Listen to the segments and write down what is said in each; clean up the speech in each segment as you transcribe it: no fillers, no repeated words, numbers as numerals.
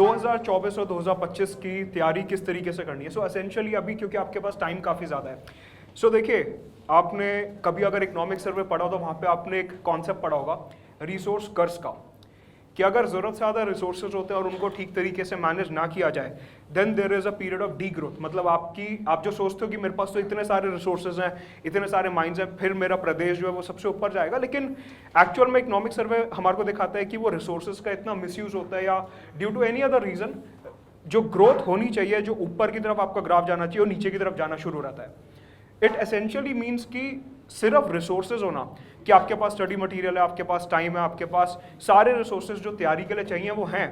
2024 और 2025 की तैयारी किस तरीके से करनी है। सो एसेंशियली अभी क्योंकि आपके पास टाइम काफ़ी ज़्यादा है, सो देखिए आपने कभी अगर इकोनॉमिक सर्वे पढ़ा हो तो वहाँ पे आपने एक कॉन्सेप्ट पढ़ा होगा रिसोर्स कर्स का, कि अगर ज़रूरत से ज़्यादा रिसोर्सेज होते हैं और उनको ठीक तरीके से मैनेज ना किया जाए then there is a period of degrowth. मतलब आप जो सोचते हो कि मेरे पास तो इतने सारे रिसोर्सेज हैं, इतने सारे माइंड्स हैं, फिर मेरा प्रदेश जो है वो सबसे ऊपर जाएगा, लेकिन एक्चुअल में इकोनॉमिक सर्वे हमारे को दिखाता है कि वो रिसोर्सेज का इतना मिसयूज होता है या due to any other reason जो ग्रोथ होनी चाहिए, जो ऊपर की तरफ आपका ग्राफ जाना चाहिए, और नीचे की तरफ जाना शुरू हो रहता है। इट एसेंशियली मीन्स कि सिर्फ रिसोर्सेज होना, कि आपके पास स्टडी मटेरियल है, आपके पास टाइम है, आपके पास सारे रिसोर्सेज जो तैयारी के लिए चाहिए वो हैं,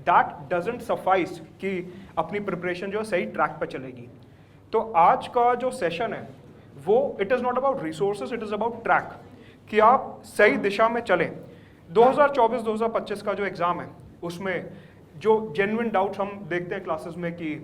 दैट डजंट सफाइस कि अपनी प्रिपरेशन जो सही ट्रैक पर चलेगी। तो आज का जो सेशन है वो it is not about resources, it is about track, कि आप सही दिशा में चलें। 2024-2025 का जो एग्ज़ाम है उसमें जो जेन्युइन डाउट्स हम देखते हैं क्लासेस में कि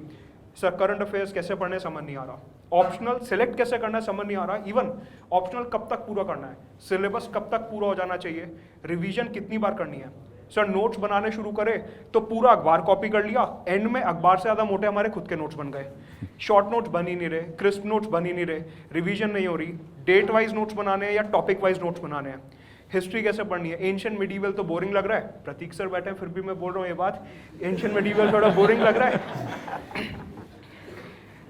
सर करंट अफेयर्स कैसे पढ़ने समझ नहीं आ रहा, ऑप्शनल सेलेक्ट कैसे करना है समझ नहीं आ रहा, इवन ऑप्शनल कब तक पूरा करना है, सिलेबस कब तक पूरा हो जाना चाहिए, रिवीजन कितनी बार करनी है। सर नोट्स बनाने शुरू करे तो पूरा अखबार कॉपी कर लिया, एंड में अखबार से ज़्यादा मोटे हमारे खुद के नोट्स बन गए, शॉर्ट नोट्स बन ही नहीं रहे, क्रिस्प नोट्स बन ही नहीं रहे, रिवीजन नहीं हो रही, डेट वाइज नोट्स बनाने हैं या टॉपिक वाइज नोट्स बनाने हैं। हिस्ट्री कैसे पढ़नी है, एंशिएंट मिडीवल तो बोरिंग लग रहा है, प्रतीक सर बैठे हैं फिर भी मैं बोल रहा हूँ ये बात, एंशिएंट मिडीवल थोड़ा बोरिंग लग रहा है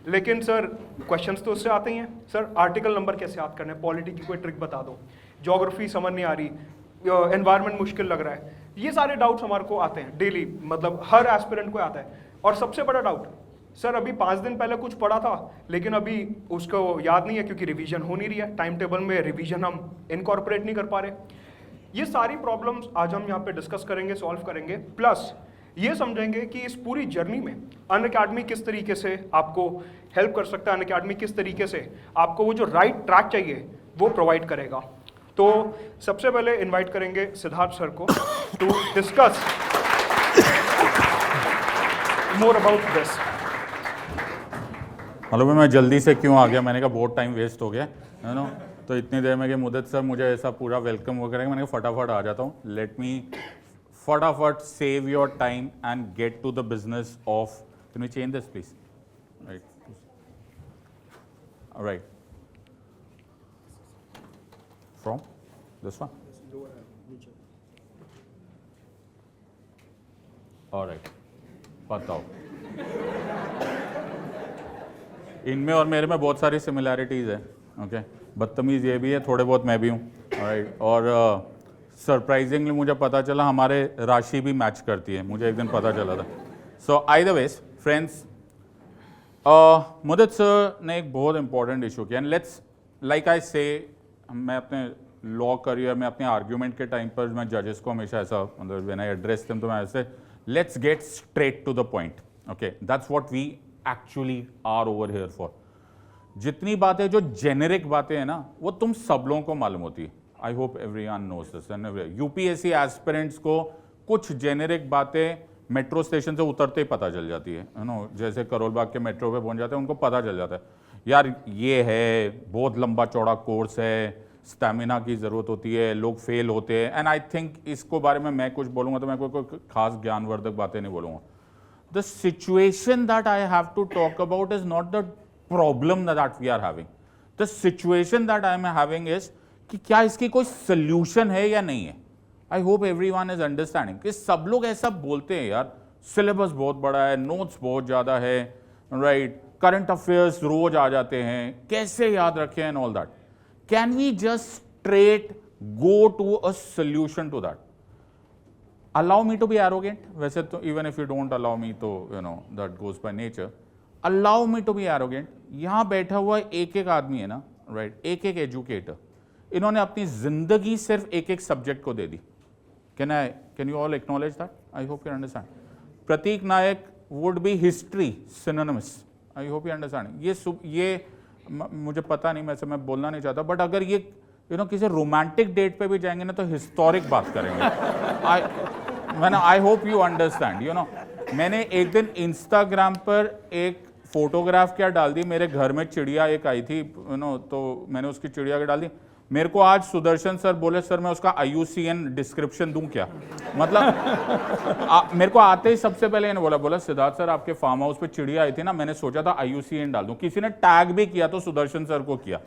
लेकिन सर क्वेश्चंस तो उससे आते ही हैं। सर आर्टिकल नंबर कैसे याद करना है, पॉलिटी की कोई ट्रिक बता दो, ज्योग्राफी समझ नहीं आ रही, एनवायरनमेंट मुश्किल लग रहा है, ये सारे डाउट्स हमारे को आते हैं डेली, मतलब हर एस्पिरेंट को आता है। और सबसे बड़ा डाउट, सर अभी 5 दिन पहले कुछ पढ़ा था लेकिन अभी उसको याद नहीं है क्योंकि रिवीजन हो नहीं रही है, टाइम टेबल में रिवीजन हम इनकॉर्पोरेट नहीं कर पा रहे। ये सारी प्रॉब्लम्स आज हम यहाँ पे डिस्कस करेंगे, सॉल्व करेंगे, प्लस ये समझेंगे कि इस पूरी जर्नी में अनअकैडमी किस तरीके से आपको हेल्प कर सकता है, अनअकैडमी किस तरीके से आपको वो जो राइट ट्रैक चाहिए वो प्रोवाइड करेगा। तो सबसे पहले इनवाइट करेंगे सिद्धार्थ सर को to discuss more about this. Hello भाई, मैं जल्दी से क्यों आ गया, मैंने कहा बहुत टाइम वेस्ट हो गया है ना, तो इतनी देर में कि मुदत सर मुझे ऐसा पूरा वेलकम वो करेंगे, मैंने कहा फटाफट आ जाता हूँ, लेट मी फटाफट save your time and get to the business of, can we change this please, right, all right, from this one, all right, बताओ इनमें और मेरे में बहुत सारी सिमिलैरिटीज़ है, ओके, बदतमीज़ ये भी है, थोड़े बहुत मैं भी हूँ, राइट, और सरप्राइजिंगली मुझे पता चला हमारे राशि भी मैच करती है, मुझे एक दिन पता चला था। सो आई द वेज फ्रेंड्स, मुदत सर ने एक बहुत इंपॉर्टेंट इशू किया, एंड लेट्स लाइक आई से, मैं अपने लॉ करियर में अपने आर्ग्यूमेंट के टाइम पर मैं जजेस को हमेशा ऐसा, मतलब व्हेन आई एड्रेस देम तो मैं ऐसे let's get straight to the point, okay, that's what we actually are over here for. जितनी बातें जो जेनेरिक बातें हैं ना वो तुम सब लोगों को मालूम होती है, I hope everyone knows this, and UPSC aspirants को कुछ जेनेरिक बातें मेट्रो स्टेशन से उतरते ही पता चल जाती है नो, जैसे करोल बाग के मेट्रो पे पहुंच जाते हैं उनको पता चल जाता है यार ये है बहुत लंबा चौड़ा कोर्स है, स्टैमिना की ज़रूरत होती है, लोग फेल होते हैं, एंड आई थिंक इसको बारे में मैं कुछ बोलूँगा तो मैं कोई खास ज्ञानवर्धक बातें नहीं बोलूँगा। The situation that I have to talk about is not the problem that we are having, the situation that I am having is कि क्या इसकी कोई सोल्यूशन है या नहीं है। I hope everyone is understanding कि सब लोग ऐसा बोलते हैं यार सिलेबस बहुत बड़ा है, नोट्स बहुत ज़्यादा है, राइट, करंट अफेयर्स रोज आ जाते हैं, कैसे याद रखें and all that. Can we just straight go to a solution to that? Allow me to be arrogant, वैसे तो even if you don't allow me तो you know that goes by nature, allow me to be arrogant. यहां बैठा हुआ एक एक आदमी है ना, राइट, एक एक एजुकेटर, इन्होंने अपनी जिंदगी सिर्फ एक एक सब्जेक्ट को दे दी। Can you all acknowledge that? I hope you understand. Prateek Nayak would be history synonymous, I hope you understand. ये मुझे पता नहीं, मैं बोलना नहीं चाहता, बट अगर ये किसी रोमांटिक डेट पे भी जाएंगे ना तो हिस्टोरिक बात करेंगे। आई होप यू अंडरस्टैंड। मैंने एक दिन इंस्टाग्राम पर एक फोटोग्राफ क्या डाल दी, मेरे घर में चिड़िया एक आई थी तो मैंने उसकी चिड़िया के डाल दी। मेरे को आज सुदर्शन सर बोले सर मैं उसका IUCN डिस्क्रिप्शन दूं क्या, मतलब मेरे को आते ही सबसे पहले इन्होंने बोला सिद्धार्थ सर आपके फार्म हाउस पे चिड़िया आई थी ना, मैंने सोचा था IUCN डाल दूं, किसी ने टैग भी किया तो सुदर्शन सर को किया।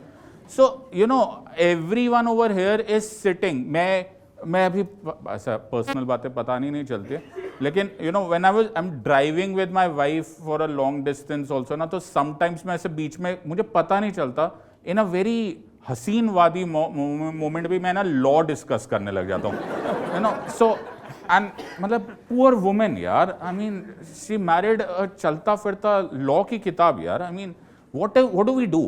So you know everyone over here is sitting. मैं अभी ऐसा पर्सनल बातें पता नहीं चलती है, लेकिन you know when I am driving with my wife for a long distance also ना, तो समटाइम्स मैं ऐसे बीच में मुझे पता नहीं चलता, इन अ वेरी हसीन वादी मोमेंट भी मैं ना लॉ डिस्कस करने लग जाता हूँ, यू नो। सो एंड मतलब पुअर वुमेन यार, आई मीन शी मैरिड चलता फिरता लॉ की किताब यार, I mean what do we do.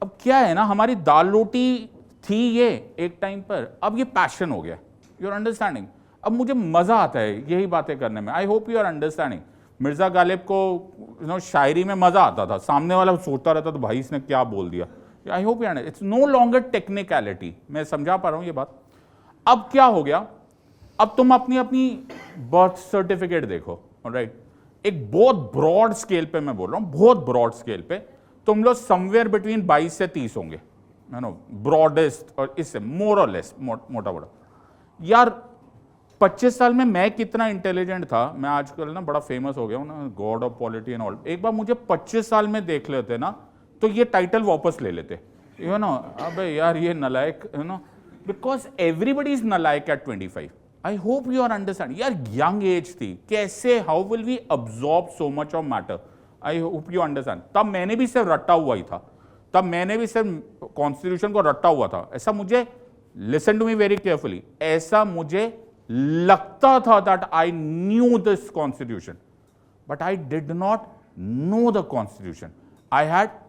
अब क्या है ना, हमारी दाल रोटी थी ये एक टाइम पर, अब ये पैशन हो गया, यू आर अंडरस्टैंडिंग। अब मुझे मजा आता है यही बातें करने में। I hope you are understanding. Mirza Ghalib को यू नो शायरी में मजा आता था, सामने वाला सोचता रहता तो भाई इसने क्या बोल दिया। I hope you it's no longer technicality. मैं समझा पा रहा हूं ये बात। अब क्या हो गया, अब तुम अपनी अपनी बर्थ सर्टिफिकेट देखो, ऑलराइट। एक बहुत ब्रॉड स्केल पे मैं बोल रहा हूं, बहुत ब्रॉड स्केल पे तुम लोग समवेयर बिटवीन 22 से 30 होंगे, यू नो, ब्रॉडेस्ट, और इससे मोर और लेस मोटा मोटा। यार 25 साल में मैं कितना इंटेलिजेंट था, मैं आजकल ना बड़ा फेमस हो गया हूं ना, God of polity and all. एक बार मुझे 25 साल में देख लेते ना तो ये टाइटल वापस ले लेते, यू नो। अबे यार ये नलायक, you know, because everybody is नलायक at 25। I hope you are understand. यार यंग एज थी, कैसे, how will we absorb so much of matter. I hope you understand. तब मैंने भी सिर्फ रट्टा हुआ ही था, तब मैंने भी सिर्फ कॉन्स्टिट्यूशन को रट्टा हुआ था। ऐसा मुझे, listen to me very carefully, ऐसा मुझे लगता था that I knew this constitution, but I did not know the constitution. I had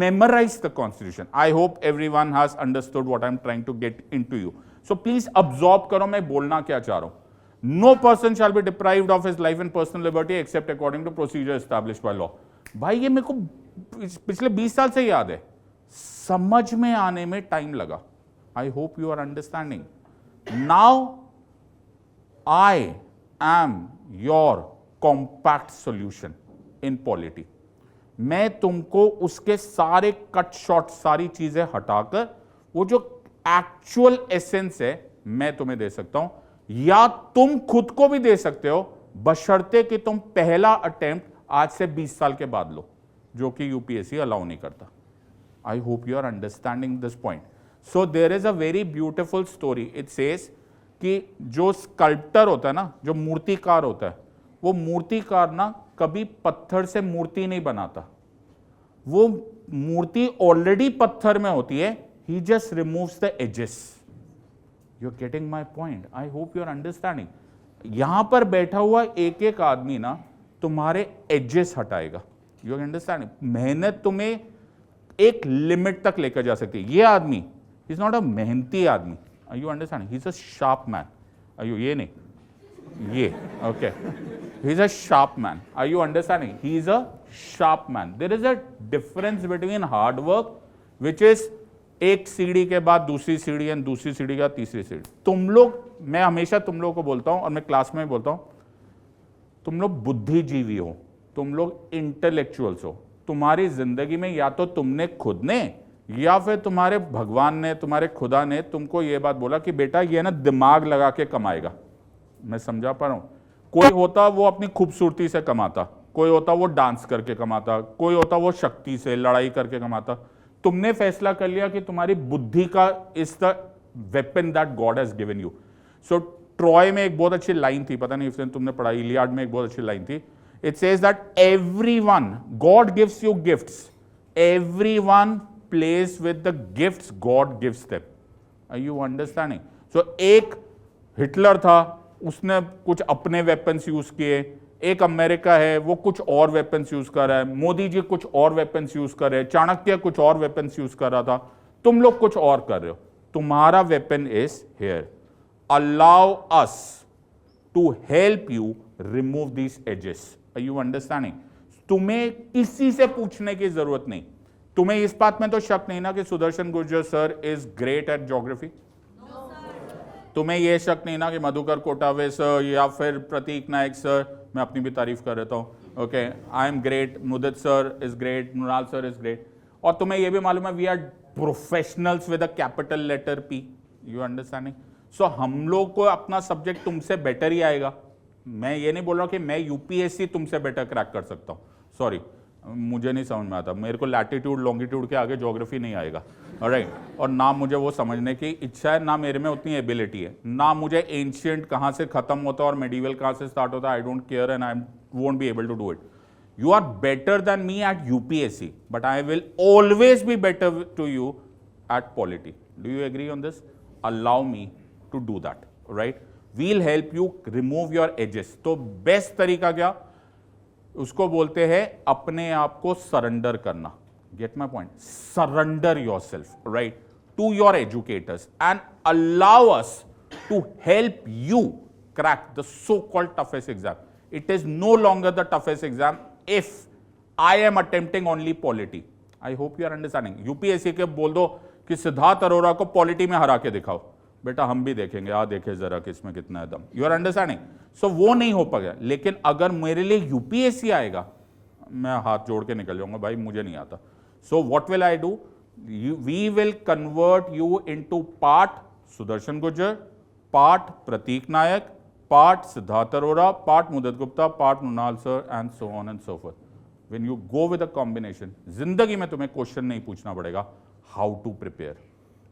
memorized the constitution. I hope everyone has understood what I'm trying to get into you. So please absorb करो मैं बोलना क्या चाह रहा हूं। No person shall be deprived of his life and personal liberty except according to procedure established by law. भाई ये मेरे को पिछले 20 साल से याद है, समझ में आने में टाइम लगा। I hope you are understanding. Now I am your compact solution in polity. मैं तुमको उसके सारे कट शॉट, सारी चीजें हटाकर वो जो एक्चुअल एसेंस है मैं तुम्हें दे सकता हूं, या तुम खुद को भी दे सकते हो, बशर्ते कि तुम पहला अटेम्प्ट आज से 20 साल के बाद लो, जो कि यूपीएससी अलाउ नहीं करता। I hope you are understanding this point. So there is a very beautiful story. It says कि जो स्कल्प्टर होता है ना, जो मूर्तिकार होता है, वो मूर्तिकार ना कभी पत्थर से मूर्ति नहीं बनाता, वो मूर्ति ऑलरेडी पत्थर में होती है, he just removes the edges. You are getting my point. I hope you are understanding. यहां पर बैठा हुआ एक एक आदमी ना तुम्हारे एजेस हटाएगा। You are understanding. मेहनत तुम्हें एक लिमिट तक लेकर जा सकती है। ये आदमी इज नॉट अ मेहनती आदमी। Are you understanding? He is a sharp man. Are you, ये नहीं, ये, okay, he is a sharp man. Are you understanding? He is a sharp man. There is a difference between hard work, which is एक सीढ़ी के बाद दूसरी सीढ़ी and दूसरी सीढ़ी के बाद तीसरी सीढ़ी। तुम लोग, मैं हमेशा तुम लोगों को बोलता हूं और मैं क्लास में भी बोलता हूं, तुम लोग बुद्धिजीवी हो, तुम लोग इंटेलेक्चुअल्स हो। तुम्हारी जिंदगी में या तो तुमने खुद ने या फिर तुम्हारे भगवान ने, तुम्हारे खुदा ने तुमको ये बात बोला कि बेटा ये ना दिमाग लगा के कमाएगा। मैं समझा पा रहा हूं। कोई होता वो अपनी खूबसूरती से कमाता, कोई होता वो डांस करके कमाता, कोई होता वो शक्ति से लड़ाई करके कमाता। तुमने फैसला कर लिया कि तुम्हारी बुद्धि का is the weapon that God has given you. So Troy में एक बहुत अच्छी लाइन थी, पता नहीं if तुमने पढ़ा, इलियाड में एक बहुत अच्छी लाइन थी। It says that everyone, God gives you gifts, everyone plays with the gifts God gives them. Are you understanding? So एक हिटलर था, उसने कुछ अपने वेपन्स यूज किए। एक अमेरिका है, वो कुछ और वेपन्स यूज कर रहा है। मोदी जी कुछ और वेपन्स यूज कर रहे हैं। चाणक्य कुछ और वेपन्स यूज कर रहा था। तुम लोग कुछ और कर रहे हो। तुम्हारा weapon is here. Allow us to help you remove this ages. Are you understanding? तुम्हें किसी से पूछने की जरूरत नहीं। तुम्हें इस बात में तो शक नहीं ना कि Sudarshan Gurjar sir is great at geography? तुम्हें यह शक नहीं ना कि मधुकर कोटावे सर या फिर प्रतीक नायक सर, मैं अपनी भी तारीफ कर रहता हूँ, okay, I am great, Mudit sir is great, Mrinal sir is great. और तुम्हें यह भी मालूम है we are professionals with a capital letter P, you understanding? So हम लोग को अपना सब्जेक्ट तुमसे बेटर ही आएगा। मैं ये नहीं बोल रहा कि मैं यूपीएससी तुमसे बेटर क्रैक कर सकता हूँ, सॉरी, मुझे नहीं समझ में आता, मेरे को लैटिट्यूड लॉन्गिट्यूड के आगे ज्योग्राफी नहीं आएगा, ऑलराइट, और ना मुझे वो समझने की इच्छा है, ना मेरे में उतनी एबिलिटी है, ना मुझे एंशियंट कहाँ से खत्म होता है और मेडिवल कहाँ से स्टार्ट होता है, I don't care and I won't be able to do it. You are better than me at UPSC, but I will always be better to you at polity. Do you agree on this? Allow me to do that, right? We'll help you remove your edges. तो best तरीका क्या? उसको बोलते हैं अपने आप को surrender करना. Get my point? Surrender yourself, right? To your educators and allow us to help you crack the so-called toughest exam. It is no longer the toughest exam if I am attempting only polity. I hope you are understanding. UPSC के बोल दो कि सिद्धार्थ अरोरा को polity में हरा के दिखाओ, बेटा हम भी देखेंगे, आ देखे जरा किसमें कितना है दम। You are understanding? सो वो नहीं हो पाएगा, लेकिन अगर मेरे लिए यूपीएससी आएगा, मैं हाथ जोड़ के निकल जाऊंगा, भाई मुझे नहीं आता। So what will I do? We will convert you into part Sudarshan Gurjar, part Prateek Nayak, part Siddharth Arora, part Mudit Gupta, part Mrunal sir, and so on and so forth. When you go with a combination, जिंदगी में तुम्हें question नहीं पूछना पड़ेगा how to prepare,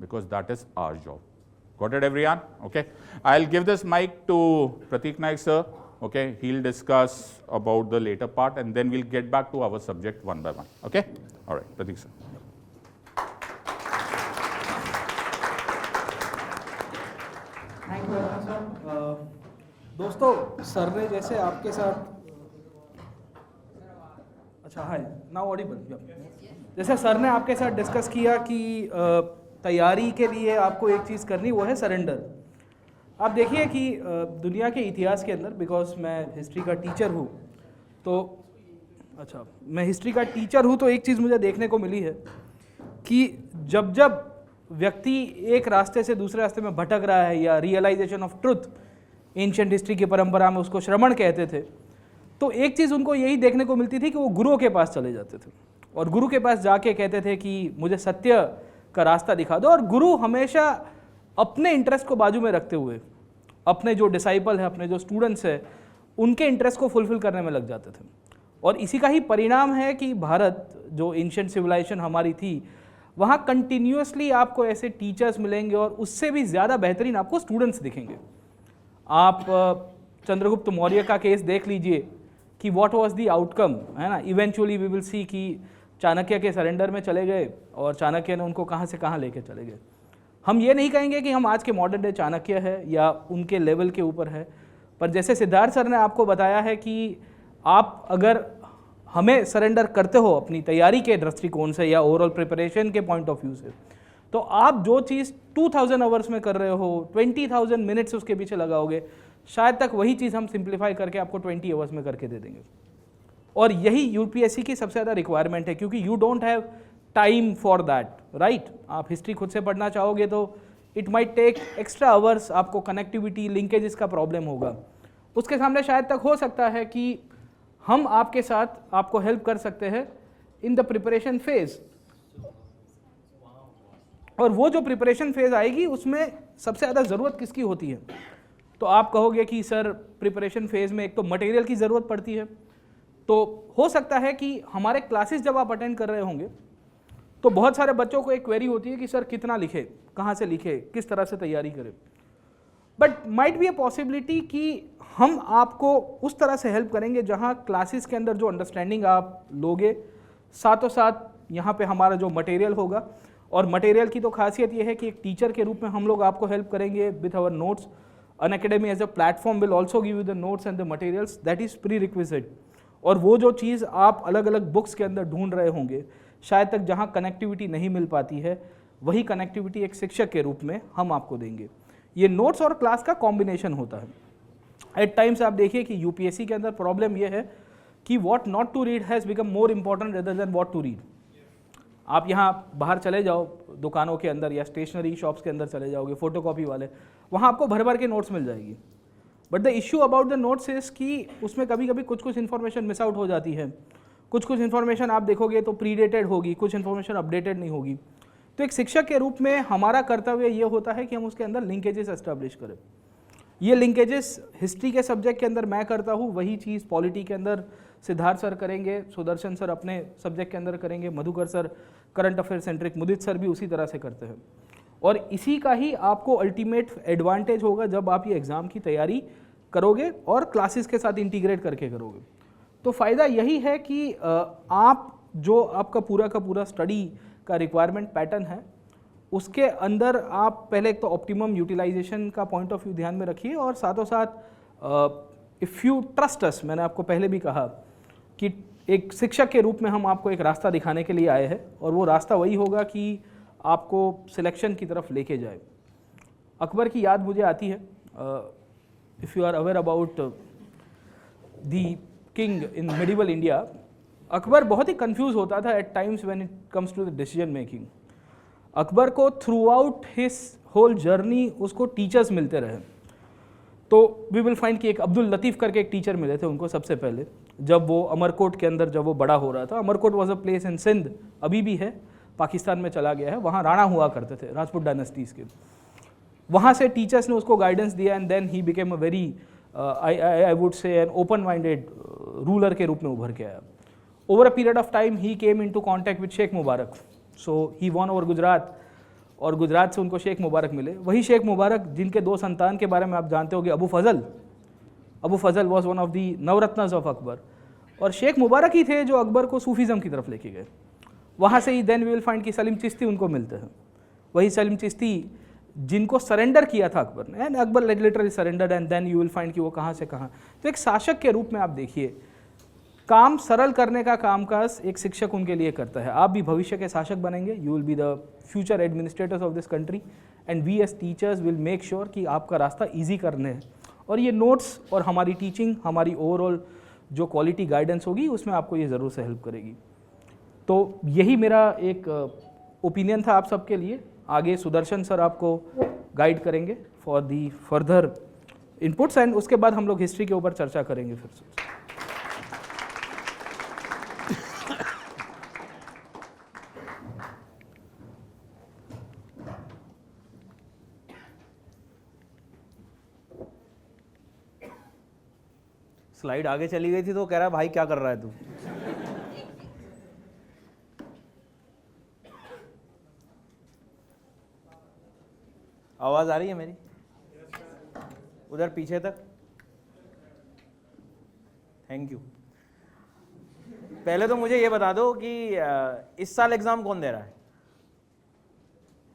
because that is our job. Got it, everyone? Okay. I'll give this mic to Pratik Naik sir. Okay, he'll discuss about the later part, and then we'll get back to our subject one by one. Okay. All right, Pratik sir. Thank you, sir. दोस्तों, sir ने जैसे आपके साथ, अच्छा हाय, now Audible, जैसे sir ने आपके साथ डिस्कस किया कि तैयारी के लिए आपको एक चीज़ करनी, वो है सरेंडर। आप देखिए कि दुनिया के इतिहास के अंदर, बिकॉज मैं हिस्ट्री का टीचर हूँ, तो अच्छा मैं हिस्ट्री का टीचर हूँ, तो एक चीज़ मुझे देखने को मिली है कि जब जब व्यक्ति एक रास्ते से दूसरे रास्ते में भटक रहा है, या realisation of truth, ancient history की परंपरा में उसको श्रवण कहते थे, तो एक चीज़ उनको यही देखने को मिलती थी कि वो गुरुओं के पास चले जाते थे और गुरु के पास जाके कहते थे कि मुझे सत्य का रास्ता दिखा दो। और गुरु हमेशा अपने इंटरेस्ट को बाजू में रखते हुए अपने जो डिसाइपल हैं, अपने जो स्टूडेंट्स हैं, उनके इंटरेस्ट को फुलफिल करने में लग जाते थे। और इसी का ही परिणाम है कि भारत, जो एंशिएंट सिविलाइजेशन हमारी थी, वहाँ कंटिन्यूसली आपको ऐसे टीचर्स मिलेंगे और उससे भी ज़्यादा बेहतरीन आपको स्टूडेंट्स दिखेंगे। आप चंद्रगुप्त मौर्य का केस देख लीजिए कि व्हाट वाज द आउटकम, है ना। इवेंचुअली वी विल सी कि चाणक्य के सरेंडर में चले गए और चाणक्य ने उनको कहाँ से कहाँ लेके चले गए। हम ये नहीं कहेंगे कि हम आज के मॉडर्न डे चाणक्य है या उनके लेवल के ऊपर है, पर जैसे सिद्धार्थ सर ने आपको बताया है कि आप अगर हमें सरेंडर करते हो अपनी तैयारी के दृष्टिकोण से या ओवरऑल प्रिपरेशन के पॉइंट ऑफ व्यू से, तो आप जो चीज़ 2000 आवर्स में कर रहे हो, 20,000 मिनट्स उसके पीछे लगाओगे, शायद तक वही चीज़ हम सिंप्लीफाई करके आपको 20 आवर्स में करके दे देंगे। और यही यूपीएससी की सबसे ज़्यादा रिक्वायरमेंट है, क्योंकि you don't have time for that, right. आप हिस्ट्री खुद से पढ़ना चाहोगे तो it might take extra hours, आपको कनेक्टिविटी लिंकेजेस का प्रॉब्लम होगा। उसके सामने शायद तक हो सकता है कि हम आपके साथ आपको हेल्प कर सकते हैं इन द प्रिपरेशन फेज। और वो जो प्रिपरेशन फेज आएगी उसमें सबसे ज़्यादा ज़रूरत किसकी होती है? तो आप कहोगे कि सर प्रिपरेशन फेज में एक तो मटेरियल की ज़रूरत पड़ती है। तो हो सकता है कि हमारे क्लासेस जब आप अटेंड कर रहे होंगे तो बहुत सारे बच्चों को एक क्वेरी होती है कि सर कितना लिखे, कहाँ से लिखे, किस तरह से तैयारी करें। But might be a possibility कि हम आपको उस तरह से हेल्प करेंगे जहाँ क्लासेस के अंदर जो अंडरस्टैंडिंग आप लोगे, साथों साथ यहाँ पे हमारा जो मटेरियल होगा। और मटेरियल की तो खासियत ये है कि एक टीचर के रूप में हम लोग आपको हेल्प करेंगे with our notes. Unacademy as a platform will also give you the notes and the materials, that is prerequisite. और वो जो चीज़ आप अलग अलग बुक्स के अंदर ढूंढ रहे होंगे, शायद तक जहाँ कनेक्टिविटी नहीं मिल पाती है, वही कनेक्टिविटी एक शिक्षक के रूप में हम आपको देंगे। ये नोट्स और क्लास का कॉम्बिनेशन होता है। एट टाइम्स आप देखिए कि यूपीएससी के अंदर प्रॉब्लम ये है कि what not to read has become more important rather than what to read. आप यहाँ बाहर चले जाओ दुकानों के अंदर या स्टेशनरी शॉप्स के अंदर चले जाओगे, फोटोकॉपी वाले, वहाँ आपको भर भर के नोट्स मिल जाएगी। But the issue about the notes is कि उसमें कभी कभी कुछ कुछ इन्फॉर्मेशन मिस आउट हो जाती है। कुछ कुछ इन्फॉर्मेशन आप देखोगे तो प्रीडेटेड होगी, कुछ इन्फॉर्मेशन अपडेटेड नहीं होगी। तो एक शिक्षक के रूप में हमारा कर्तव्य ये होता है कि हम उसके अंदर लिंकेजेस एस्टेब्लिश करें। ये लिंकेजेस हिस्ट्री के सब्जेक्ट के अंदर मैं करता हूँ, वही चीज़ पॉलिटी के अंदर सिद्धार्थ सर करेंगे, सुदर्शन सर अपने सब्जेक्ट के अंदर करेंगे, Madhukar sir current affair centric, Mudit sir भी उसी तरह से करते हैं। और इसी का ही आपको अल्टीमेट एडवांटेज होगा जब आप ये एग्ज़ाम की तैयारी करोगे और क्लासेस के साथ इंटीग्रेट करके करोगे। तो फ़ायदा यही है कि आप जो आपका पूरा का पूरा स्टडी का रिक्वायरमेंट पैटर्न है उसके अंदर आप पहले एक तो ऑप्टिमम यूटिलाइजेशन का पॉइंट ऑफ व्यू ध्यान में रखिए, और साथों साथ इफ़ यू ट्रस्ट अस, मैंने आपको पहले भी कहा कि एक शिक्षक के रूप में हम आपको एक रास्ता दिखाने के लिए आए हैं, और वो रास्ता वही होगा कि आपको सिलेक्शन की तरफ लेके जाए। अकबर की याद मुझे आती है, if you are aware about the king in medieval India, Akbar बहुत ही कंफ्यूज होता था at times when it comes to the decision making. Akbar को throughout his whole journey उसको टीचर्स मिलते रहे। तो वी विल फाइंड कि एक अब्दुल लतीफ़ करके एक टीचर मिले थे उनको सबसे पहले, जब वो अमरकोट के अंदर जब वो बड़ा हो रहा था। Amarkot was a place in Sindh, अभी भी है, पाकिस्तान में चला गया है, वहाँ राणा हुआ करते थे राजपूत डायनेस्टीज़ के। वहाँ से टीचर्स ने उसको गाइडेंस दिया and then he became a very I would say an open minded ruler के रूप में उभर के आया। Over a period of time he came into contact with Shaikh Mubarak, so he won over Gujarat, और गुजरात से उनको शेख मुबारक मिले। वही शेख मुबारक जिनके 2 संतान के बारे में आप जानते होंगे, Abu Fazal was one of the नवरत्नस ऑफ अकबर, और शेख मुबारक ही थे जो अकबर को सूफीज़म की तरफ लेके गए। वहाँ से ही देन वी विल फाइंड कि सलीम चिश्ती उनको मिलते हैं। वही सलीम चिश्ती जिनको सरेंडर किया था अकबर ने, and Akbar literally surrendered, and then you will find कि वो कहाँ से कहाँ। तो एक शासक के रूप में आप देखिए, काम सरल करने का कामकाज एक शिक्षक उनके लिए करता है। आप भी भविष्य के शासक बनेंगे, you will be the future administrators of this country, and we as teachers will make sure कि आपका रास्ता ईजी करने है। और ये नोट्स और हमारी टीचिंग, हमारी ओवरऑल जो क्वालिटी गाइडेंस होगी उसमें आपको ये ज़रूर से हेल्प करेगी। तो यही मेरा एक ओपिनियन था आप सबके लिए। आगे सुदर्शन सर आपको गाइड करेंगे for the further inputs, and उसके बाद हम लोग हिस्ट्री के ऊपर चर्चा करेंगे फिर से। स्लाइड आगे चली गई थी तो कह रहा है भाई क्या कर रहा है तू। आवाज आ रही है मेरी? उधर पीछे तक। Thank you. पहले तो मुझे ये बता दो कि इस साल एग्जाम कौन दे रहा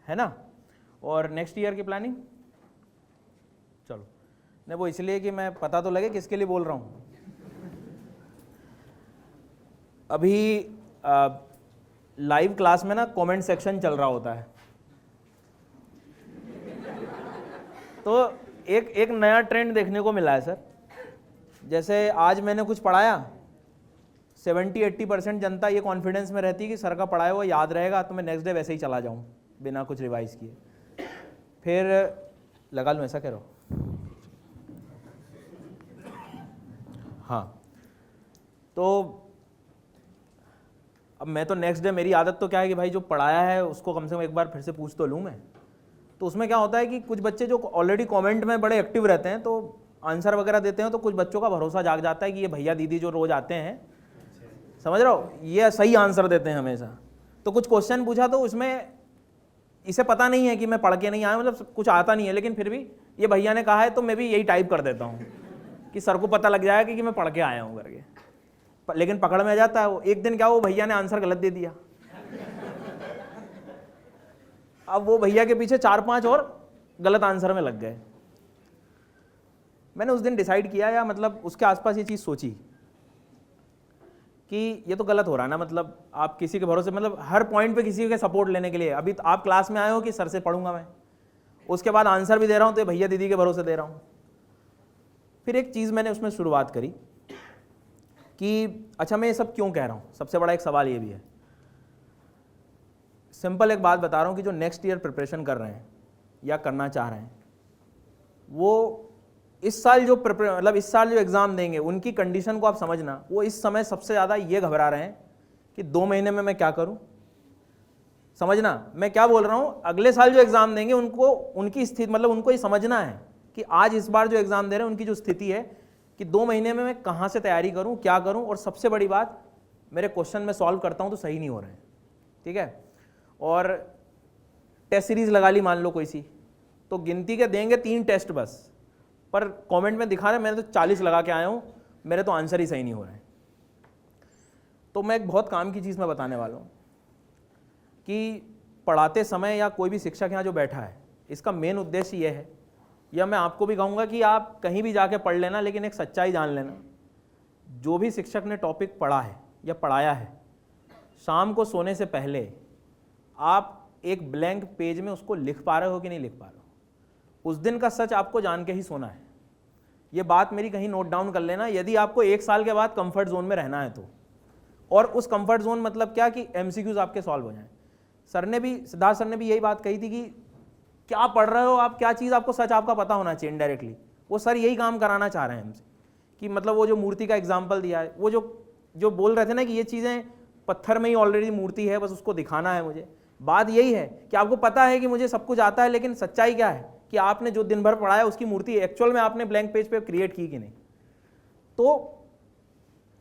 है ना? और नेक्स्ट ईयर की प्लानिंग? चलो, नहीं वो इसलिए कि मैं पता तो लगे किसके लिए बोल रहा हूँ। अभी लाइव क्लास में ना कमेंट सेक्शन चल रहा होता है, तो एक नया ट्रेंड देखने को मिला है सर। जैसे आज मैंने कुछ पढ़ाया, 70-80% जनता ये कॉन्फिडेंस में रहती है कि सर का पढ़ाया हुआ याद रहेगा, तो मैं नेक्स्ट डे वैसे ही चला जाऊँ बिना कुछ रिवाइज किए। फिर लगा लूँ, ऐसा कह रहा हूँ। हाँ, तो अब मैं तो नेक्स्ट डे, मेरी आदत तो क्या है कि भाई जो पढ़ाया है उसको कम से कम एक बार फिर से पूछ तो लूँ मैं। तो उसमें क्या होता है कि कुछ बच्चे जो ऑलरेडी कमेंट में बड़े एक्टिव रहते हैं तो आंसर वगैरह देते हैं, तो कुछ बच्चों का भरोसा जाग जाता है कि ये भैया दीदी जो रोज आते हैं, समझ रहे हो, ये सही आंसर देते हैं हमेशा। तो कुछ क्वेश्चन पूछा तो उसमें इसे पता नहीं है कि मैं पढ़ के नहीं आया, मतलब कुछ आता नहीं है, लेकिन फिर भी ये भैया ने कहा है तो मैं भी यही टाइप कर देता हूँ कि सर को पता लग जाएगा कि मैं पढ़ के आया हूँ करके। लेकिन पकड़ में आ जाता है वो। एक दिन क्या, वो भैया ने आंसर गलत दे दिया। अब वो भैया के पीछे 4-5 और गलत आंसर में लग गए। मैंने उस दिन डिसाइड किया, या मतलब उसके आसपास ये चीज़ सोची कि ये तो गलत हो रहा है ना, मतलब आप किसी के भरोसे, मतलब हर पॉइंट पे किसी के सपोर्ट लेने के लिए। अभी तो आप क्लास में आए हो कि सर से पढ़ूंगा मैं, उसके बाद आंसर भी दे रहा हूँ तो भैया दीदी के भरोसे दे रहा हूँ। फिर एक चीज़ मैंने उसमें शुरुआत करी कि अच्छा मैं ये सब क्यों कह रहा हूँ। सबसे बड़ा एक सवाल ये भी है, सिंपल एक बात बता रहा हूँ कि जो नेक्स्ट ईयर प्रिपरेशन कर रहे हैं या करना चाह रहे हैं, वो इस साल जो मतलब इस साल जो एग्ज़ाम देंगे उनकी कंडीशन को आप समझना। वो इस समय सबसे ज़्यादा ये घबरा रहे हैं कि 2 महीने में मैं क्या करूं, समझना मैं क्या बोल रहा हूँ, अगले साल जो एग्जाम देंगे उनको उनकी स्थिति मतलब उनको ये समझना है कि आज इस बार जो एग्जाम दे रहे हैं उनकी जो स्थिति है कि 2 महीने में मैं कहाँ से तैयारी करूँ, क्या करूँ, और सबसे बड़ी बात मेरे क्वेश्चन में सॉल्व करता हूँ तो सही नहीं हो रहे हैं, ठीक है। और टेस्ट सीरीज लगा ली मान लो कोई सी, तो गिनती के देंगे 3 टेस्ट बस, पर कमेंट में दिखा रहे हैं मैंने तो 40 लगा के आया हूँ, मेरे तो आंसर ही सही नहीं हो रहे हैं। तो मैं एक बहुत काम की चीज़ मैं बताने वाला हूँ कि पढ़ाते समय या कोई भी शिक्षक यहाँ जो बैठा है, इसका मेन उद्देश्य ये है, या मैं आपको भी कहूँगा कि आप कहीं भी जाके पढ़ लेना, लेकिन एक सच्चाई जान लेना, जो भी शिक्षक ने टॉपिक पढ़ा है या पढ़ाया है, शाम को सोने से पहले आप एक ब्लैंक पेज में उसको लिख पा रहे हो कि नहीं लिख पा रहे हो। उस दिन का सच आपको जान के ही सोना है। ये बात मेरी कहीं नोट डाउन कर लेना, यदि आपको 1 साल के बाद कंफर्ट जोन में रहना है तो। और उस कंफर्ट जोन मतलब क्या कि एमसीक्यूज आपके सॉल्व हो जाएं। सिद्धार्थ सर ने भी यही बात कही थी कि क्या पढ़ रहे हो आप, क्या चीज़ आपको सच आपका पता होना चाहिए इनडायरेक्टली। वो सर यही काम कराना चाह रहे हैं हमसे कि मतलब वो जो मूर्ति का एग्जाम्पल दिया है, वो जो बोल रहे थे ना कि ये चीज़ें पत्थर में ही ऑलरेडी मूर्ति है, बस उसको दिखाना है मुझे। बात यही है कि आपको पता है कि मुझे सब कुछ आता है, लेकिन सच्चाई क्या है कि आपने जो दिन भर पढ़ाया उसकी मूर्ति एक्चुअल में आपने ब्लैंक पेज पे क्रिएट की कि नहीं। तो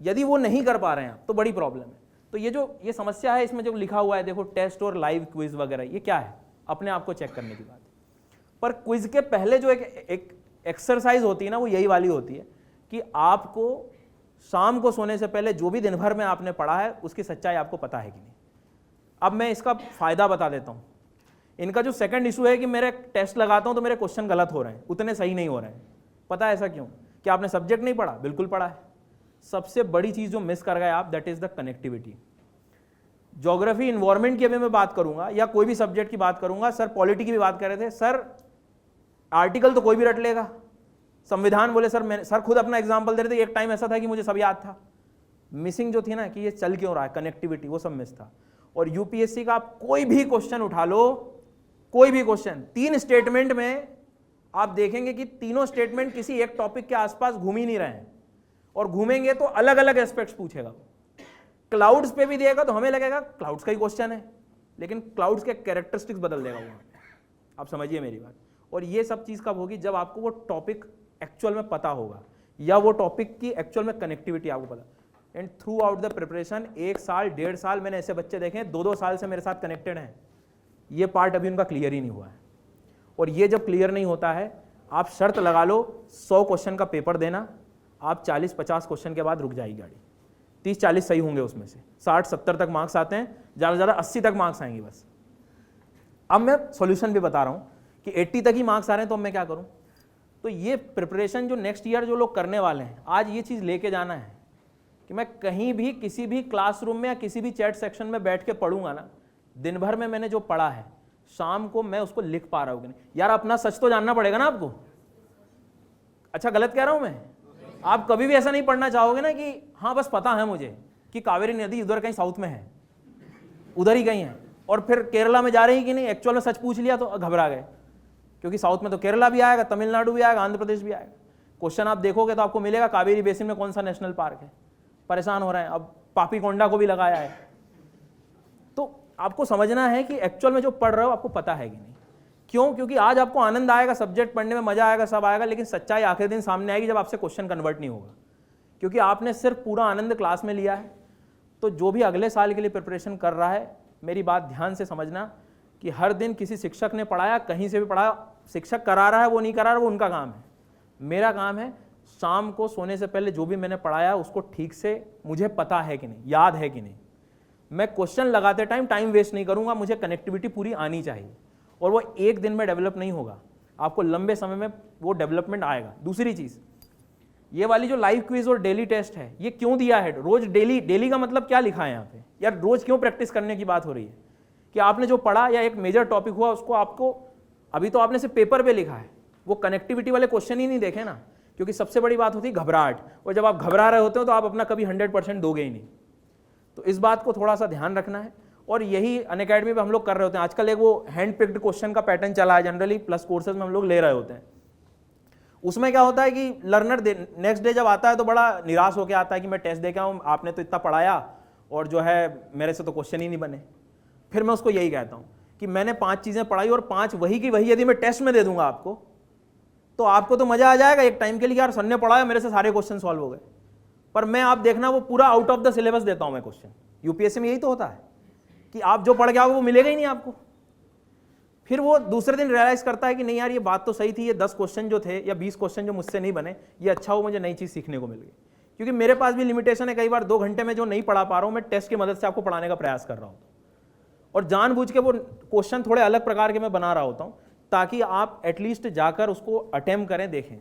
यदि वो नहीं कर पा रहे हैं आप तो बड़ी प्रॉब्लम है। तो ये समस्या है, इसमें जो लिखा हुआ है देखो टेस्ट और लाइव क्विज वगैरह, ये क्या है, अपने आप को चेक करने की बात है। पर क्विज के पहले जो एक एक्सरसाइज होती है ना, वो यही वाली होती है कि आपको शाम को सोने से पहले जो भी दिन भर में आपने पढ़ा है उसकी सच्चाई आपको पता है कि नहीं। अब मैं इसका फायदा बता देता हूँ। इनका जो सेकंड इशू है कि मेरे टेस्ट लगाता हूँ तो मेरे क्वेश्चन गलत हो रहे हैं, उतने सही नहीं हो रहे हैं। पता है ऐसा क्यों? कि आपने सब्जेक्ट नहीं पढ़ा? बिल्कुल पढ़ा है। सबसे बड़ी चीज जो मिस कर गए आप, that is the connectivity. Geography environment की अभी मैं बात करूंगा या कोई भी सब्जेक्ट की बात करूंगा, सर पॉलिटी की भी बात कर रहे थे, सर आर्टिकल तो कोई भी रट लेगा, संविधान बोले सर खुद अपना एग्जाम्पल दे रहे थे, एक टाइम ऐसा था कि मुझे सब याद था। मिसिंग जो थी ना कि ये चल क्यों रहा है, कनेक्टिविटी, वो सब मिस था। और यूपीएससी का आप कोई भी क्वेश्चन उठा लो, कोई भी क्वेश्चन, 3 स्टेटमेंट में आप देखेंगे कि तीनों स्टेटमेंट किसी एक टॉपिक के आसपास घूम ही नहीं रहे हैं, और घूमेंगे तो अलग अलग एस्पेक्ट्स पूछेगा। क्लाउड्स पे भी देगा तो हमें लगेगा क्लाउड्स का ही क्वेश्चन है, लेकिन क्लाउड्स के कैरेक्टरिस्टिक्स बदल देगा वो। आप समझिए मेरी बात। और ये सब चीज़ कब होगी? जब आपको वो टॉपिक एक्चुअल में पता होगा, या वो टॉपिक की एक्चुअल में कनेक्टिविटी आपको पता। And through out the preparation 1 साल 1.5 साल मैंने ऐसे बच्चे देखे हैं 2-2 साल से मेरे साथ कनेक्टेड हैं, ये पार्ट अभी उनका क्लियर ही नहीं हुआ है। और ये जब क्लियर नहीं होता है, आप शर्त लगा लो 100 क्वेश्चन का पेपर देना, आप 40-50 क्वेश्चन के बाद रुक जाएगी गाड़ी। 30-40 सही होंगे, उसमें से 60-70 तक मार्क्स आते हैं, ज़्यादा से ज़्यादा 80 तक मार्क्स आएंगे बस। अब मैं सॉल्यूशन भी बता रहा हूँ कि 80 तक ही मार्क्स आ रहे हैं तो अब मैं क्या करूँ। तो ये प्रिपरेशन जो नेक्स्ट ईयर जो लोग करने वाले हैं, आज ये चीज़ लेके जाना है कि मैं कहीं भी किसी भी क्लासरूम में या किसी भी चैट सेक्शन में बैठ के पढ़ूंगा ना, दिन भर में मैंने जो पढ़ा है शाम को मैं उसको लिख पा रहा हूँ कि नहीं। यार अपना सच तो जानना पड़ेगा ना आपको। अच्छा गलत कह रहा हूँ मैं? आप कभी भी ऐसा नहीं पढ़ना चाहोगे ना कि हाँ बस पता है मुझे कि कावेरी नदी उधर कहीं साउथ में है, उधर ही कहीं है, और फिर केरला में जा रही कि नहीं, एक्चुअल में सच पूछ लिया तो घबरा गए, क्योंकि साउथ में तो केरला भी आएगा, तमिलनाडु भी आएगा, आंध्र प्रदेश भी आएगा। क्वेश्चन आप देखोगे तो आपको मिलेगा कावेरी बेसिन में कौन सा नेशनल पार्क है। परेशान हो रहे हैं। अब पापीकोंडा को भी लगाया है। तो आपको समझना है कि एक्चुअल में जो पढ़ रहे हो आपको पता है कि नहीं। क्यों? क्योंकि आज आपको आनंद आएगा, सब्जेक्ट पढ़ने में मजा आएगा, सब आएगा, लेकिन सच्चाई आखिरी दिन सामने आएगी जब आपसे क्वेश्चन कन्वर्ट नहीं होगा, क्योंकि आपने सिर्फ पूरा आनंद क्लास में लिया है। तो जो भी अगले साल के लिए प्रिपरेशन कर रहा है, मेरी बात ध्यान से समझना कि हर दिन किसी शिक्षक ने पढ़ाया, कहीं से भी पढ़ाया, शिक्षक करा रहा है वो नहीं करा रहा, वो उनका काम है। मेरा काम है शाम को सोने से पहले जो भी मैंने पढ़ाया उसको ठीक से मुझे पता है कि नहीं, याद है कि नहीं। मैं क्वेश्चन लगाते टाइम वेस्ट नहीं करूंगा, मुझे कनेक्टिविटी पूरी आनी चाहिए, और वो एक दिन में डेवलप नहीं होगा, आपको लंबे समय में वो डेवलपमेंट आएगा। दूसरी चीज़, ये वाली जो लाइव क्विज और डेली टेस्ट है, ये क्यों दिया है? रोज डेली का मतलब क्या लिखा है यहाँ पे? यार रोज क्यों प्रैक्टिस करने की बात हो रही है कि आपने जो पढ़ा या एक मेजर टॉपिक हुआ उसको आपको, अभी तो आपने सिर्फ पेपर पे लिखा है, वो कनेक्टिविटी वाले क्वेश्चन ही नहीं देखे ना, क्योंकि सबसे बड़ी बात होती है घबराहट, और जब आप घबरा रहे होते हो तो आप अपना कभी 100% दोगे ही नहीं। तो इस बात को थोड़ा सा ध्यान रखना है, और यही अनअकैडमी पे हम लोग कर रहे होते हैं। आजकल एक वो हैंड पिक्ड क्वेश्चन का पैटर्न चला है, जनरली प्लस कोर्सेज में हम लोग ले रहे होते हैं। उसमें क्या होता है कि लर्नर नेक्स्ट डे जब आता है तो बड़ा निराश होकर आता है कि मैं टेस्ट दे के आऊँ, आपने तो इतना पढ़ाया और जो है मेरे से तो क्वेश्चन ही नहीं बने। फिर मैं उसको यही कहता हूँ कि मैंने 5 चीज़ें पढ़ाई और 5 वही की वही यदि मैं टेस्ट में दे दूंगा आपको, तो आपको तो मजा आ जाएगा एक टाइम के लिए, यार सर ने पढ़ाया मेरे से सारे क्वेश्चन सॉल्व हो गए। पर मैं, आप देखना, वो पूरा आउट ऑफ द सिलेबस देता हूं मैं क्वेश्चन। यूपीएससी में यही तो होता है कि आप जो पढ़ के आओगे वो मिलेगा ही नहीं आपको। फिर वो दूसरे दिन रियलाइज करता है कि नहीं यार ये बात तो सही थी, ये 10 क्वेश्चन जो थे या 20 क्वेश्चन जो मुझसे नहीं बने, ये अच्छा हो मुझे नई चीज़ सीखने को मिल गई। क्योंकि मेरे पास भी लिमिटेशन है, कई बार 2 घंटे में जो नहीं पढ़ा पा रहा हूँ मैं टेस्ट की मदद से आपको पढ़ाने का प्रयास कर रहा हूँ, और जानबूझ के वो क्वेश्चन थोड़े अलग प्रकार के मैं बना रहा होता हूँ ताकि आप एटलीस्ट जाकर उसको अटेम्प्ट करें, देखें।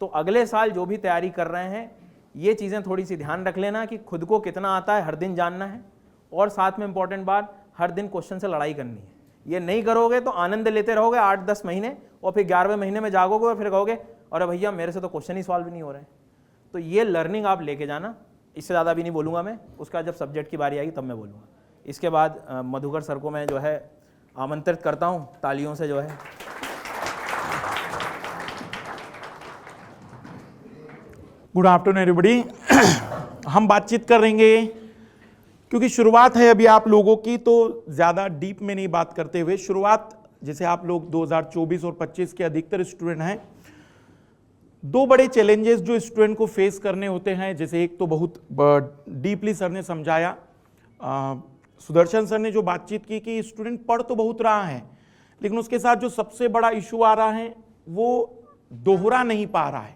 तो अगले साल जो भी तैयारी कर रहे हैं ये चीज़ें थोड़ी सी ध्यान रख लेना कि खुद को कितना आता है हर दिन जानना है, और साथ में इंपॉर्टेंट बात, हर दिन क्वेश्चन से लड़ाई करनी है। ये नहीं करोगे तो आनंद लेते रहोगे 8-10 महीने, और फिर 11वें महीने में जागोगे और फिर कहोगे अरे भैया मेरे से तो क्वेश्चन ही सॉल्व नहीं हो रहे हैं। तो ये लर्निंग आप लेके जाना। इससे ज़्यादा भी नहीं बोलूँगा मैं, उसका जब सब्जेक्ट की बारी आएगी तब मैं बोलूँगा। इसके बाद मधुकर सर को मैं जो है आमंत्रित करता हूँ तालियों से जो है। Good afternoon everybody. हम बातचीत कर रहेंगे क्योंकि शुरुआत है अभी आप लोगों की, तो ज़्यादा डीप में नहीं बात करते हुए शुरुआत, जैसे आप लोग 2024 और 25 के अधिकतर स्टूडेंट हैं, 2 बड़े चैलेंजेस जो स्टूडेंट को फेस करने होते हैं। जैसे एक तो बहुत डीपली सर ने समझाया, सुदर्शन सर ने जो बातचीत की कि स्टूडेंट पढ़ तो बहुत रहा है लेकिन उसके साथ जो सबसे बड़ा इशू आ रहा है वो दोहरा नहीं पा रहा है।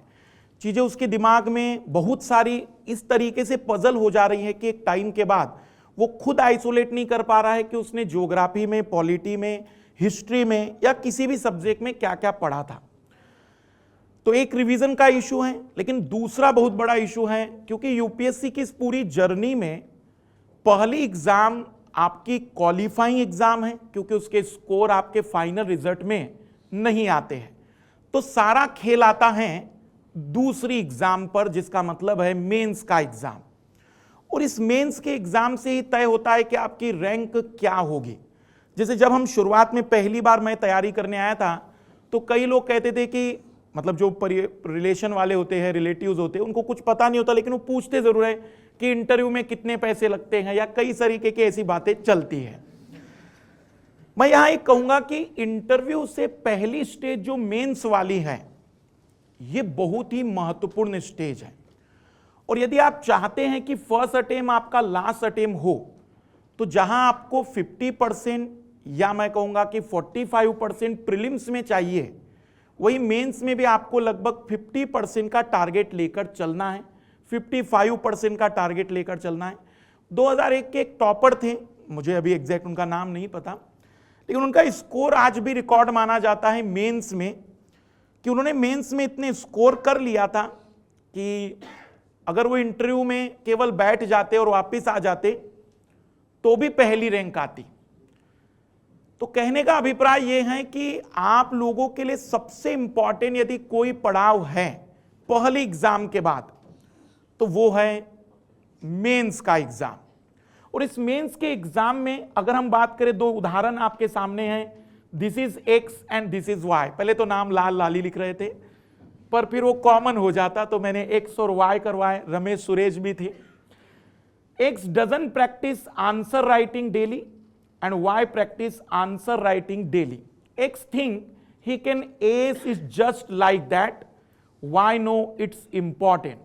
चीज़ें उसके दिमाग में बहुत सारी इस तरीके से पजल हो जा रही है कि एक टाइम के बाद वो खुद आइसोलेट नहीं कर पा रहा है कि उसने ज्योग्राफी में, पॉलिटी में, हिस्ट्री में या किसी भी सब्जेक्ट में क्या क्या पढ़ा था। तो एक रिवीजन का इशू है, लेकिन दूसरा बहुत बड़ा इशू है क्योंकि यूपीएससी की इस पूरी जर्नी में पहली एग्जाम आपकी क्वालिफाइंग एग्जाम है, क्योंकि उसके स्कोर आपके फाइनल रिजल्ट में नहीं आते हैं। तो सारा खेल आता है दूसरी एग्जाम पर, जिसका मतलब है मेंस का एग्जाम। और इस मेंस के एग्जाम से ही तय होता है कि आपकी रैंक क्या होगी। जैसे जब हम शुरुआत में पहली बार मैं तैयारी करने आया था तो कई लोग कहते थे कि मतलब जो रिलेशन वाले होते हैं, रिलेटिव्स होते हैं, उनको कुछ पता नहीं होता लेकिन वो पूछते जरूर है कि इंटरव्यू में कितने पैसे लगते हैं, या कई तरीके की ऐसी बातें चलती है। मैं यहां एक कहूंगा कि इंटरव्यू से पहली स्टेज जो मेंस वाली है ये बहुत ही महत्वपूर्ण स्टेज है। और यदि आप चाहते हैं कि फर्स्ट अटेम्प्ट आपका लास्ट अटेम्प्ट हो, तो जहां आपको 50% या मैं कहूंगा कि 45% प्रीलिम्स में चाहिए, वही मेंस में भी आपको लगभग 50% का टारगेट लेकर चलना है, 55% का टारगेट लेकर चलना है। 2001 के एक टॉपर थे, मुझे अभी एग्जैक्ट उनका नाम नहीं पता, लेकिन उनका स्कोर आज भी रिकॉर्ड माना जाता है मेंस में, कि उन्होंने मेंस में इतने स्कोर कर लिया था कि अगर वो इंटरव्यू में केवल बैठ जाते और वापस आ जाते तो भी पहली रैंक आती। तो कहने का अभिप्राय यह है कि आप लोगों के लिए सबसे इंपॉर्टेंट यदि कोई पड़ाव है पहली एग्जाम के बाद, तो वो है मेंस का एग्जाम। और इस मेंस के एग्जाम में अगर हम बात करें, 2 उदाहरण आपके सामने हैं, this is X and this is Y. पहले तो नाम लाल लाली लिख रहे थे, पर फिर वो कॉमन हो जाता तो मैंने एक्स और वाई करवाए। रमेश सुरेश भी थे। X doesn't practice answer writing daily and Y practice answer writing daily. X think he can ace is just like that, Y know it's important.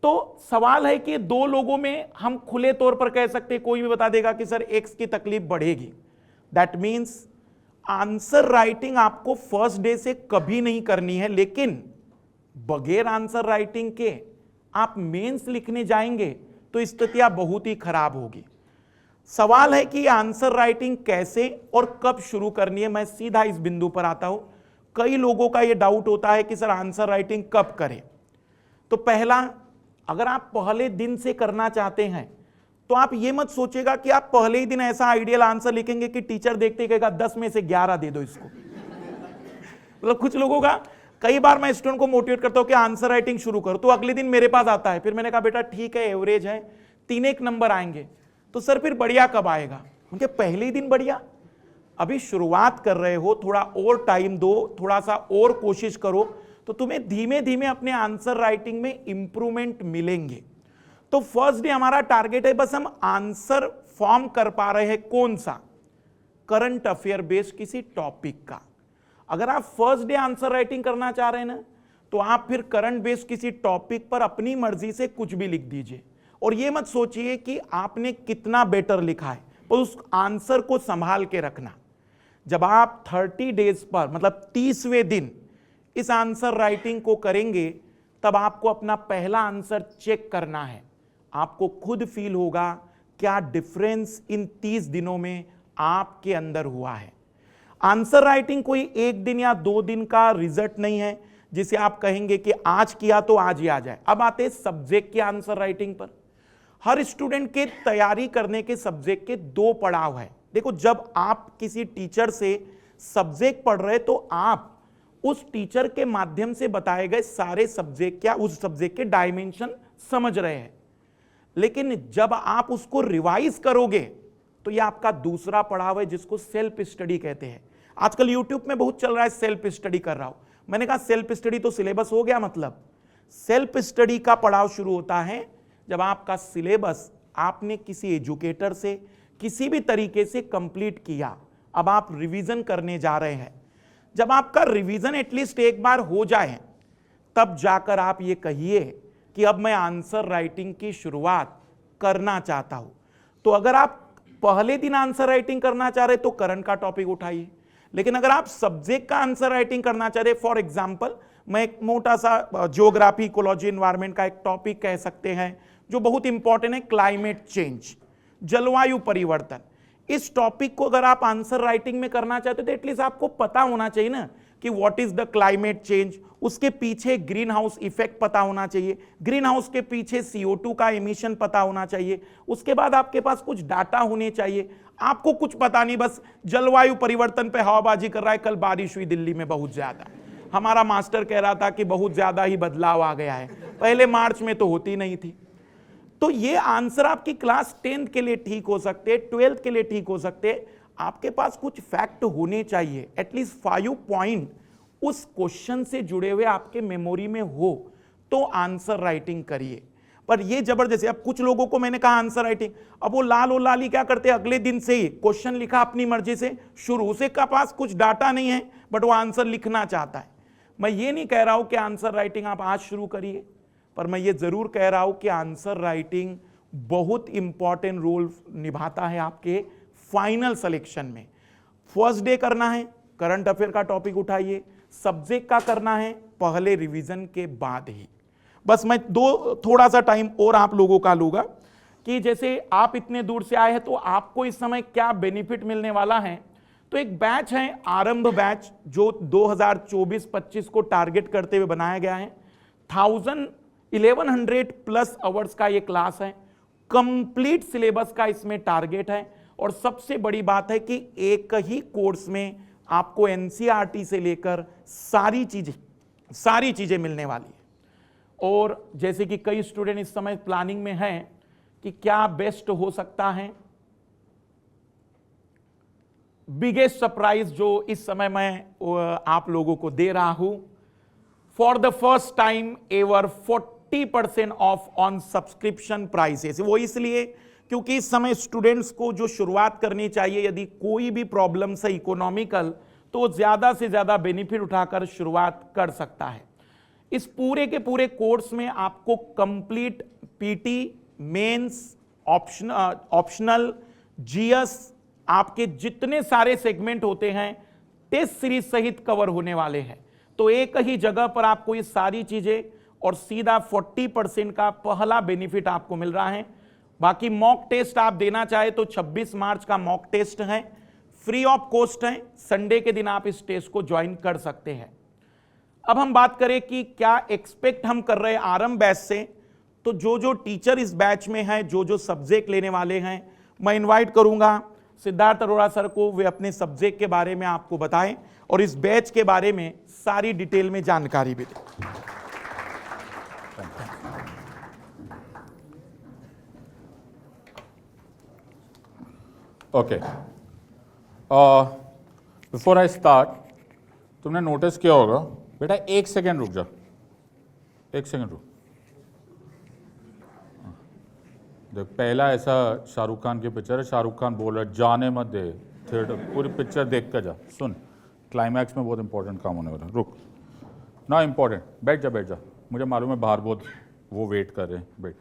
तो सवाल है कि 2 लोगों में हम खुले तौर पर कह सकते हैं, कोई भी बता देगा कि सर एक्स की तकलीफ बढ़ेगी। दैट मीन्स आंसर राइटिंग आपको फर्स्ट डे से कभी नहीं करनी है, लेकिन बगैर आंसर राइटिंग के आप मेंस लिखने जाएंगे तो स्थितियां बहुत ही खराब होगी। सवाल है कि आंसर राइटिंग कैसे और कब शुरू करनी है। मैं सीधा इस बिंदु पर आता हूं। कई लोगों का यह डाउट होता है कि सर आंसर राइटिंग कब करें। तो पहला, अगर आप पहले दिन से करना चाहते हैं तो आप ये मत सोचेगा कि आप पहले ही दिन ऐसा आइडियल आंसर लिखेंगे कि टीचर देखते कहेगा 10 में से 11 दे दो इसको। मतलब कुछ लोगों का, कई बार मैं स्टूडेंट को मोटिवेट करता हूं कि आंसर राइटिंग शुरू करो, तो अगले दिन मेरे पास आता है, फिर मैंने कहा बेटा ठीक है एवरेज है, 3 नंबर आएंगे। तो सर फिर बढ़िया कब आएगा? उनके पहले ही दिन बढ़िया। अभी शुरुआत कर रहे हो, थोड़ा और टाइम दो, थोड़ा सा और कोशिश करो, तो तुम्हें धीमे धीमे अपने आंसर राइटिंग में इंप्रूवमेंट मिलेंगे। तो फर्स्ट डे हमारा टारगेट है बस हम आंसर फॉर्म कर पा रहे हैं कौन सा, करंट अफेयर बेस्ड किसी टॉपिक का। अगर आप फर्स्ट डे आंसर राइटिंग करना चाह रहे हैं ना, तो आप फिर करंट बेस्ड किसी टॉपिक पर अपनी मर्जी से कुछ भी लिख दीजिए, और ये मत सोचिए कि आपने कितना बेटर लिखा है, पर उस आंसर को संभाल के रखना। जब आप 30 डेज पर मतलब 30वें दिन इस आंसर राइटिंग को करेंगे, तब आपको अपना पहला आंसर चेक करना है। आपको खुद फील होगा क्या डिफरेंस इन 30 दिनों में आपके अंदर हुआ है। आंसर राइटिंग कोई एक दिन या 2 दिन का रिजल्ट नहीं है जिसे आप कहेंगे कि आज किया तो आज ही आ जाए। अब आते हैं सब्जेक्ट के आंसर राइटिंग पर। हर स्टूडेंट के तैयारी करने के सब्जेक्ट के 2 पड़ाव है। देखो, जब आप किसी टीचर से सब्जेक्ट पढ़ रहे तो आप उस टीचर के माध्यम से बताए गए सारे सब्जेक्ट या उस सब्जेक्ट के डायमेंशन समझ रहे हैं, लेकिन जब आप उसको रिवाइज करोगे तो यह आपका दूसरा पड़ाव है जिसको सेल्फ स्टडी कहते हैं। आजकल यूट्यूब में बहुत चल रहा है सेल्फ स्टडी कर रहा हूं। मैंने कहा सेल्फ स्टडी तो सिलेबस हो गया, मतलब सेल्फ स्टडी का पड़ाव शुरू होता है जब आपका सिलेबस आपने किसी एजुकेटर से किसी भी तरीके से कंप्लीट किया, अब आप रिवीजन करने जा रहे हैं। जब आपका रिवीजन एटलीस्ट एक बार हो जाए, तब जाकर आप ये कहिए कि अब मैं आंसर राइटिंग की शुरुआत करना चाहता हूं। तो अगर आप पहले दिन आंसर राइटिंग करना चाह रहे तो करंट का टॉपिक उठाइए, लेकिन अगर आप सब्जेक्ट का आंसर राइटिंग करना चाह रहे, फॉर एग्जांपल मैं एक मोटा सा ज्योग्राफी, इकोलॉजी, एनवायरनमेंट का एक टॉपिक कह सकते हैं जो बहुत इंपॉर्टेंट है, क्लाइमेट चेंज, जलवायु परिवर्तन। इस टॉपिक को अगर आप आंसर राइटिंग में करना चाहते तो एटलीस्ट आपको पता होना चाहिए ना कि what is the climate change, उसके पीछे ग्रीन हाउस इफेक्ट पता होना चाहिए, ग्रीन हाउस के पीछे CO2 का एमिशन पता होना चाहिए, उसके बाद आपके पास कुछ डाटा होने चाहिए। आपको कुछ पता नहीं, बस जलवायु परिवर्तन पे हवाबाजी कर रहा है। कल बारिश हुई दिल्ली में बहुत ज्यादा, हमारा मास्टर कह रहा था कि बहुत ज्यादा ही बदलाव आ गया है, पहले मार्च में तो होती नहीं थी। तो ये आंसर आपकी क्लास 10th के लिए ठीक हो सकते, 12th के लिए ठीक हो सकते। आपके पास कुछ फैक्ट होने चाहिए, एटलीस्ट 5 पॉइंट उस क्वेश्चन से जुड़े हुए आपके मेमोरी में हो, तो आंसर राइटिंग करिए। पर ये जबरदस्ती, अब कुछ लोगों को मैंने कहा आंसर राइटिंग, अब वो लाल और लाली क्या करते हैं, अगले दिन से ही क्वेश्चन लिखा अपनी मर्जी से, शुरू से का पास कुछ डाटा नहीं है बट वो आंसर लिखना चाहता है। मैं ये नहीं कह रहा हूं कि आंसर राइटिंग आप आज शुरू करिए, पर मैं ये जरूर कह रहा हूं कि आंसर राइटिंग बहुत इंपॉर्टेंट रोल निभाता है आपके फाइनल सिलेक्शन में। फर्स्ट डे करना है, करंट अफेयर का टॉपिक उठाइए, सब्जेक्ट का करना है पहले रिवीजन के बाद ही। बस मैं थोड़ा सा टाइम और आप लोगों का लूंगा कि जैसे आप इतने दूर से आए हैं तो आपको इस समय क्या बेनिफिट मिलने वाला है। तो एक बैच है आरंभ बैच जो 2024-25 को टारगेट करते हुए बनाया गया है। 1100 प्लस आवर्स का ये क्लास है, कंप्लीट सिलेबस का इसमें टारगेट है, और सबसे बड़ी बात है कि एक ही कोर्स में आपको NCERT से लेकर सारी चीजें मिलने वाली है। और जैसे कि कई स्टूडेंट इस समय प्लानिंग में हैं कि क्या बेस्ट हो सकता है, बिगेस्ट सरप्राइज जो इस समय मैं आप लोगों को दे रहा हूं, for the first time ever 40% of on subscription prices. वो इसलिए क्योंकि इस समय स्टूडेंट्स को जो शुरुआत करनी चाहिए, यदि कोई भी प्रॉब्लम है इकोनॉमिकल, तो ज्यादा से ज्यादा बेनिफिट उठाकर शुरुआत कर सकता है। इस पूरे के पूरे कोर्स में आपको complete PT, mains, optional, GS, आपके जितने सारे सेगमेंट होते हैं टेस्ट सीरीज सहित कवर होने वाले हैं। तो एक ही जगह पर आपको ये सारी चीजें और सीधा 40% का पहला बेनिफिट आपको मिल रहा है। बाकी मॉक टेस्ट आप देना चाहे तो 26 मार्च का मॉक टेस्ट है, फ्री ऑफ कॉस्ट है, संडे के दिन आप इस टेस्ट को ज्वाइन कर सकते हैं। अब हम बात करें कि क्या एक्सपेक्ट हम कर रहे हैं आरंभ बैच से, तो जो टीचर इस बैच में है, जो सब्जेक्ट लेने वाले हैं, मैं इनवाइट करूंगा सिद्धार्थ अरोड़ा सर को, वे अपने सब्जेक्ट के बारे में आपको बताएं और इस बैच के बारे में सारी डिटेल में जानकारी भी दें। ओके, बिफोर आई स्टार्ट, तुमने नोटिस किया होगा, बेटा 1 सेकेंड रुक जा, 1 सेकेंड रुक। देख, पहला ऐसा शाहरुख खान की पिक्चर है, शाहरुख खान बोल रहा है जाने मत दे, थिएटर पूरी पिक्चर देख कर जा, सुन क्लाइमैक्स में बहुत इंपॉर्टेंट काम होने वाला है, रुक ना इंपॉर्टेंट, बैठ जा, मुझे मालूम है बाहर बहुत वो वेट कर रहे हैं, बैठ।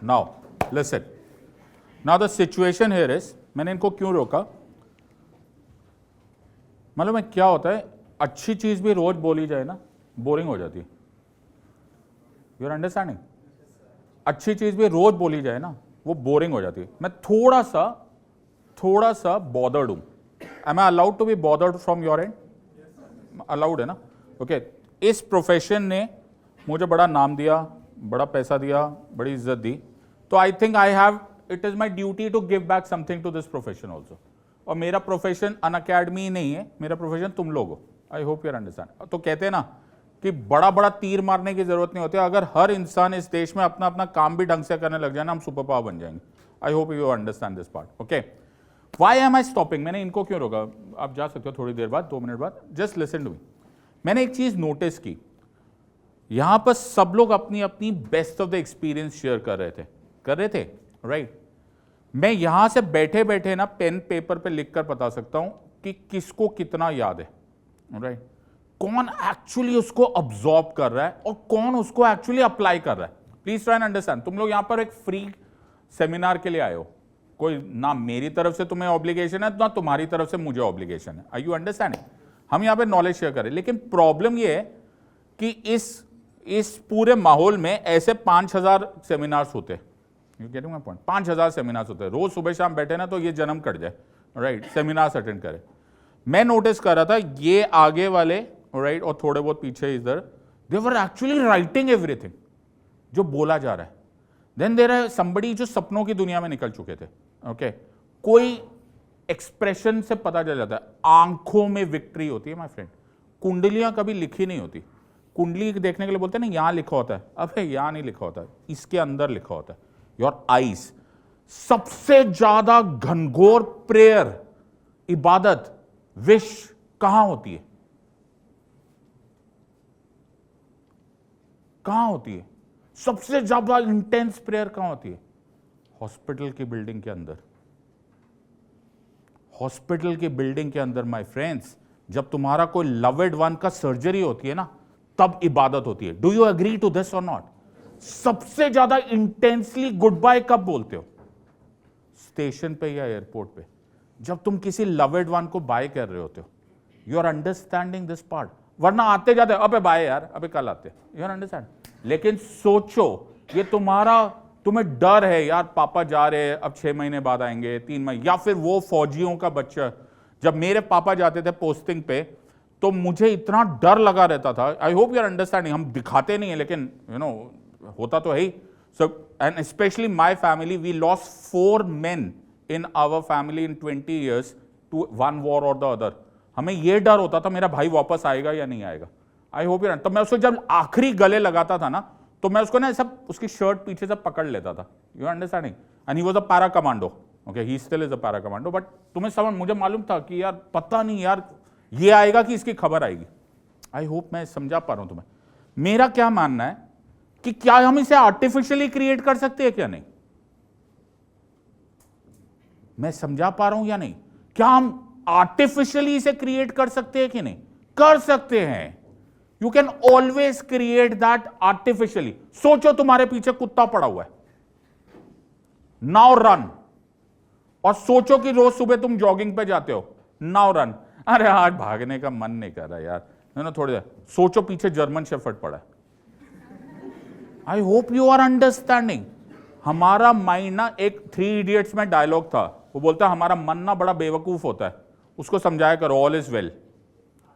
Now listen, now the situation here is, मैंने इनको क्यों रोका, मालूम है क्या होता है, अच्छी चीज भी रोज बोली जाए ना बोरिंग हो जाती है, यू आर अंडरस्टैंडिंग, अच्छी चीज भी रोज बोली जाए ना वो बोरिंग हो जाती है। मैं थोड़ा सा बॉदर्ड हूं, am I allowed to be bothered from your end, allowed है ना, ओके इस प्रोफेशन ने मुझे बड़ा नाम दिया, बड़ा पैसा दिया, बड़ी इज्जत दी, तो I think I have, it is my duty to give back something to this profession also. और मेरा प्रोफेशन अन अकेडमी नहीं है, मेरा प्रोफेशन तुम लोग हो, आई होप यू अंडरस्टैंड। तो कहते हैं ना कि बड़ा बड़ा तीर मारने की जरूरत नहीं होती, अगर हर इंसान इस देश में अपना अपना काम भी ढंग से करने लग जाए ना, हम सुपर पावर बन जाएंगे। आई hope you understand this part, okay. Why am I stopping, मैंने इनको क्यों रोका, आप जा सकते हो थोड़ी देर बाद, 2 मिनट बाद, जस्ट लिसन टू मी। मैंने एक चीज नोटिस की, यहां पर सब लोग अपनी अपनी best of the experience share कर रहे थे, राइट। मैं यहां से बैठे बैठे ना पेन पेपर पे लिख कर बता सकता हूं कि किसको कितना याद है, राइट, कौन एक्चुअली उसको अब्सॉर्ब कर रहा है और कौन उसको एक्चुअली अप्लाई कर रहा है। प्लीज ट्राई एंड अंडरस्टैंड, तुम लोग यहां पर एक फ्री सेमिनार के लिए आए हो, कोई ना मेरी तरफ से तुम्हें ऑब्लिगेशन है ना तुम्हारी तरफ से मुझे ऑब्लिगेशन है, आर यू अंडरस्टैंडिंग। हम यहां पे नॉलेज शेयर करें, लेकिन प्रॉब्लम ये है कि इस पूरे माहौल में ऐसे 5000 सेमिनार्स होते हैं, you getting my point, 5000 seminars होते हैं, रोज सुबह शाम बैठे ना तो ये जन्म कट जाए, राइट, सेमिनार्स अटेंड करें। मैं नोटिस कर रहा था ये आगे वाले, राइट, और थोड़े बहुत पीछे इधर, दे वर एक्चुअली राइटिंग एवरीथिंग जो बोला जा रहा है। देन देयर आर समबडी जो सपनों की दुनिया में निकल चुके थे, ओके, कोई एक्सप्रेशन से पता चल जाता है, आंखों में विक्ट्री होती है माय फ्रेंड। कुंडलियां कभी लिखी नहीं होती, कुंडली देखने के लिए बोलते हैं ना यहां लिखा होता है, अबे यहां नहीं लिखा होता है, इसके अंदर लिखा होता है, योर आईज। सबसे ज्यादा घनघोर प्रेयर, इबादत, विश कहां होती है, कहां होती है, सबसे ज्यादा इंटेंस प्रेयर कहां होती है, हॉस्पिटल की बिल्डिंग के अंदर, हॉस्पिटल की बिल्डिंग के अंदर माय फ्रेंड्स। जब तुम्हारा कोई लवेड वन का सर्जरी होती है ना, तब इबादत होती है। Do you agree to this or not? सबसे ज्यादा इंटेंसली गुड बाय कब बोलते हो? स्टेशन पे या एयरपोर्ट पे, जब तुम किसी लवेड वन को बाय कर रहे होते हो। You are understanding this part, वरना आते जाते अबे बाय यार, अबे कल आते, यू आर अंडरस्टैंड। लेकिन सोचो, ये तुम्हें डर है यार, पापा जा रहे हैं, अब 6 महीने बाद आएंगे, 3 महीने, या फिर वो फौजियों का बच्चा, जब मेरे पापा जाते थे पोस्टिंग पे तो मुझे इतना डर लगा रहता था। I hope you are understanding, हम दिखाते नहीं है लेकिन यू नो होता तो है ही। So and specially my family, we lost 4 men in our family in 20 years to one war or the other. हमें यह डर होता था मेरा भाई वापस आएगा या नहीं आएगा। आई होप यू, तो मैं उसको जब आखिरी गले लगाता था ना, तो मैं उसको ना सब उसकी शर्ट पीछे से पकड़ लेता था, you understanding. And he was a para commando, okay, he still is a para commando. But तुम्हें समझ, मुझे मालूम था कि यार पता नहीं यार ये आएगा कि इसकी खबर आएगी। आई होप मैं समझा पा रहा हूं तुम्हें। मेरा क्या मानना है कि क्या हम इसे आर्टिफिशियली क्रिएट कर सकते हैं क्या नहीं? मैं समझा पा रहा हूं या नहीं? क्या हम आर्टिफिशियली इसे क्रिएट कर सकते हैं कि नहीं? कर सकते हैं। You can always create that artificially. सोचो तुम्हारे पीछे कुत्ता पड़ा हुआ है, नाउ रन। और सोचो कि रोज सुबह तुम जॉगिंग पे जाते हो, नाउ रन। अरे आज भागने का मन नहीं कर रहा यार, ना थोड़ी देर सोचो पीछे जर्मन शेफर्ड पड़ा है। I hope you are understanding. हमारा माइंड ना, एक 3 Idiots में डायलॉग था, वो बोलता है हमारा मन ना बड़ा बेवकूफ होता है, उसको समझाया करो all is well.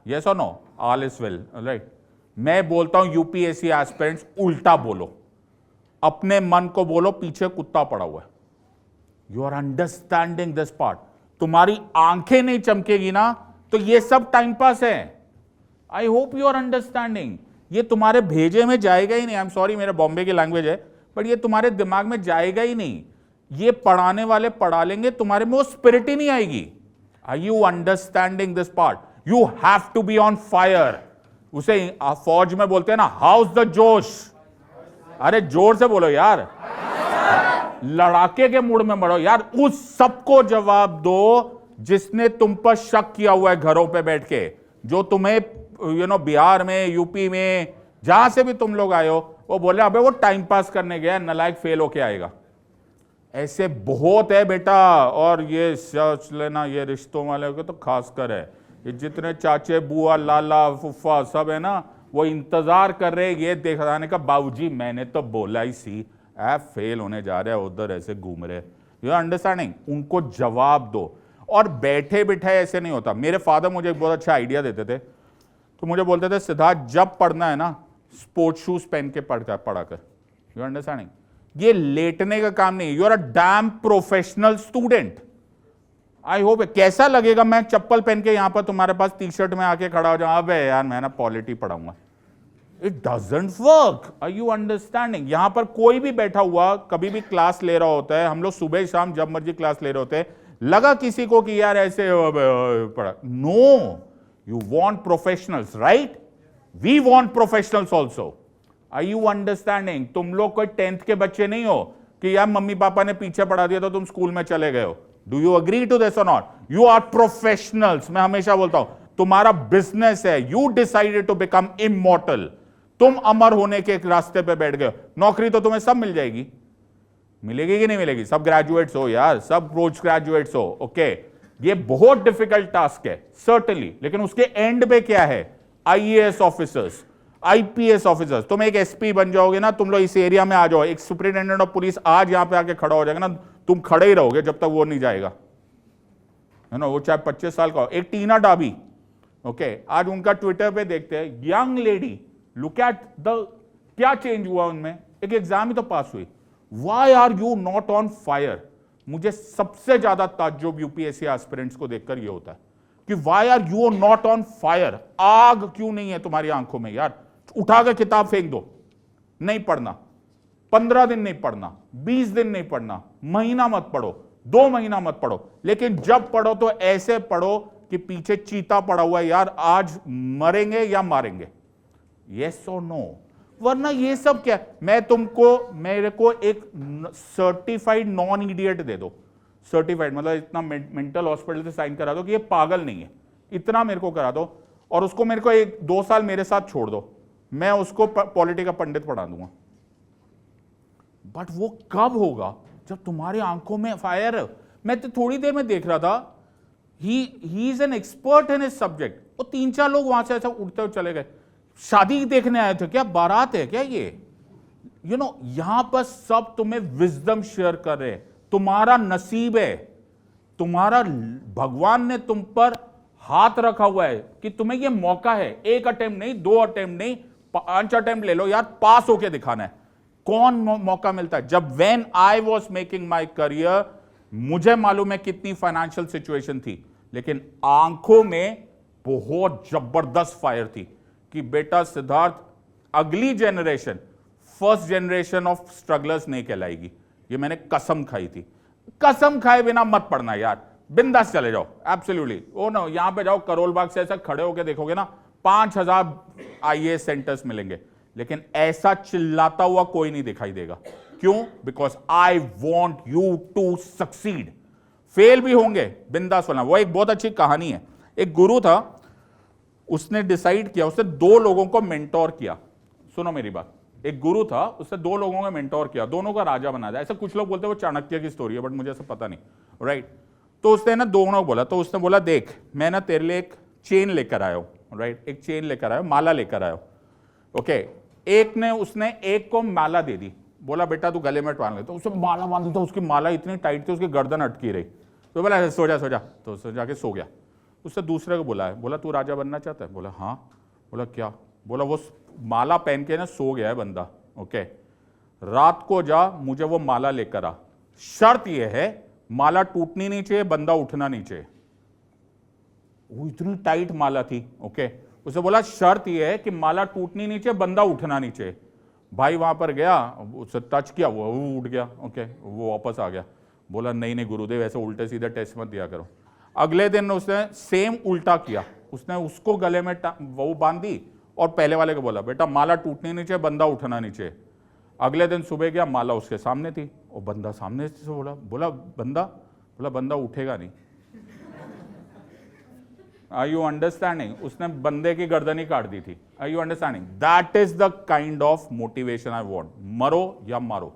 Yes or no? All is well, right. मैं बोलता हूं यूपीएससी एस्पिरेंट्स उल्टा बोलो, अपने मन को बोलो पीछे कुत्ता पड़ा हुआ है। You are understanding this part. तुम्हारी आंखें नहीं चमकेगी ना तो ये सब टाइम पास है। I hope you are understanding. ये तुम्हारे भेजे में जाएगा ही नहीं। आई एम सॉरी, मेरा बॉम्बे की लैंग्वेज है, बट ये तुम्हारे दिमाग में जाएगा ही नहीं। ये पढ़ाने वाले पढ़ा लेंगे, तुम्हारे में वो स्पिरिट ही नहीं आएगी। Are you understanding this part? You have to be on fire. उसे फौज में बोलते हैं ना, हाउस द जोश। अरे जोर से बोलो यार। लड़ाके के मूड में मरो यार। उस सबको जवाब दो जिसने तुम पर शक किया हुआ है घरों पे बैठ के, जो तुम्हें बिहार में, यूपी में, जहां से भी तुम लोग आए हो, वो बोले अबे वो टाइम पास करने गया, नालायक फेल होके आएगा। ऐसे बहुत है बेटा। और ये सोच लेना, ये रिश्तों वाले को तो खास कर है, ये जितने चाचे, बुआ, लाला, फुफ्फा सब है ना, वो इंतजार कर रहे ये दिखाने का, बाबूजी मैंने तो बोला ही सी, ऐप फेल होने जा रहा है, उधर ऐसे घूम रहे। You understanding? उनको जवाब दो। और बैठे बिठाए ऐसे नहीं होता। मेरे फादर मुझे एक बहुत अच्छा आइडिया देते थे, तो मुझे बोलते थे सिद्धार्थ जब पढ़ना है ना, स्पोर्ट्स शूज पहन के पढ़ा कर। You understanding? ये लेटने का काम नहीं। You are a damn professional student. I hope. कैसा लगेगा मैं चप्पल पहन के यहां पर तुम्हारे पास टी शर्ट में आके खड़ा हो जाऊं, अबे यार मैं ना पॉलिटी पढ़ाऊंगा। It doesn't work. Are you understanding? यहां पर कोई भी बैठा हुआ कभी भी क्लास ले रहा होता है, हम लोग सुबह शाम जब मर्जी क्लास ले रहे होते हैं, लगा किसी को कि यार ऐसे पढ़ा। No, you want professionals, right? We want professionals also. Are you understanding? तुम लोग कोई 10th के बच्चे नहीं हो कि यार मम्मी पापा ने पीछे पढ़ा दिया तो तुम स्कूल में चले गए हो। Do you agree to this or not? You are professionals. मैं हमेशा बोलता हूं तुम्हारा बिजनेस है, you decided to become immortal. तुम अमर होने के एक रास्ते पे बैठ गए। नौकरी तो तुम्हें सब मिल जाएगी, मिलेगी कि नहीं मिलेगी? सब ग्रेजुएट्स हो यार, सब पोस्ट ग्रेजुएट्स हो। ओके, ये बहुत डिफिकल्ट टास्क है सर्टेनली, लेकिन उसके एंड पे क्या है? IAS officers, IPS officers. तुम एक एसपी बन जाओगे ना, तुम लोग इस एरिया में आ जाओ, एक सुपरिटेंडेंट ऑफ पुलिस आज यहां पे आके खड़ा हो जाएगा ना, तुम खड़े ही रहोगे जब तक वो नहीं जाएगा, है ना? वो चाहे 25 साल का हो। एक टीना डाबी, ओके, आज उनका ट्विटर पे देखते हैं, young lady, look at the, क्या चेंज हुआ उनमें? एक एग्जाम ही तो पास हुई। Why are you not on fire? मुझे सबसे ज्यादा ताज्जुब यूपीएससी एस्पिरेंट्स को देखकर ये होता है कि why are you not on fire? आग क्यों नहीं है तुम्हारी आंखों में यार? उठाकर किताब फेंक दो, नहीं पढ़ना। 15 दिन नहीं पढ़ना, 20 दिन नहीं पढ़ना, महीना मत पढ़ो, 2 महीना मत पढ़ो, लेकिन जब पढ़ो तो ऐसे पढ़ो कि पीछे चीता पड़ा हुआ है यार, आज मरेंगे या मारेंगे। Yes or no? वरना ये सब क्या? मैं तुमको, मेरे को एक सर्टिफाइड नॉन इडियट दे दो। सर्टिफाइड मतलब इतना मेंटल हॉस्पिटल से साइन करा दो कि ये पागल नहीं है, इतना मेरे को करा दो, और उसको मेरे को 1-2 साल मेरे साथ छोड़ दो, मैं उसको पॉलिटी का पंडित पढ़ा दूंगा। बट वो कब होगा? जब तुम्हारी आंखों में फायर। मैं तो थोड़ी देर में देख रहा था, he is an expert in his subject. वो 3-4 लोग वहां से ऐसा उठते हुए चले गए। शादी देखने आए थे क्या? बारात है क्या ये? यू नो, यहां पर सब तुम्हें विजडम शेयर कर रहे हैं। तुम्हारा नसीब है, तुम्हारा भगवान ने तुम पर हाथ रखा हुआ है कि तुम्हें ये मौका है। 1 अटेम्प्ट नहीं, 2 अटेम्प्ट नहीं, 5 अटेम्प्ट ले लो यार, पास होके दिखाना है। कौन मौका मिलता है? जब when I was making my career, मुझे मालूम है कितनी फाइनेंशियल सिचुएशन थी, लेकिन आंखों में बहुत जबरदस्त फायर थी कि बेटा सिद्धार्थ, अगली generation first generation of strugglers नहीं कहलाएगी। ये मैंने कसम खाई थी। कसम खाए बिना मत पढ़ना यार, बिंदास चले जाओ। एब्सोल्युटली। ओ नो, यहां पे जाओ, करोल बाग से ऐसा खड़े होकर देखोगे ना, 5000 आईएएस सेंटर्स मिलेंगे, लेकिन ऐसा चिल्लाता हुआ कोई नहीं दिखाई देगा। क्यों? Because I want you to succeed. Fail भी होंगे, बिंदास होना। वो एक बहुत अच्छी कहानी है। एक गुरु था, उसने डिसाइड किया, उसने 2 लोगों को मेंटोर किया। सुनो मेरी बात। एक गुरु था, उसने 2 लोगों को मेंटोर किया, दोनों का राजा बना दिया। ऐसा कुछ लोग बोलते हैं वो चाणक्य की स्टोरी है, बट मुझे ऐसा पता नहीं, राइट? तो उसने ना दोनों को बोला, तो उसने बोला देख, मैं ना तेरे लिए एक चेन लेकर आया हूं, राइट? एक चेन लेकर आया, माला लेकर आया, ओके? उसने एक को माला दे दी, बोला बेटा तू गले में बांध ले। तो उसे माला बांधी, तो उसकी माला इतनी टाइट थी, उसकी गर्दन अटकी रही। तो बोला सो जा सो जा, तो उसने जाके सो गया। उससे दूसरे को बुलाया, बोला तू राजा बनना चाहता है? बोला हाँ। बोला क्या? बोला वो माला पहन के ना सो गया है बंदा, ओके? रात को जा, मुझे वो माला लेकर आ। शर्त यह है माला टूटनी नहीं चाहिए, बंदा उठना नहीं चाहिए। वो इतनी टाइट माला थी, ओके? उसे बोला शर्त यह है कि माला टूटनी नहीं चाहिए, बंदा उठना नहीं चाहिए। भाई वहां पर गया, उसे टच किया, वो उठ गया, ओके? वो वापस आ गया। बोला नहीं नहीं गुरुदेव, ऐसे उल्टे सीधे टेस्ट मत दिया करो। अगले दिन उसने सेम उल्टा किया, उसने उसको गले में वो बांधी और पहले वाले को बोला बेटा माला टूटनी नहीं चाहिए, बंदा उठना नहीं चाहिए। अगले दिन सुबह गया, माला उसके सामने थी, और बंदा सामने से बोला बंदा उठेगा नहीं। Are you understanding? उसने बंदे की गर्दन ही काट दी थी। Are you understanding? That is the kind of motivation I want. मरो या मारो,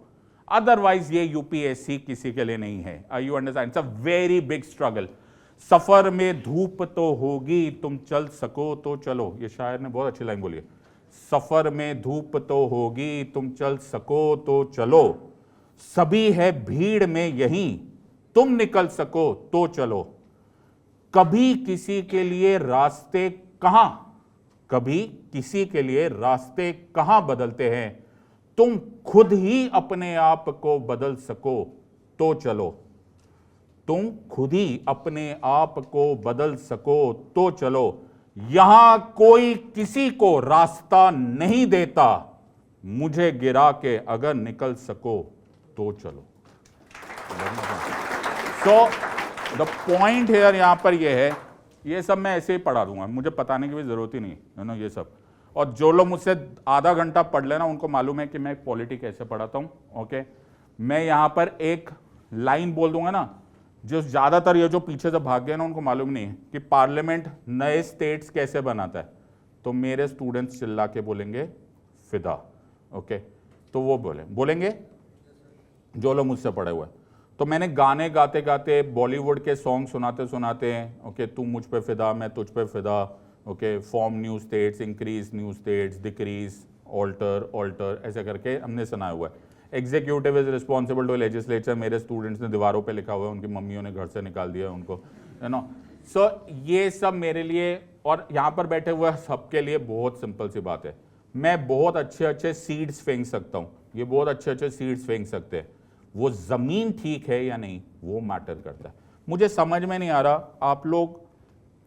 अदरवाइज ये यूपीएससी किसी के लिए नहीं है। Are you understand? It's a very big struggle. सफर में धूप तो होगी, तुम चल सको तो चलो। ये शायर ने बहुत अच्छी लाइन बोली है। सफर में धूप तो होगी, तुम चल सको तो चलो। सभी है भीड़ में यहीं, तुम निकल सको तो चलो। कभी किसी के लिए रास्ते कहां, कभी किसी के लिए रास्ते कहां बदलते हैं, तुम खुद ही अपने आप को बदल सको तो चलो। तुम खुद ही अपने आप को बदल सको तो चलो। यहां कोई किसी को रास्ता नहीं देता, मुझे गिरा के अगर निकल सको तो चलो। सो द पॉइंट हेयर यहां पर यह है, ये सब मैं ऐसे ही पढ़ा दूंगा, मुझे बताने की भी जरूरत ही नहीं है ना ये सब। और जो लोग मुझसे आधा घंटा पढ़ लेना, उनको मालूम है कि मैं पॉलिटी कैसे पढ़ाता हूं। ओके, मैं यहां पर एक लाइन बोल दूंगा ना, जो ज्यादातर ये जो पीछे से भाग गए ना, उनको मालूम नहीं है कि पार्लियामेंट नए स्टेट्स कैसे बनाता है। तो मेरे स्टूडेंट्स चिल्ला के बोलेंगे फिदा। ओके, तो वो बोलेंगे जो लोग मुझसे पढ़े हुए। तो मैंने गाने गाते गाते, बॉलीवुड के सॉन्ग सुनाते सुनाते, ओके, तू मुझ पे फिदा, मैं तुझ पे फिदा, okay, form new states, increase new states, decrease, alter, ऐसे करके हमने सुनाया हुआ है। Executive is responsible to legislature, मेरे स्टूडेंट्स ने दीवारों पे लिखा हुआ है, उनकी मम्मियों ने घर से निकाल दिया है उनको, यू नो। सो ये सब मेरे लिए और यहाँ पर बैठे हुए सबके लिए बहुत सिंपल सी बात है। मैं बहुत अच्छे अच्छे सीड्स फेंक सकता हूँ, ये बहुत अच्छे अच्छे सीड्स फेंक सकते हैं, वो जमीन ठीक है या नहीं वो मैटर करता है। मुझे समझ में नहीं आ रहा, आप लोग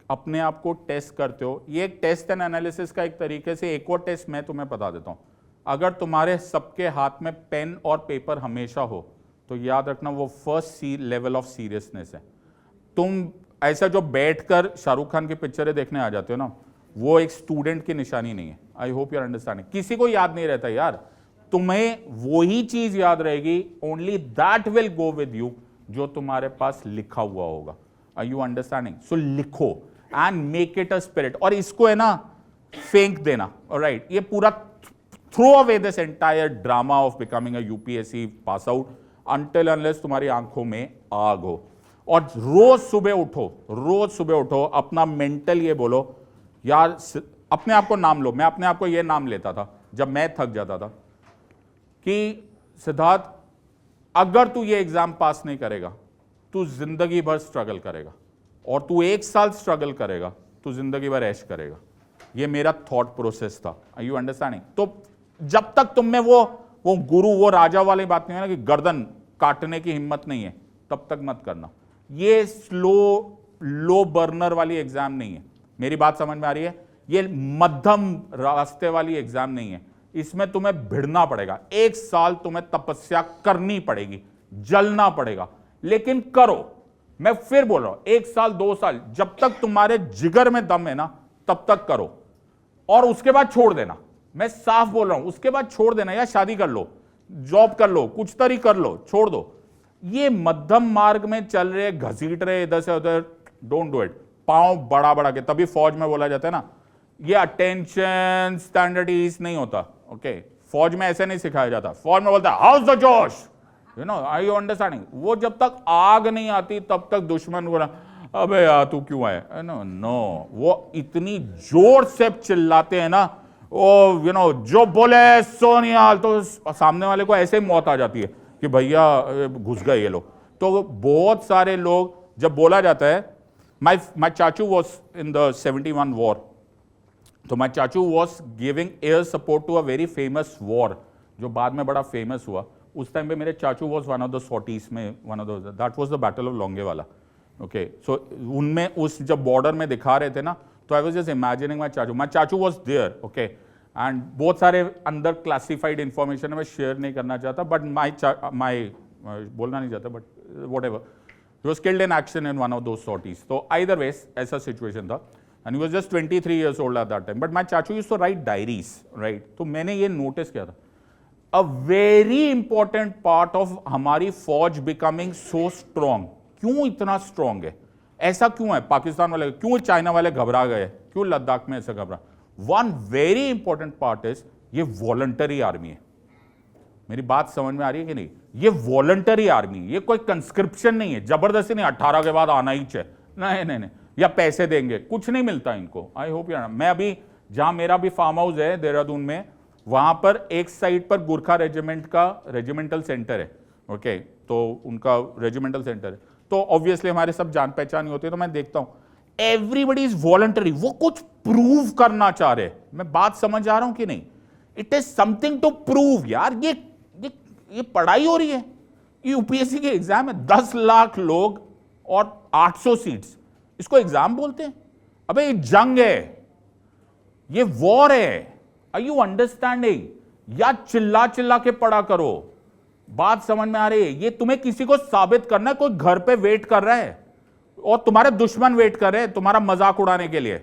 अपने आप को टेस्ट करते हो। ये एक टेस्ट एंड एनालिसिस का एक तरीके से एक और टेस्ट मैं तुम्हें बता देता हूं। अगर तुम्हारे सबके हाथ में पेन और पेपर हमेशा हो, तो याद रखना वो फर्स्ट लेवल ऑफ सीरियसनेस है। तुम ऐसा जो बैठकर शाहरुख खान की पिक्चरें देखने आ जाते हो ना, वो एक स्टूडेंट की निशानी नहीं है। I hope you are understanding. किसी को याद नहीं रहता यार, तुम्हें वही चीज याद रहेगी, only that will go with you जो तुम्हारे पास लिखा हुआ होगा। Are you understanding? सो लिखो and make it a spirit, और इसको है ना फेंक देना। ऑलराइट, ये पूरा throw away this entire drama of becoming a UPSC pass out until unless तुम्हारी आंखों में आग हो। और रोज सुबह उठो, अपना मेंटल ये बोलो यार, अपने आप को नाम लो। मैं अपने आप को ये नाम लेता था जब मैं थक जाता था कि सिद्धार्थ, अगर तू ये एग्जाम पास नहीं करेगा, तू जिंदगी भर स्ट्रगल करेगा, और तू 1 साल स्ट्रगल करेगा, तू जिंदगी भर ऐश करेगा। ये मेरा थॉट प्रोसेस था। Are you understanding? तो जब तक तुम में वो गुरु, वो राजा वाली बात नहीं है ना कि गर्दन काटने की हिम्मत नहीं है, तब तक मत करना। ये लो बर्नर वाली एग्जाम नहीं है। मेरी बात समझ में आ रही है? ये मध्यम रास्ते वाली एग्जाम नहीं है। इसमें तुम्हें भिड़ना पड़ेगा, 1 साल तुम्हें तपस्या करनी पड़ेगी, जलना पड़ेगा, लेकिन करो। मैं फिर बोल रहा हूं, 1 साल 2 साल, जब तक तुम्हारे जिगर में दम है ना, तब तक करो, और उसके बाद छोड़ देना। मैं साफ बोल रहा हूं, उसके बाद छोड़ देना, या शादी कर लो, जॉब कर लो, कुछ तरी कर लो, छोड़ दो। ये मध्यम मार्ग में चल रहे, घसीट रहे इधर से उधर, डोंट डू इट। पांव बड़ा बड़ा के, तभी फौज में बोला जाता है ना, ये अटेंशन स्टैंडर्डीज नहीं होता। ओके, फौज में ऐसे नहीं सिखाया जाता। फौज में बोलता है हाउस द जोश, you know, are you understanding? वो जब तक आग नहीं आती तब तक दुश्मन बोला अबे यार तू क्यों आया, नो, वो इतनी जोर से चिल्लाते हैं ना, ओ यू नो, जो बोले सोनियाल, तो सामने वाले को ऐसे ही मौत आ जाती है कि भैया घुस गए ये लोग। तो बहुत सारे लोग, जब बोला जाता है, माय चाचू वाज इन द 71 वॉर, तो माय चाचू was giving air support to a very famous war, जो बाद में बड़ा फेमस हुआ। उस टाइम पे मेरे चाचू was one of the sorties में, one of the, that was the battle of Longewala. Okay, so उनमें उस जब बॉर्डर में दिखा रहे थे ना, तो I was just imagining my चाचू वाज देयर। ओके, एंड बहुत सारे अंदर क्लासिफाइड इंफॉर्मेशन मैं शेयर नहीं करना चाहता, बट माय बोलना नहीं चाहता, but whatever, he was killed in action in one of those sorties. तो आइदर वेज ऐसा सिचुएशन था, and he was just 23 years old at that time, but my chachu used to write diaries, right? तो मैंने ये notice किया था, अ very important part of हमारी फौज बिकमिंग सो स्ट्रांग। क्यों इतना स्ट्रांग है, ऐसा क्यों है? पाकिस्तान वाले क्यों, चाइना वाले घबरा गए, क्यों लद्दाख में ऐसा घबरा? One very important part is ये वॉलंटरी आर्मी है। मेरी बात समझ में आ रही है कि नहीं? ये वॉलंटरी आर्मी, ये कोई कंस्क्रिप्शन नहीं है, जबरदस्ती नहीं, 18 के बाद आना ही चाहिए, नहीं, या पैसे देंगे, कुछ नहीं मिलता इनको। आई होप यार, मैं अभी जहां मेरा भी फार्म हाउस है देहरादून में, वहां पर एक साइड पर गुरखा रेजिमेंट का रेजिमेंटल सेंटर है, ओके, तो उनका रेजिमेंटल सेंटर है, तो ऑब्वियसली हमारे सब जान पहचान होती है, तो मैं देखता हूं एवरीबडी इज वॉलंटरी, वो कुछ प्रूव करना चाह रहे। मैं बात समझ आ रहा हूं कि नहीं? It is something to prove यार। ये पढ़ाई हो रही है, यूपीएससी के एग्जाम है, 10 लाख लोग और 800 सीट्स, इसको एग्जाम बोलते हैं? अबे ये जंग है, ये वॉर है। Are you understanding? या चिल्ला चिल्ला के पढ़ा करो, बात समझ में आ रही है? ये तुम्हें किसी को साबित करना है, कोई घर पे वेट कर रहा है और तुम्हारे दुश्मन वेट कर रहे हैं तुम्हारा मजाक उड़ाने के लिए।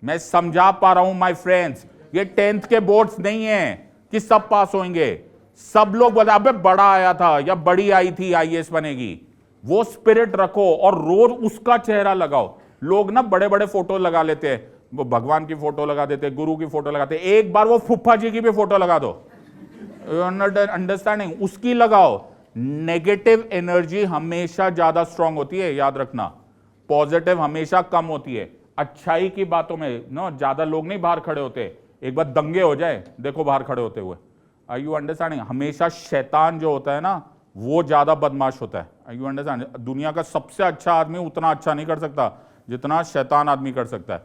मैं समझा पा रहा हूं माय फ्रेंड्स, ये 10th के बोर्ड्स नहीं है कि सब पास होंगे। सब लोग बोले अबे बड़ा आया था या बड़ी आई थी आईएएस बनेगी, वो स्पिरिट रखो और रोज उसका चेहरा लगाओ। लोग ना बड़े बड़े फोटो लगा लेते हैं, वो भगवान की फोटो लगा देते, गुरु की फोटो लगाते, एक बार वो फुफ्फा जी की भी फोटो लगा दो, अंडरस्टैंडिंग, उसकी लगाओ। नेगेटिव एनर्जी हमेशा ज्यादा स्ट्रांग होती है, याद रखना, पॉजिटिव हमेशा कम होती है। अच्छाई की बातों में नो ज्यादा लोग नहीं बाहर खड़े होते, एक बार दंगे हो जाए देखो बाहर खड़े होते हुए। Are you understanding? हमेशा शैतान जो होता है ना वो ज्यादा बदमाश होता है। Are you understanding? दुनिया का सबसे अच्छा आदमी उतना अच्छा नहीं कर सकता जितना शैतान आदमी कर सकता है।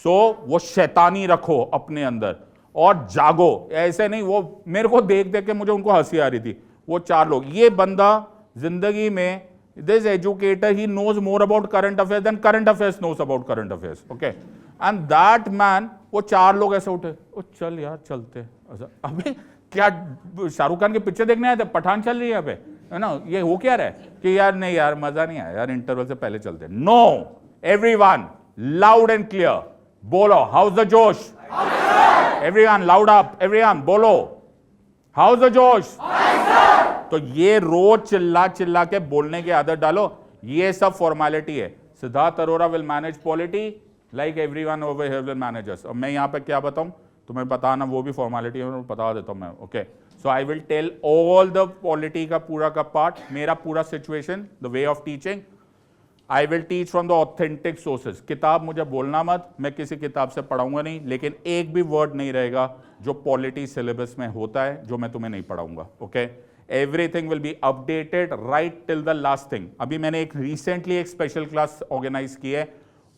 सो वो शैतानी रखो अपने अंदर और जागो। ऐसे नहीं, वो मेरे को देख देख के मुझे उनको हंसी आ रही थी, वो 4 लोग। ये बंदा जिंदगी में, this educator, he knows more about current affairs than current affairs knows about current affairs, okay, and that man, वो 4 लोग ऐसे उठे, ओ चल यार चलते। अबे क्या शाहरुख खान के पिक्चर देखने आए थे? पठान चल रही है यहाँ पे, है ना? ये हो क्या रहा है कि यार नहीं यार मजा नहीं आया यार, इंटरवल से पहले चलते। No, everyone loud and clear बोलो, हाउस द जोश? एवरीवन लाउड अप, एवरीवन बोलो, हाउस द जोश? तो ये रोज चिल्ला चिल्ला के बोलने की आदत डालो, ये सब फॉर्मेलिटी है। Siddharth Arora will manage polity like everyone over here will manage us. और मैं यहाँ पे क्या बताऊं तुम्हें बताना, वो भी फॉर्मेलिटी है, बता देता हूं मैं, okay. So I will tell all the polity का पूरा का पार्ट, मेरा पूरा situation, the way of teaching. I will teach from the authentic sources. किताब मुझे बोलना मत, मैं किसी किताब से पढ़ाऊंगा नहीं, लेकिन एक भी वर्ड नहीं रहेगा जो पॉलिटी सिलेबस में होता है जो मैं तुम्हें नहीं पढ़ाऊंगा, okay. Everything will be updated right till the last thing. अभी मैंने एक रिसेंटली एक स्पेशल क्लास ऑर्गेनाइज की है